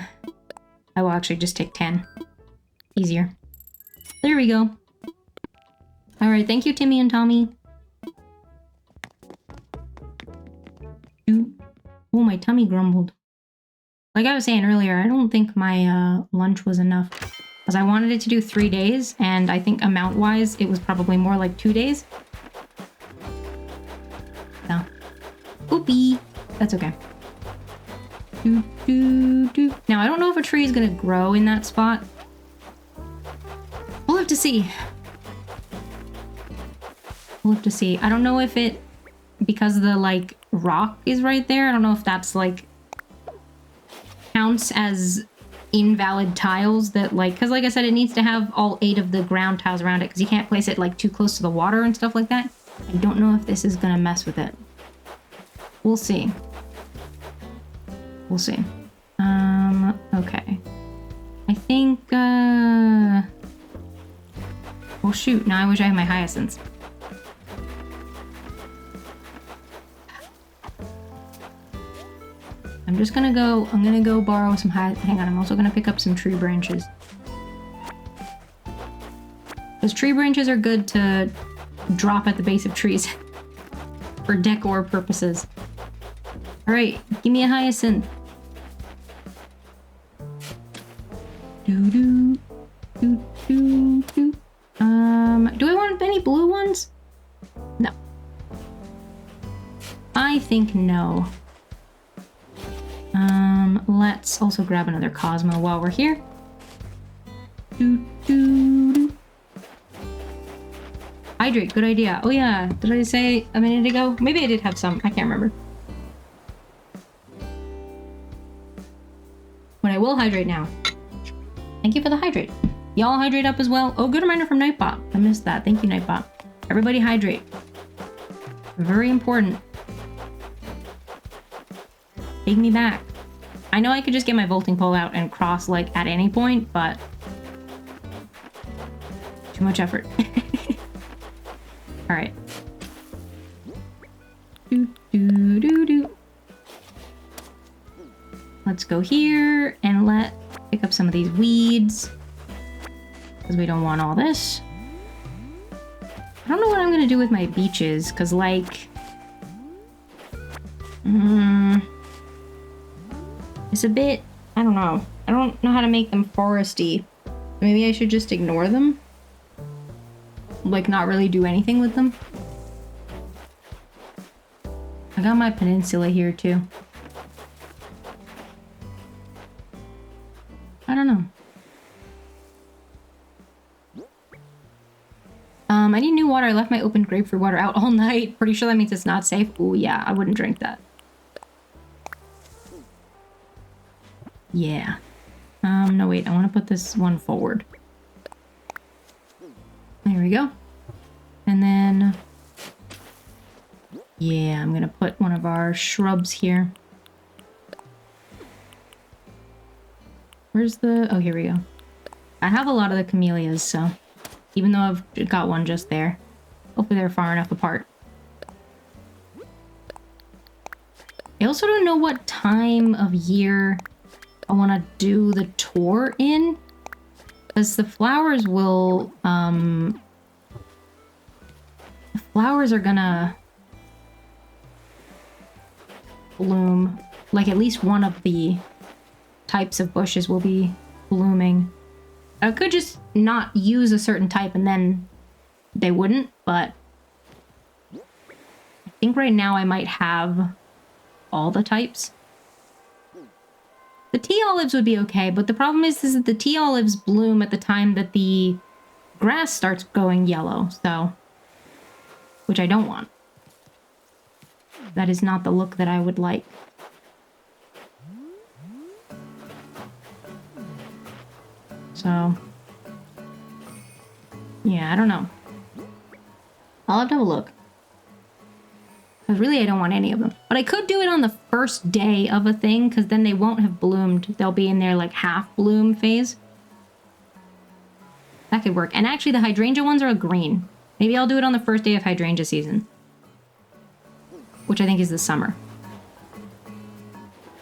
I will actually just take 10. Easier. There we go. Alright, thank you, Timmy and Tommy. Oh, my tummy grumbled. Like I was saying earlier, I don't think my lunch was enough. Because I wanted it to do 3 days, and I think amount-wise, it was probably more like 2 days. So. Oopie. That's okay. Now, I don't know if a tree is going to grow in that spot. We'll have to see. We'll have to see. I don't know if it... Because the, like, rock is right there, I don't know if that's, like... counts as invalid tiles that, like... Because, like I said, it needs to have all 8 of the ground tiles around it, because you can't place it, like, too close to the water and stuff like that. I don't know if this is going to mess with it. We'll see. We'll see. Okay. I think, well, shoot. Now I wish I had my hyacinths. I'm gonna go borrow some hang on, I'm also gonna pick up some tree branches. Because tree branches are good to drop at the base of trees. For decor purposes. Alright, give me a hyacinth. Do I want any blue ones? No. I think no. Let's also grab another Cosmo while we're here. Hydrate, good idea. Oh yeah, did I say a minute ago? Maybe I did have some, I can't remember. But I will hydrate now. Thank you for the hydrate. Y'all hydrate up as well. Oh, good reminder from Nightbot. I missed that. Thank you, Nightbot. Everybody hydrate. Very important. Take me back. I know I could just get my vaulting pole out and cross, like, at any point, but... too much effort. Alright. Let's go here and pick up some of these weeds. Because we don't want all this. I don't know what I'm gonna do with my beaches, because, like... it's a bit... I don't know. I don't know how to make them foresty. Maybe I should just ignore them? Like, not really do anything with them? I got my peninsula here, too. I don't know. I need new water. I left my open grapefruit water out all night. Pretty sure that means it's not safe. Oh, yeah. I wouldn't drink that. Yeah. No, wait. I want to put this one forward. There we go. And then... yeah, I'm going to put one of our shrubs here. Where's the... oh, here we go. I have a lot of the camellias, so... even though I've got one just there. Hopefully they're far enough apart. I also don't know what time of year I want to do the tour in. Because the flowers will... the flowers are gonna... bloom. Like, at least one of the types of bushes will be blooming. I could just not use a certain type and then they wouldn't, but I think right now I might have all the types. The tea olives would be okay, but the problem is that the tea olives bloom at the time that the grass starts going yellow, so... which I don't want. That is not the look that I would like. So, yeah, I don't know. I'll have to have a look. Because really, I don't want any of them. But I could do it on the first day of a thing, because then they won't have bloomed. They'll be in their, like, half-bloom phase. That could work. And actually, the hydrangea ones are green. Maybe I'll do it on the first day of hydrangea season, which I think is the summer.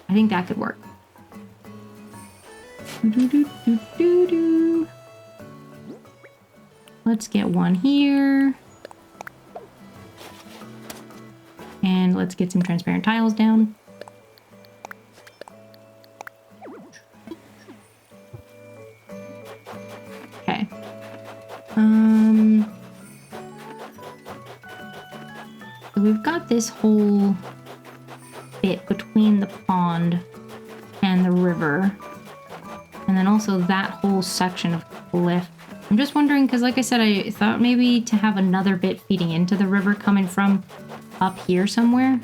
I think that could work. Let's get one here. And let's get some transparent tiles down. Okay. So we've got this whole bit between the pond and the river. And then also that whole section of cliff. I'm just wondering, because like I said, I thought maybe to have another bit feeding into the river coming from up here somewhere.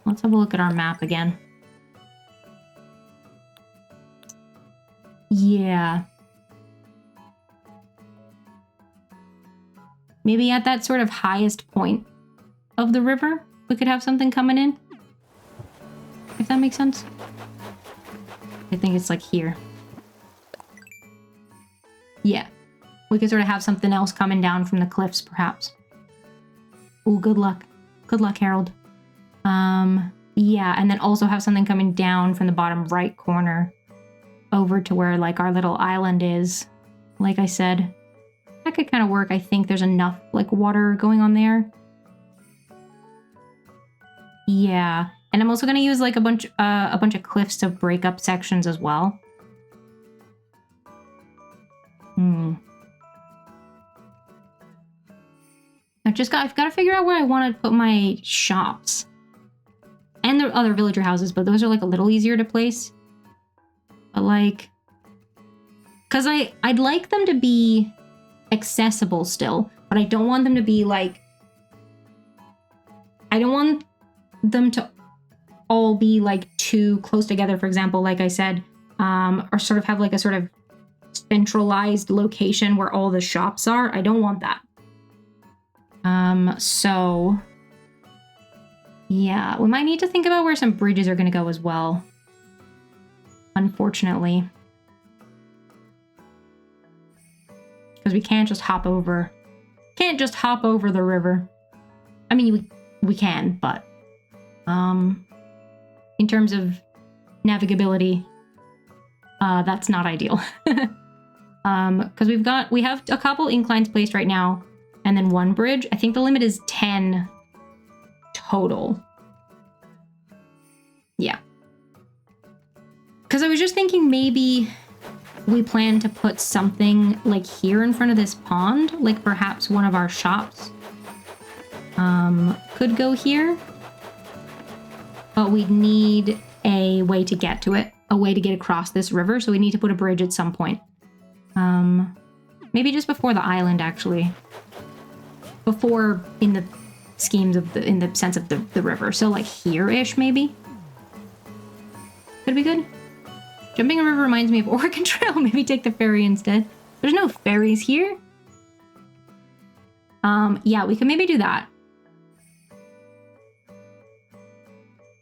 Let's have a look at our map again. Yeah. Maybe at that sort of highest point of the river, we could have something coming in. If that makes sense. I think it's like here. Yeah. We could sort of have something else coming down from the cliffs, perhaps. Ooh, good luck. Good luck, Harold. Yeah, and then also have something coming down from the bottom right corner over to where, like, our little island is. Like I said, that could kind of work. I think there's enough, like, water going on there. Yeah, and I'm also going to use, like, a bunch of cliffs to break up sections as well. I've got to figure out where I want to put my shops. And the other villager houses, but those are like a little easier to place. But like, because I'd like them to be accessible still, but I don't want them to be like, I don't want them to all be like too close together, for example, like I said, or sort of have like a sort of centralized location where all the shops are. I don't want that. So yeah, we might need to think about where some bridges are going to go as well. Unfortunately. Because we can't just hop over. Can't just hop over the river. I mean, we can, but in terms of navigability, that's not ideal. Because we have a couple inclines placed right now, and then one bridge. I think the limit is 10 total. Yeah. Because I was just thinking maybe we plan to put something like here in front of this pond, like perhaps one of our shops could go here, but we'd need a way to get to it, a way to get across this river, so we need to put a bridge at some point. Maybe just before the island, actually. Before in the schemes of in the sense of the river. So like here-ish, maybe? Could be good. Jumping a river reminds me of Oregon Trail. Maybe take the ferry instead. There's no ferries here. Yeah, we could maybe do that.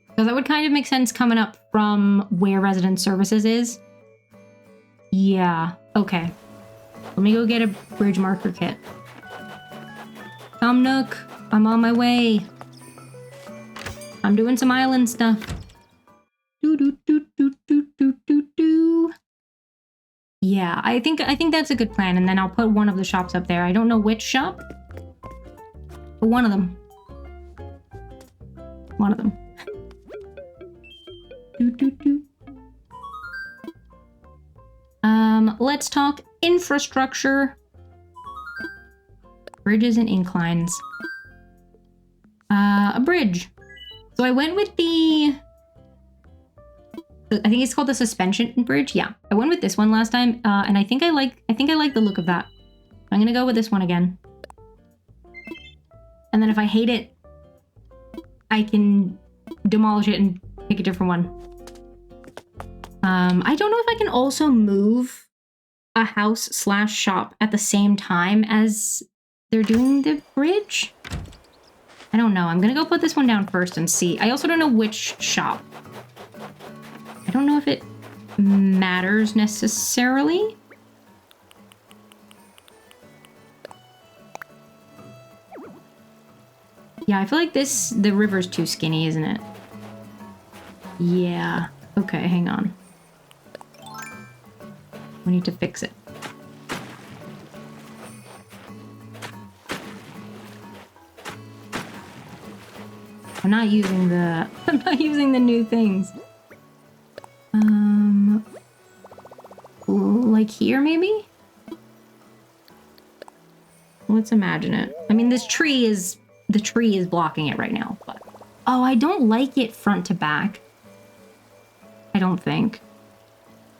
Because that would kind of make sense coming up from where Resident Services is. Yeah, okay. Let me go get a bridge marker kit. Come, Nook. I'm on my way. I'm doing some island stuff. Yeah, I think that's a good plan, and then I'll put one of the shops up there. I don't know which shop, but one of them. One of them. Let's talk infrastructure. Bridges and inclines. A bridge. So I went with I think it's called the suspension bridge. Yeah, I went with this one last time, and I think I like the look of that. I'm gonna go with this one again. And then if I hate it, I can demolish it and pick a different one. I don't know if I can also move a house/shop at the same time as they're doing the bridge. I don't know. I'm gonna go put this one down first and see. I also don't know which shop. I don't know if it matters necessarily. Yeah, I feel like the river's too skinny, isn't it? Yeah. Okay, hang on. We need to fix it. I'm not using the new things. Like here maybe? Let's imagine it. I mean, the tree is blocking it right now, but oh, I don't like it front to back. I don't think.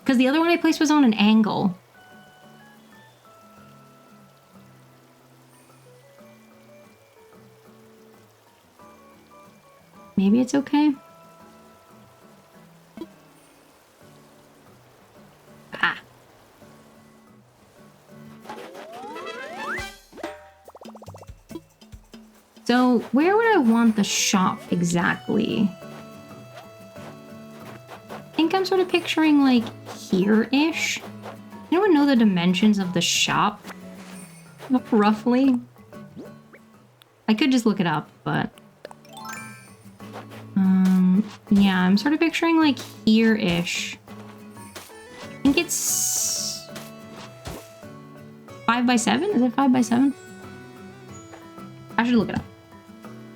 Because the other one I placed was on an angle. Maybe it's okay. Ah. So where would I want the shop exactly? I think I'm sort of picturing like here-ish. Anyone know the dimensions of the shop? Roughly? I could just look it up, but... yeah, I'm sort of picturing like here-ish. I think it's 5 by 7? Is it 5 by 7? I should look it up.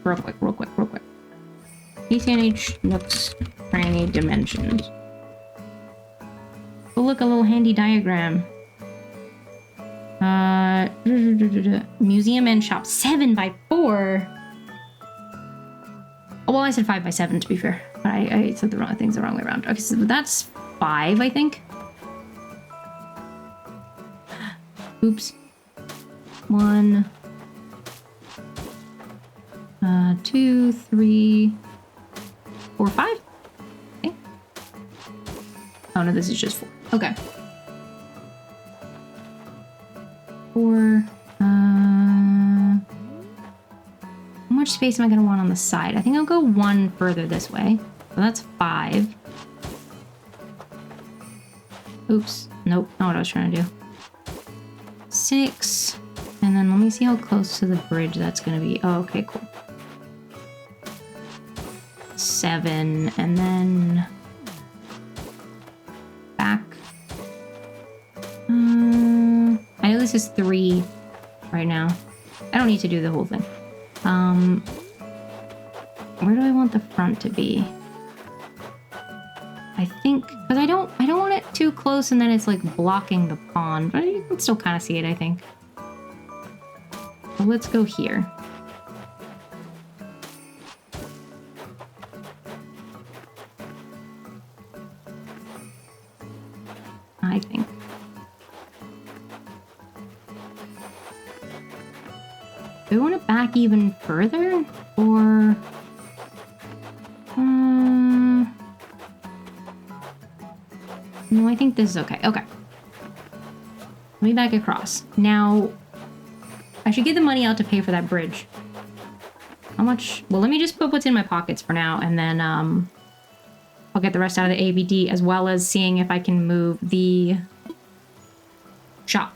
Real quick. ACNH looks cranny dimensions. Oh, look, a little handy diagram. Museum and shop 7 by 4. Oh, well, I said 5 by 7 to be fair. But I said the wrong things the wrong way around. Okay, so that's 5, I think. Oops. 1, 2, 3, 4, 5. Okay. Oh no, this is just 4. Okay. 4. How much space am I going to want on the side? I think I'll go 1 further this way. So that's 5. Oops. Nope, not what I was trying to do. 6. And then let me see how close to the bridge that's going to be. Oh, okay, cool. 7. And then... back. I know this is 3 right now. I don't need to do the whole thing. Where do I want the front to be? I think, because I don't want it too close and then it's like blocking the pond, but you can still kind of see it, I think. So let's go here. I think. Do I want it back even further? Or... no, I think this is okay. Okay. Let me back across. Now, I should get the money out to pay for that bridge. How much? Well, let me just put what's in my pockets for now, and then I'll get the rest out of the ABD, as well as seeing if I can move the shop.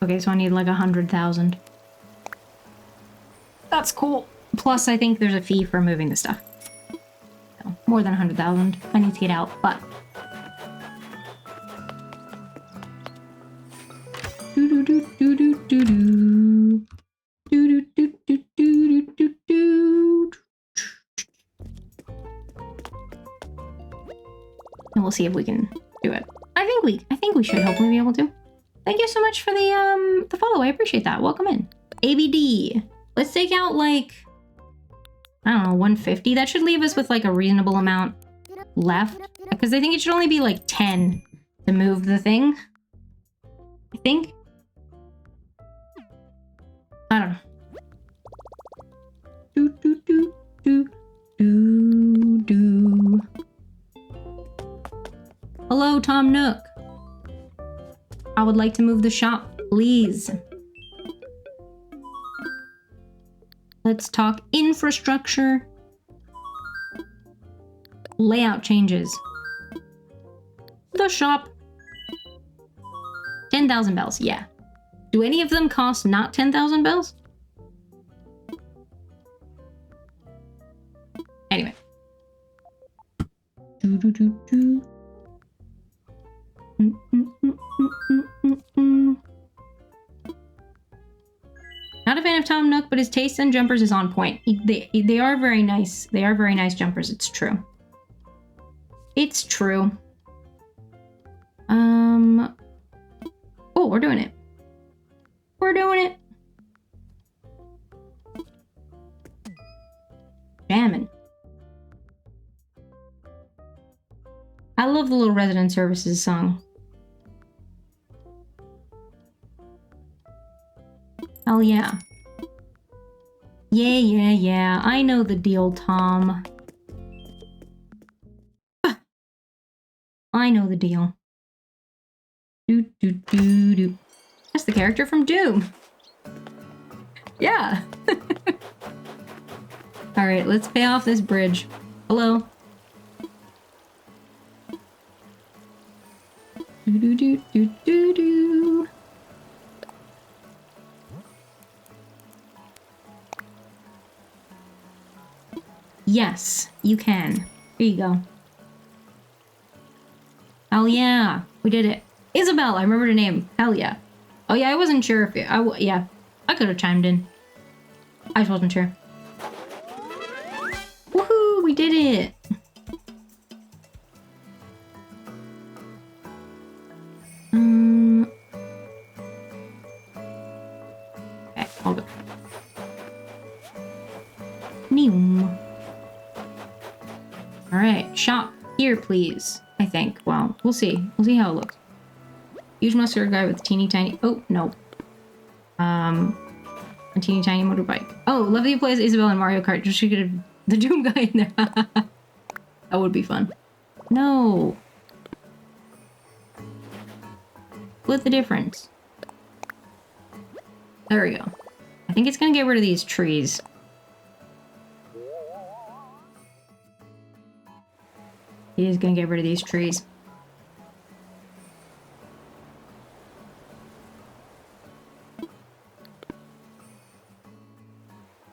Okay, so I need like 100,000. That's cool. Plus, I think there's a fee for moving the stuff. So, more than 100,000. I need to get out, but... and we'll see if we can do it. I think we should hopefully be able to. Thank you so much for the follow. I appreciate that. Welcome in. ABD. Let's take out like, I don't know, 150. That should leave us with like a reasonable amount left, because I think it should only be like 10 to move the thing. I think. I don't know. Hello, Tom Nook. I would like to move the shop, please. Let's talk infrastructure. Layout changes. The shop. 10,000 bells, yeah. Do any of them cost not 10,000 bells? Anyway. Not a fan of Tom Nook, but his taste in jumpers is on point. They are very nice. They are very nice jumpers. It's true. It's true. Oh, we're doing it. We're doing it. Jamming. I love the little resident services song. Oh yeah. Yeah. I know the deal, Tom. I know the deal. Do. That's the character from Doom. Yeah. Alright, let's pay off this bridge. Hello. Do. Yes, you can. Here you go. Hell yeah, we did it. Isabel, I remembered her name. Hell yeah. Oh yeah, I wasn't sure if it, yeah, I could have chimed in. I just wasn't sure. Woohoo, we did it. Okay, I'll go. Neum. All right, shop here, please. I think. Well, we'll see. We'll see how it looks. Huge muscular guy with teeny tiny. Oh no. A teeny tiny motorbike. Oh, lovely plays Isabel in Mario Kart. Just should get the Doom guy in there. That would be fun. No. Split the difference. There we go. I think it's gonna get rid of these trees. He is gonna get rid of these trees.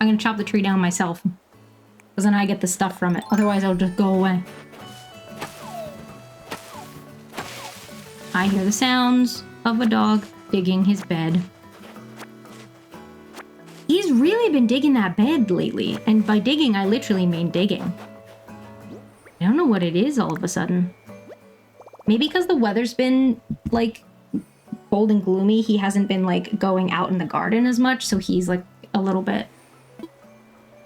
I'm gonna chop the tree down myself. Because then I get the stuff from it. Otherwise, it'll just go away. I hear the sounds of a dog digging his bed. He's really been digging that bed lately. And by digging, I literally mean digging. I don't know what it is all of a sudden. Maybe because the weather's been, like, cold and gloomy, he hasn't been, like, going out in the garden as much, so he's, like, a little bit,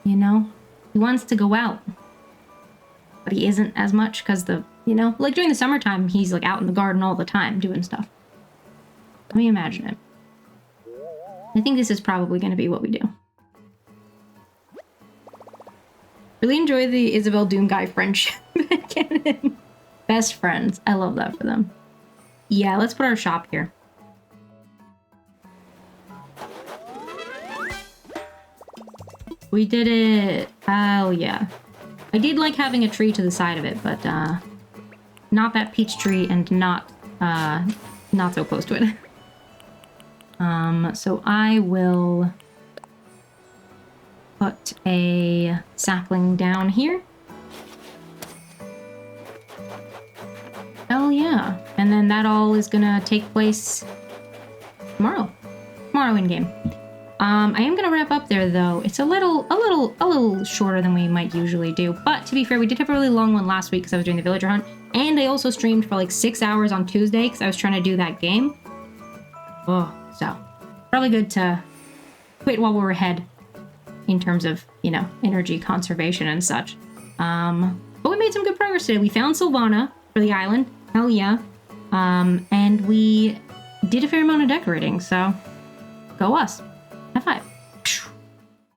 you know? He wants to go out. But he isn't as much because the, you know? Like, during the summertime, he's, like, out in the garden all the time doing stuff. Let me imagine it. I think this is probably going to be what we do. Really enjoy the Isabel Doom guy friendship. Best friends. I love that for them. Yeah, let's put our shop here. We did it. Oh, yeah. I did like having a tree to the side of it, but not that peach tree and not so close to it. So I will put a sapling down here. Oh yeah. And then that all is gonna take place tomorrow. Tomorrow in game. I am gonna wrap up there though. It's a little shorter than we might usually do. But to be fair, we did have a really long one last week because I was doing the villager hunt. And I also streamed for like 6 hours on Tuesday because I was trying to do that game. Oh, so probably good to quit while we're ahead in terms of, you know, energy conservation and such. But we made some good progress today. We found Sylvana for the island. Hell yeah. And we did a fair amount of decorating, so go us.